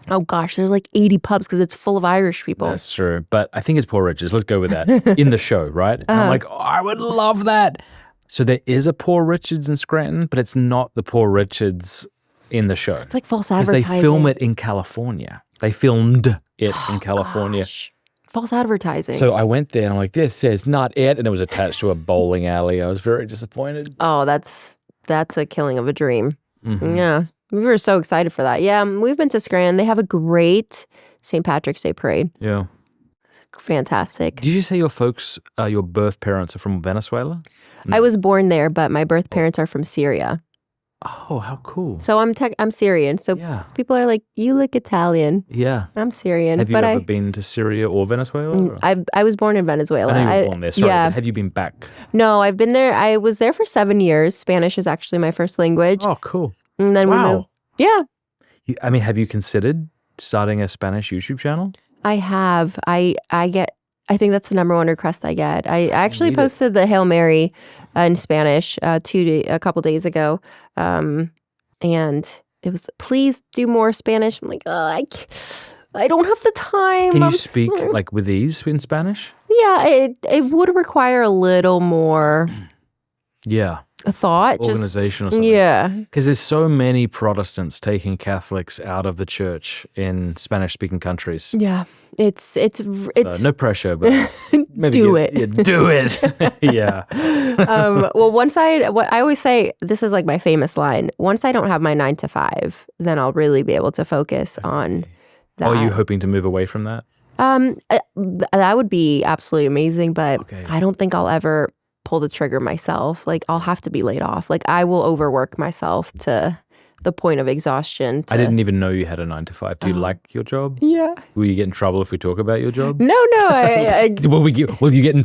Oh, gosh. There's like 80 pubs because it's full of Irish people. That's true. But I think it's Poor Richard's. Let's go with that. In the show, right? And I'm like, I would love that. So there is a Poor Richard's in Scranton, but it's not the Poor Richard's in the show. It's like false Because advertising. they film it in California. They filmed it in California. Gosh. False advertising. So I went there and I'm like, this says not it. And it was attached to a bowling alley. I was very disappointed. Oh, that's a killing of a dream. Mm-hmm. Yeah. We were so excited for that. Yeah, we've been to Scranton. They have a great St. Patrick's Day parade. Yeah. Fantastic. Did you say your folks, your birth parents are from Venezuela? I was born there, but my birth parents are from Syria. Oh, how cool. So I'm Syrian. So people are like, you look Italian. Yeah. I'm Syrian. Have you ever been to Syria or Venezuela? Or? I was born in Venezuela. I know you were born there. Sorry, but have you been back? No, I've been there. I was there for 7 years. Spanish is actually my first language. Oh, cool. And then we moved. Yeah. Have you considered starting a Spanish YouTube channel? I have. I think that's the number one request I get. I actually posted the Hail Mary in Spanish a couple days ago. And it was, please do more Spanish. I'm like, I don't have the time. Can you speak like with ease in Spanish? Yeah, it would require a little more thought. Organization or something. Yeah. Because there's so many Protestants taking Catholics out of the church in Spanish-speaking countries. Yeah. It's no pressure, but maybe do it. Yeah, do it. Yeah. Well, what I always say, this is like my famous line, once I don't have my 9 to 5, then I'll really be able to focus on that. Are you hoping to move away from that? That would be absolutely amazing, but I don't think I'll ever pull the trigger myself. Like, I'll have to be laid off. Like, I will overwork myself to the point of exhaustion. I didn't even know you had a 9 to 5. Do you like your job? Yeah. Will you get in trouble if we talk about your job? No. Will you get in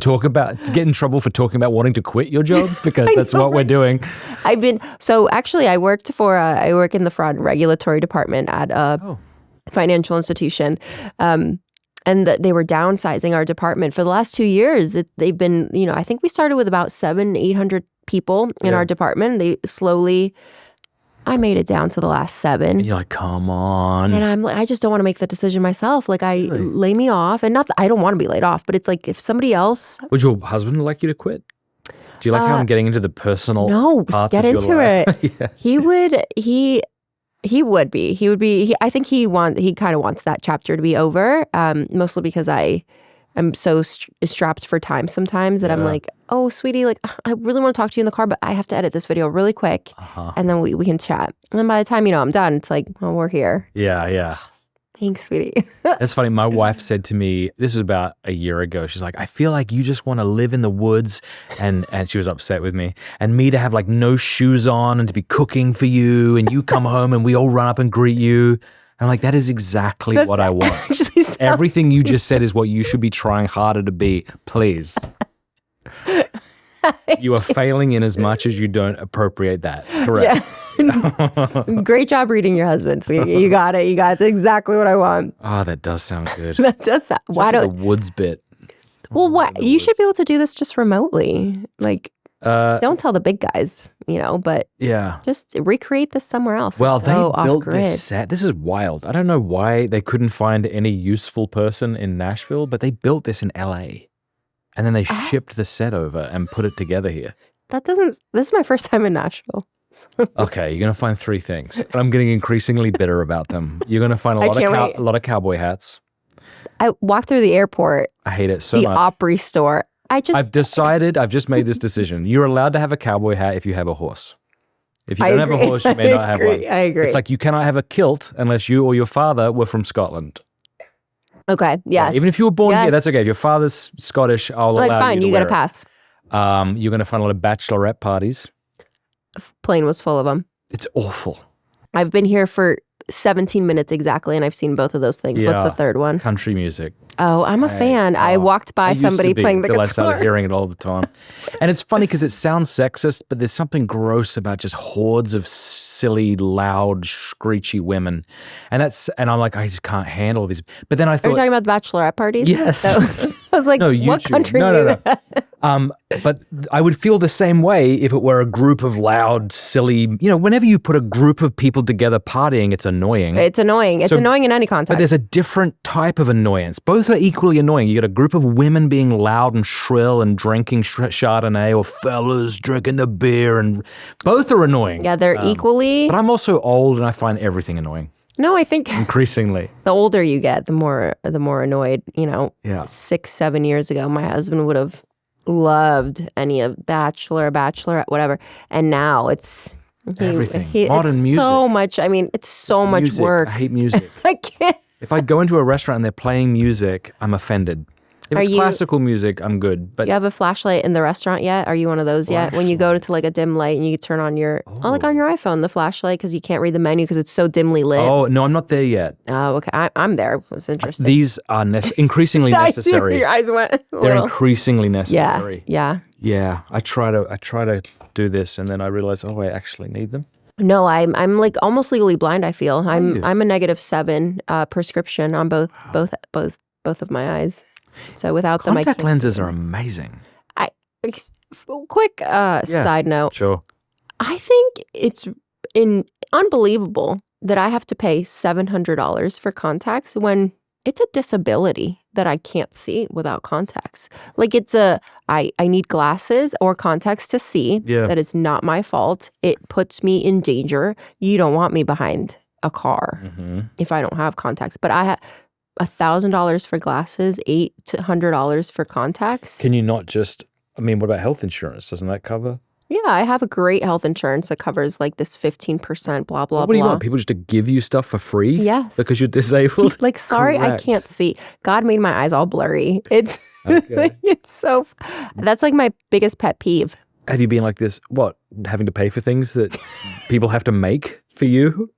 trouble for talking about wanting to quit your job? Because that's what we're doing. I work in the fraud regulatory department at a financial institution. And they were downsizing our department for the last 2 years. They've been, I think we started with about 700-800 people in our department. They slowly I made it down to the last 7. And you're like, come on. And I'm like, I just don't want to make the decision myself. Like, lay me off. And not that I don't want to be laid off, but it's like if somebody else. Would your husband like you to quit? Do you like how I'm getting into the personal parts get of your into life? it. Yeah. He would be. I think he kind of wants that chapter to be over. Mostly because I'm so strapped for time sometimes that I'm like, oh, sweetie, like I really want to talk to you in the car, but I have to edit this video really quick, and then we can chat. And then by the time I'm done, it's like, oh, we're here. Yeah. Thanks, sweetie. That's funny. My wife said to me, this was about a year ago, she's like, I feel like you just want to live in the woods, and she was upset with me, and me to have like no shoes on and to be cooking for you, and you come home and we all run up and greet you. I'm like, that is exactly what I want. Everything you just said is what you should be trying harder to be. Please. You are failing in as much as you don't appropriate that. Correct. Yeah. Great job reading your husband, sweetie. You got it. That's exactly what I want. Oh, that does sound good. That does sound. Why the woods bit? Well, what you should be able to do this just remotely. Like, don't tell the big guys, but just recreate this somewhere else. Well, they built off-grid. this set. This is wild. I don't know why they couldn't find any useful person in Nashville, but they built this in LA. And then they shipped the set over and put it together here. This is my first time in Nashville. Okay, you're going to find 3 things. And I'm getting increasingly bitter about them. You're going to find a lot of cowboy hats. I walked through the airport. I hate it so much. The Opry store. I've just made this decision. You're allowed to have a cowboy hat if you have a horse. If you don't have a horse, you may not have one. I agree. It's like you cannot have a kilt unless you or your father were from Scotland. Okay, yes. Even if you were born here, that's okay. If your father's Scottish, I'll allow fine, you to you wear get a pass. You're going to find a lot of bachelorette parties. Plane was full of them. It's awful. I've been here for 17 minutes exactly, and I've seen both of those things. What's the third one? Country music. Oh, I'm a fan. I walked by somebody playing the guitar. I started hearing it all the time. And it's funny because it sounds sexist, but there's something gross about just hordes of silly, loud, screechy women. And I'm like, I just can't handle these. But then I thought... Are you talking about the bachelorette parties? Yes. I was like, what country? No. But I would feel the same way if it were a group of loud, silly, whenever you put a group of people together partying, it's annoying. It's annoying. It's annoying in any context. But there's a different type of annoyance. Both are equally annoying. You get a group of women being loud and shrill and drinking Chardonnay, or fellas drinking the beer, and both are annoying. Yeah, they're equally. But I'm also old and I find everything annoying. No, I think increasingly. The older you get, the more annoyed. 6, 7 years ago, my husband would have loved any of Bachelorette, whatever. And now it's everything. Modern music. So much. I mean, it's so much music. work. I hate music. I can't. If I go into a restaurant and they're playing music, I'm offended. If it's classical music, I'm good. But do you have a flashlight in the restaurant yet? Are you one of those yet? When you go to like a dim light and you turn on your, like on your iPhone, the flashlight, because you can't read the menu because it's so dimly lit. Oh, no, I'm not there yet. Oh, okay. I'm there. It was interesting. These are increasingly necessary. Your eyes went They're increasingly necessary. Yeah. I try to do this, and then I realize, I actually need them. No, I'm like almost legally blind. I feel I'm a -7 prescription on both of my eyes. So without them, contact lenses are amazing. Quick side note. Sure. I think it's unbelievable that I have to pay $700 for contacts when it's a disability that I can't see without contacts. Like I need glasses or contacts to see. Yeah. That is not my fault. It puts me in danger. You don't want me behind a car if I don't have contacts. But I have $1,000 for glasses, $800 for contacts. Can you not just, what about health insurance? Doesn't that cover? Yeah, I have a great health insurance that covers like this 15% blah, blah, What blah. do you want? People just to give you stuff for free? Yes. Because you're disabled? Like, sorry, Correct. I can't see. God made my eyes all blurry. It's, it's so, that's like my biggest pet peeve. Have you been like this, having to pay for things that people have to make for you?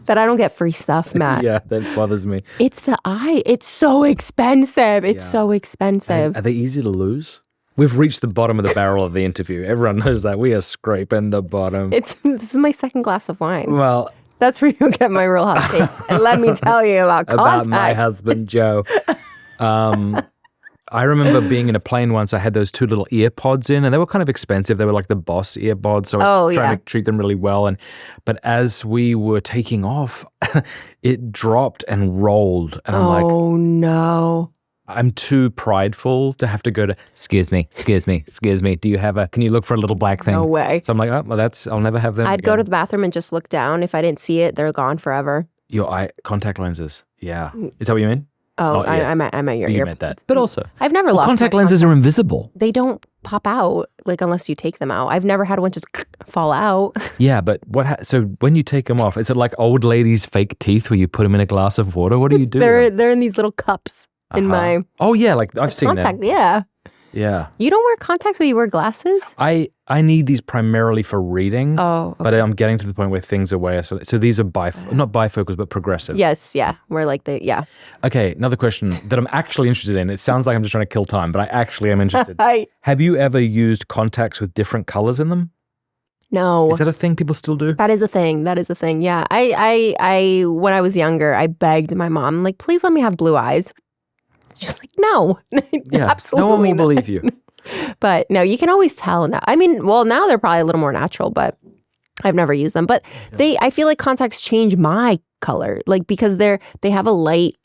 That I don't get free stuff, Matt. Yeah, that bothers me. It's the eye. It's so expensive. It's so expensive. Are they easy to lose? We've reached the bottom of the barrel of the interview. Everyone knows that. We are scraping the bottom. This is my second glass of wine. Well, that's where you'll get my real hot takes. And let me tell you about contacts. About my husband, Joe. I remember being in a plane once. I had those 2 little ear pods in, and they were kind of expensive. They were like the Boss ear pods, so I was trying to treat them really well. But as we were taking off, it dropped and rolled, and I'm like, oh no. I'm too prideful to have to go to, excuse me. Do you have can you look for a little black thing? No way. So I'm like, oh, well, I'll never have them I'd again. go to the bathroom and just look down. If I didn't see it, they're gone forever. Your contact lenses. Yeah. Is that what you mean? Oh, I meant your You ear. meant that. But also, I've never lost contact my lenses are invisible. They don't pop out, like, unless you take them out. I've never had one just fall out. Yeah, but so when you take them off, is it like old ladies' fake teeth where you put them in a glass of water? What do you do? They're in these little cups in my Oh yeah, like I've seen contact. them. Yeah. Yeah. You don't wear contacts when you wear glasses? I need these primarily for reading. Oh, okay. But I'm getting to the point where things are way so these are not bifocals but progressive. Yes, yeah. We're like Okay, another question that I'm actually interested in. It sounds like I'm just trying to kill time, but I actually am interested. I Have you ever used contacts with different colors in them? No. Is that a thing people still do? That is a thing. Yeah. I when I was younger, I begged my mom, like, please let me have blue eyes. She's like, no. Yeah. Absolutely No one will not. believe you. But no, you can always tell now. I mean, well, now they're probably a little more natural, but I've never used them. But I feel like contacts change my color, like, because they have a light,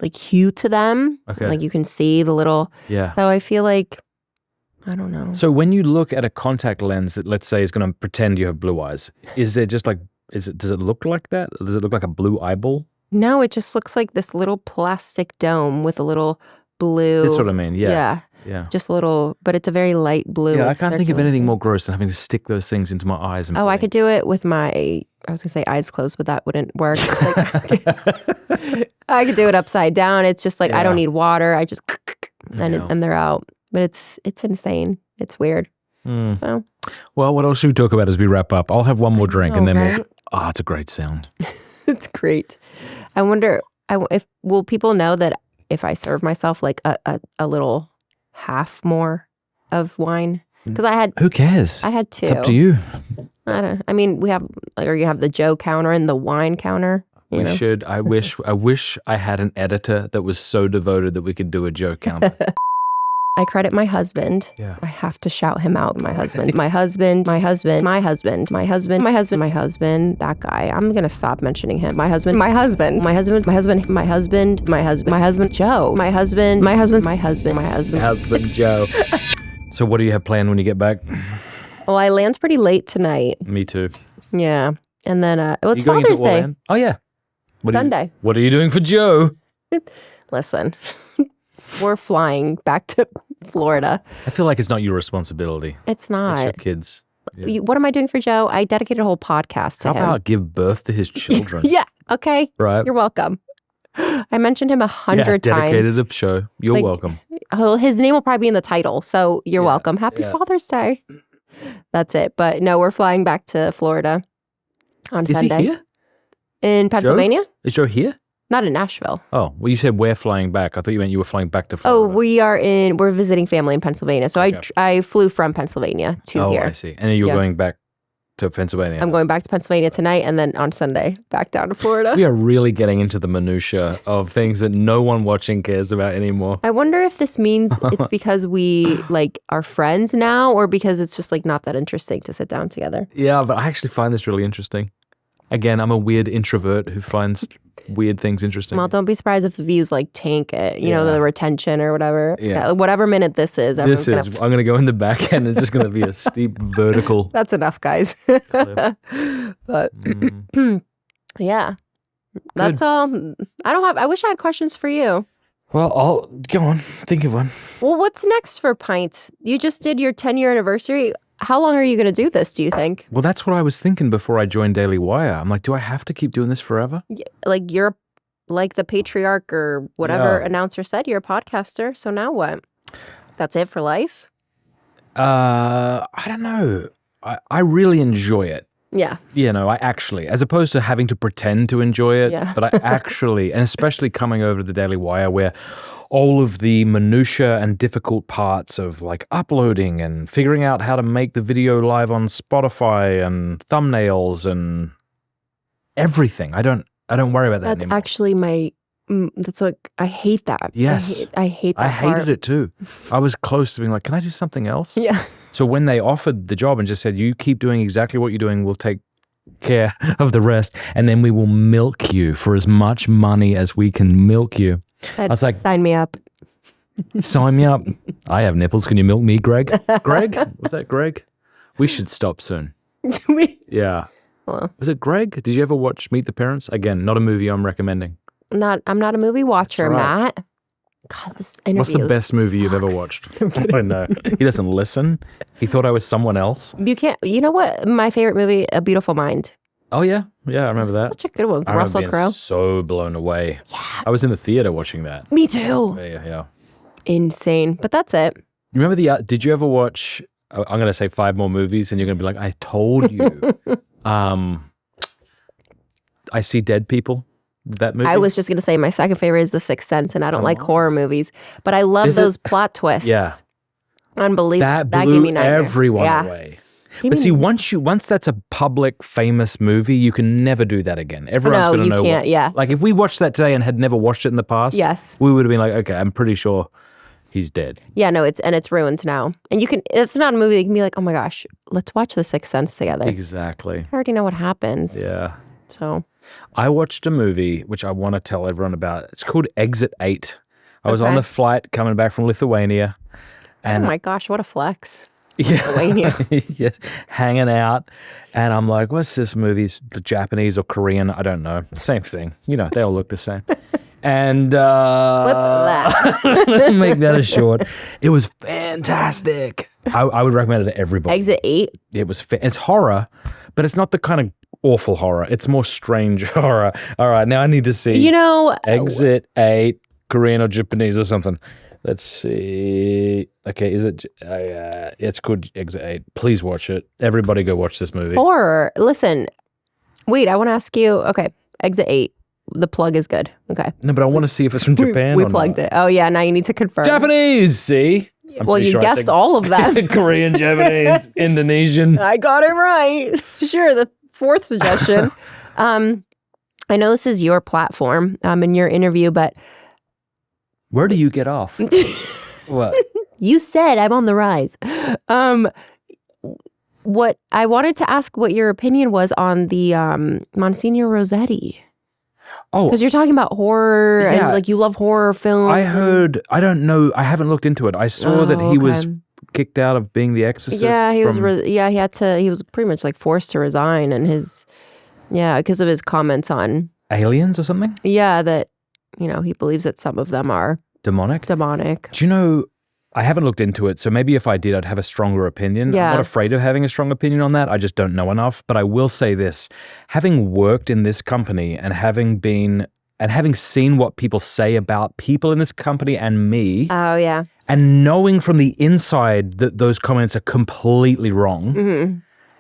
like, hue to them. Okay. Like, you can see the little. Yeah. So I feel like, I don't know. So when you look at a contact lens that, let's say, is going to pretend you have blue eyes, is there just like, does it look like that? Does it look like a blue eyeball? No, it just looks like this little plastic dome with a little blue. That's what I mean. Yeah. Yeah. Just a little, but it's a very light blue. Yeah, I It's can't think of circular. anything more gross than having to stick those things into my eyes. And Oh, I could do it with my, I was going to say eyes closed, but that wouldn't work. I could do it upside down. It's just like, I don't need water. I just, and they're out. But it's insane. It's weird. So. Well, what else should we talk about as we wrap up? I'll have one more drink and then Okay. we'll, it's a great sound. It's great. I wonder will people know that if I serve myself like a little half more of wine? Because Who cares? I had 2. It's up to you. I mean, we have, or you have the Joe counter and the wine counter. You know? Should. I wish I had an editor that was so devoted that we could do a joke counter. I credit my husband. Yeah. I have to shout him out. My husband. That guy. I'm gonna stop mentioning him. My husband. Joe. Husband Joe. So what do you have planned when you get back? Well, I land pretty late tonight. Me too. Yeah. And then, it's You going into Father's Day. Orlando? Oh yeah. Sunday. What are you doing for Joe? Listen, we're flying back to Florida. I feel like it's not your responsibility. It's It's your not. kids. Yeah. What am I doing for Joe? I dedicated a whole podcast to How him. about give birth to his children? Yeah. Okay. Right. You're welcome. I mentioned him 100 dedicated times. a show. You're Like, welcome. Oh, his name will probably be in the title, so you're Yeah, welcome. Happy yeah. Father's Day. That's it. But no, we're flying back to Florida on Is Sunday. he here? In Pennsylvania? Is Joe here? Not in Nashville. Oh, well, you said we're flying back. I thought you meant you were flying back to Oh, Florida. we're visiting family in Pennsylvania. So Okay. I flew from Pennsylvania to here. I see. And then you're Yeah. going back to Pennsylvania. I'm going back to Pennsylvania tonight and then on Sunday back down to Florida. We are really getting into the minutia of things that no one watching cares about anymore. I wonder if this means it's because we like are friends now or because it's just like not that interesting to sit down together. Yeah, but I actually find this really interesting. Again, I'm a weird introvert who finds weird things interesting. Well, don't be surprised if the views like tank it, you know, Yeah. the retention or whatever. Yeah. Whatever minute this is. this everyone's is, I'm going to go in the back end. It's just going to be a steep vertical. That's enough, guys. But yeah, that's all. I wish I had questions for you. Well, I'll go on. Think of one. Well, what's next for Pints? You just did your 10-year anniversary. How long are you going to do this, do you think? Well, that's what I was thinking before I joined Daily Wire. I'm like, do I have to keep doing this forever? Like you're like the patriarch or whatever Yeah. announcer said, you're a podcaster. So now what? That's it for life? I don't know. I really enjoy it. Yeah. You know, I actually, as opposed to having to pretend to enjoy it, Yeah. but I actually, and especially coming over to the Daily Wire where all of the minutia and difficult parts of like uploading and figuring out how to make the video live on Spotify and thumbnails and everything. I don't worry about that That's anymore. actually my That's like, I hate that. Yes. I hate that I hated part. it too. I was close to being like, can I do something else? Yeah. So when they offered the job and just said, you keep doing exactly what you're doing, we'll take care of the rest, and then we will milk you for as much money as we can milk you. I was like, sign me up. sign me up. I have nipples. Can you milk me, Greg? Greg? Was that Greg? We should stop soon. Yeah. Well, Was it Greg? Did you ever watch Meet the Parents? Again, not a movie I'm recommending. I'm not a movie watcher, right. Matt. God, this interview What's the best movie you've ever sucks. watched? I know. He doesn't listen. He thought I was someone else. You know what? My favorite movie, A Beautiful Mind. Oh, yeah. Yeah, I remember that. Such a good one with I remember Russell being Crowe. so blown away. Yeah. I was in the theater watching that. Me too. Yeah. Insane. But that's it. You remember did you ever watch, I'm going to say 5 more movies and you're going to be like, I told you. I See Dead People, that movie. I was just going to say my second favorite is The Sixth Sense, and I don't like horror movies, but I love those plot twists. Yeah. Unbelievable. That gave blew me nightmares. everyone away. But see, once that's a public famous movie, you can never do that again. Everyone's going to know. You can't. Yeah. Like if we watched that today and had never watched it in the past, Yes, we would have been like, okay, I'm pretty sure he's dead. Yeah. No, it's ruined now, and it's not a movie that you can be like, oh my gosh, let's watch The Sixth Sense together. Exactly. I already know what happens. Yeah. So I watched a movie which I want to tell everyone about. It's called Exit 8. I was on the flight coming back from Lithuania. And oh my gosh, what a flex. Yeah. Lithuania. Yeah, hanging out. And I'm like, what's this movie? It's the Japanese or Korean? I don't know. Same thing. You know, they all look the same. And Clip that. make that a short. It was fantastic. I would recommend it to everybody. Exit 8. It was it's horror, but it's not the kind of awful horror. It's more strange horror. All right, now I need to see. You know, Exit 8, Korean or Japanese or something. Let's see. Okay, is it? It's called Exit 8. Please watch it. Everybody go watch this movie. horror. Listen, wait, I want to ask you. Okay, Exit 8. The plug is good. Okay. No, but I want to see if it's from Japan We or plugged not. it. Oh yeah, now you need to confirm. Japanese, see? Well, you guessed all of them. Korean, Japanese, Indonesian. I got it right. Sure, the fourth suggestion. I know this is your platform in your interview, but Where do you get off? What? you said I'm on the rise. What I wanted to ask what your opinion was on the Monsignor Rossetti. Oh, Because you're talking about horror and Yeah. like you love horror films. I heard, I don't know, I haven't looked into it. I saw that he was kicked out of being the exorcist. Yeah, he was. from- He was pretty much like forced to resign, and because of his comments on aliens or something? that he believes that some of them are Demonic? demonic. Do you know, I haven't looked into it, so maybe if I did, I'd have a stronger opinion. Yeah. I'm not afraid of having a strong opinion on that. I just don't know enough. But I will say this, having worked in this company and having seen what people say about people in this company and me, Oh yeah. and knowing from the inside that those comments are completely wrong, Hmm.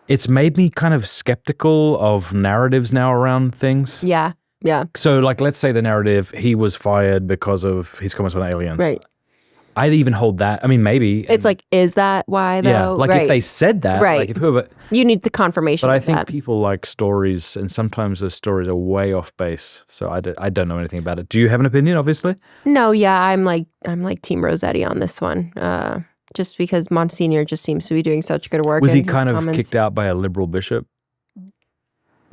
it's made me kind of skeptical of narratives now around things. Yeah. Yeah. So like, let's say the narrative, he was fired because of his comments on aliens. Right. I'd even hold that. I mean, maybe. It's like, is that why though? Yeah, like right. if they said that, Right. like if whoever. You need the confirmation. But I of think that. people like stories, and sometimes those stories are way off base. So I don't know anything about it. Do you have an opinion? Obviously. No, yeah, I'm like Team Rossetti on this one. Just because Monsignor just seems to be doing such good work. Was he in his kind of comments. kicked out by a liberal bishop?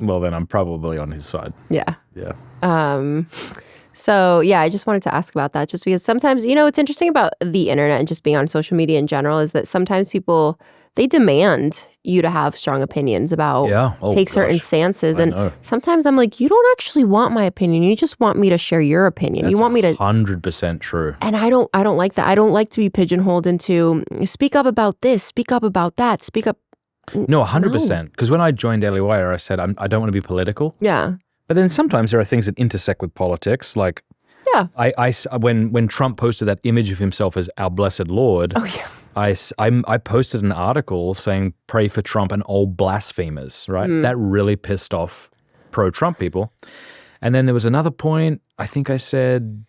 Well, then I'm probably on his side. Yeah. Yeah. So yeah, I just wanted to ask about that just because sometimes, what's interesting about the internet and just being on social media in general is that sometimes people, they demand you to have strong opinions about Yeah. Oh, take certain gosh. stances. I And know. sometimes I'm like, you don't actually want my opinion. You just want me to share your opinion. You want me to 100% true. and I don't like that. I don't like to be pigeonholed into speak up about this, speak up about that, speak up. No, 100%. Because when I joined Daily Wire, I said I don't want to be political. Yeah. But then sometimes there are things that intersect with politics. Like, Yeah. when Trump posted that image of himself as our blessed Lord, Oh yeah. I posted an article saying pray for Trump and all blasphemers. Right, that really pissed off pro-Trump people. And then there was another point. I think I said,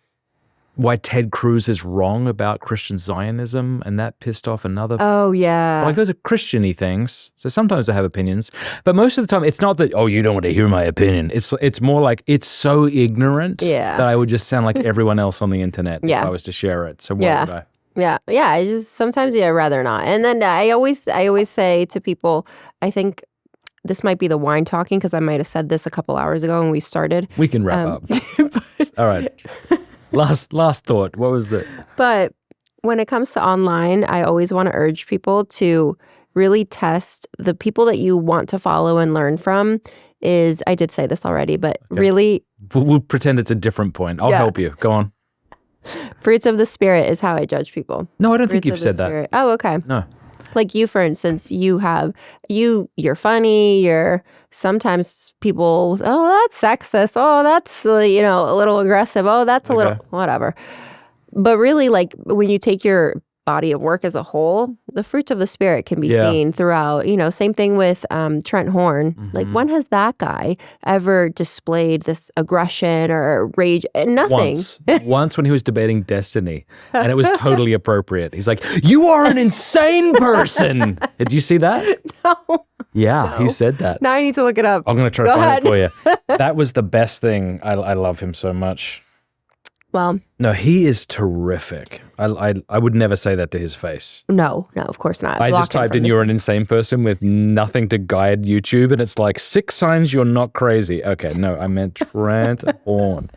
why Ted Cruz is wrong about Christian Zionism, and that pissed off another. Oh yeah. Like those are Christian-y things. So sometimes I have opinions, but most of the time it's not that, oh, you don't want to hear my opinion. It's more like it's so ignorant that I would just sound like everyone else on the internet if I was to share it. So why would I? Yeah. I just sometimes I'd rather not. And then I always say to people, I think this might be the wine talking because I might have said this a couple hours ago when we started. We can wrap up. All right. Last thought. What was that? But when it comes to online, I always want to urge people to really test the people that you want to follow and learn from. I did say this already, but really. We'll pretend it's a different point. I'll help you. Go on. Fruits of the Spirit is how I judge people. No, I don't think you've said that. Oh, okay. No. Like you, for instance, you're funny, sometimes people, oh, that's sexist. Oh, that's, a little aggressive. Oh, that's a little, whatever. But really, like when you take your body of work as a whole, the fruits of the Spirit can be seen throughout, same thing with Trent Horn. Mm-hmm. Like when has that guy ever displayed this aggression or rage? Nothing. Once when he was debating destiny, and it was totally appropriate. He's like, you are an insane person. Did you see that? No. Yeah, he said that. Now I need to look it up. I'm going to try to find it for you. That was the best thing. I love him so much. Well, no, he is terrific. I would never say that to his face. No, of course not. I just typed in you're an insane person with nothing to guide YouTube, and it's like 6 signs you're not crazy. Okay, no, I meant Trent Horn.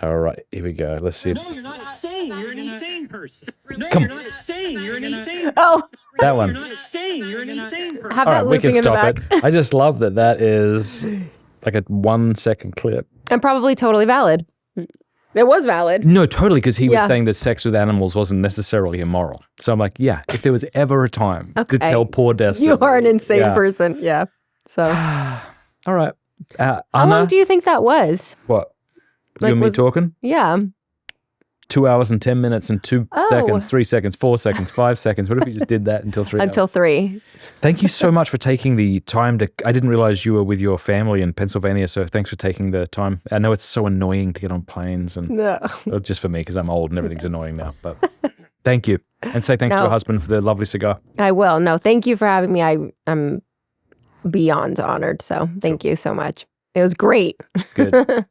All right, here we go. Let's see. No, you're not saying you're an insane person. No, Come you're not saying you're an insane person. Oh, that one. You're not saying you're an insane person. Have All that right, we can looping in the stop back. it. I just love that is like a 1-second clip. And probably totally valid. It was valid. No, totally, because he was saying that sex with animals wasn't necessarily immoral. So I'm like, yeah, if there was ever a time to tell poor Destiny. You are an insane person. Yeah. So. All right. How long do you think that was? What? Like, you and me talking? Yeah. 2 hours and 10 minutes and 2 seconds, 3 seconds, 4 seconds, 5 seconds. What if we just did that until 3 Until hours? 3. Thank you so much for taking the time to, I didn't realize you were with your family in Pennsylvania, so thanks for taking the time. I know it's so annoying to get on planes and just for me because I'm old and everything's annoying now, but thank you. And say thanks to your husband for the lovely cigar. I will. No, thank you for having me. I'm beyond honored, so thank you so much. It was great. Good.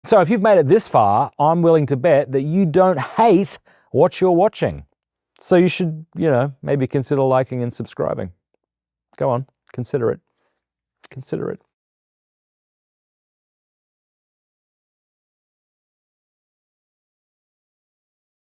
So if you've made it this far, I'm willing to bet that you don't hate what you're watching. So you should, maybe consider liking and subscribing. Go on, consider it. Consider it.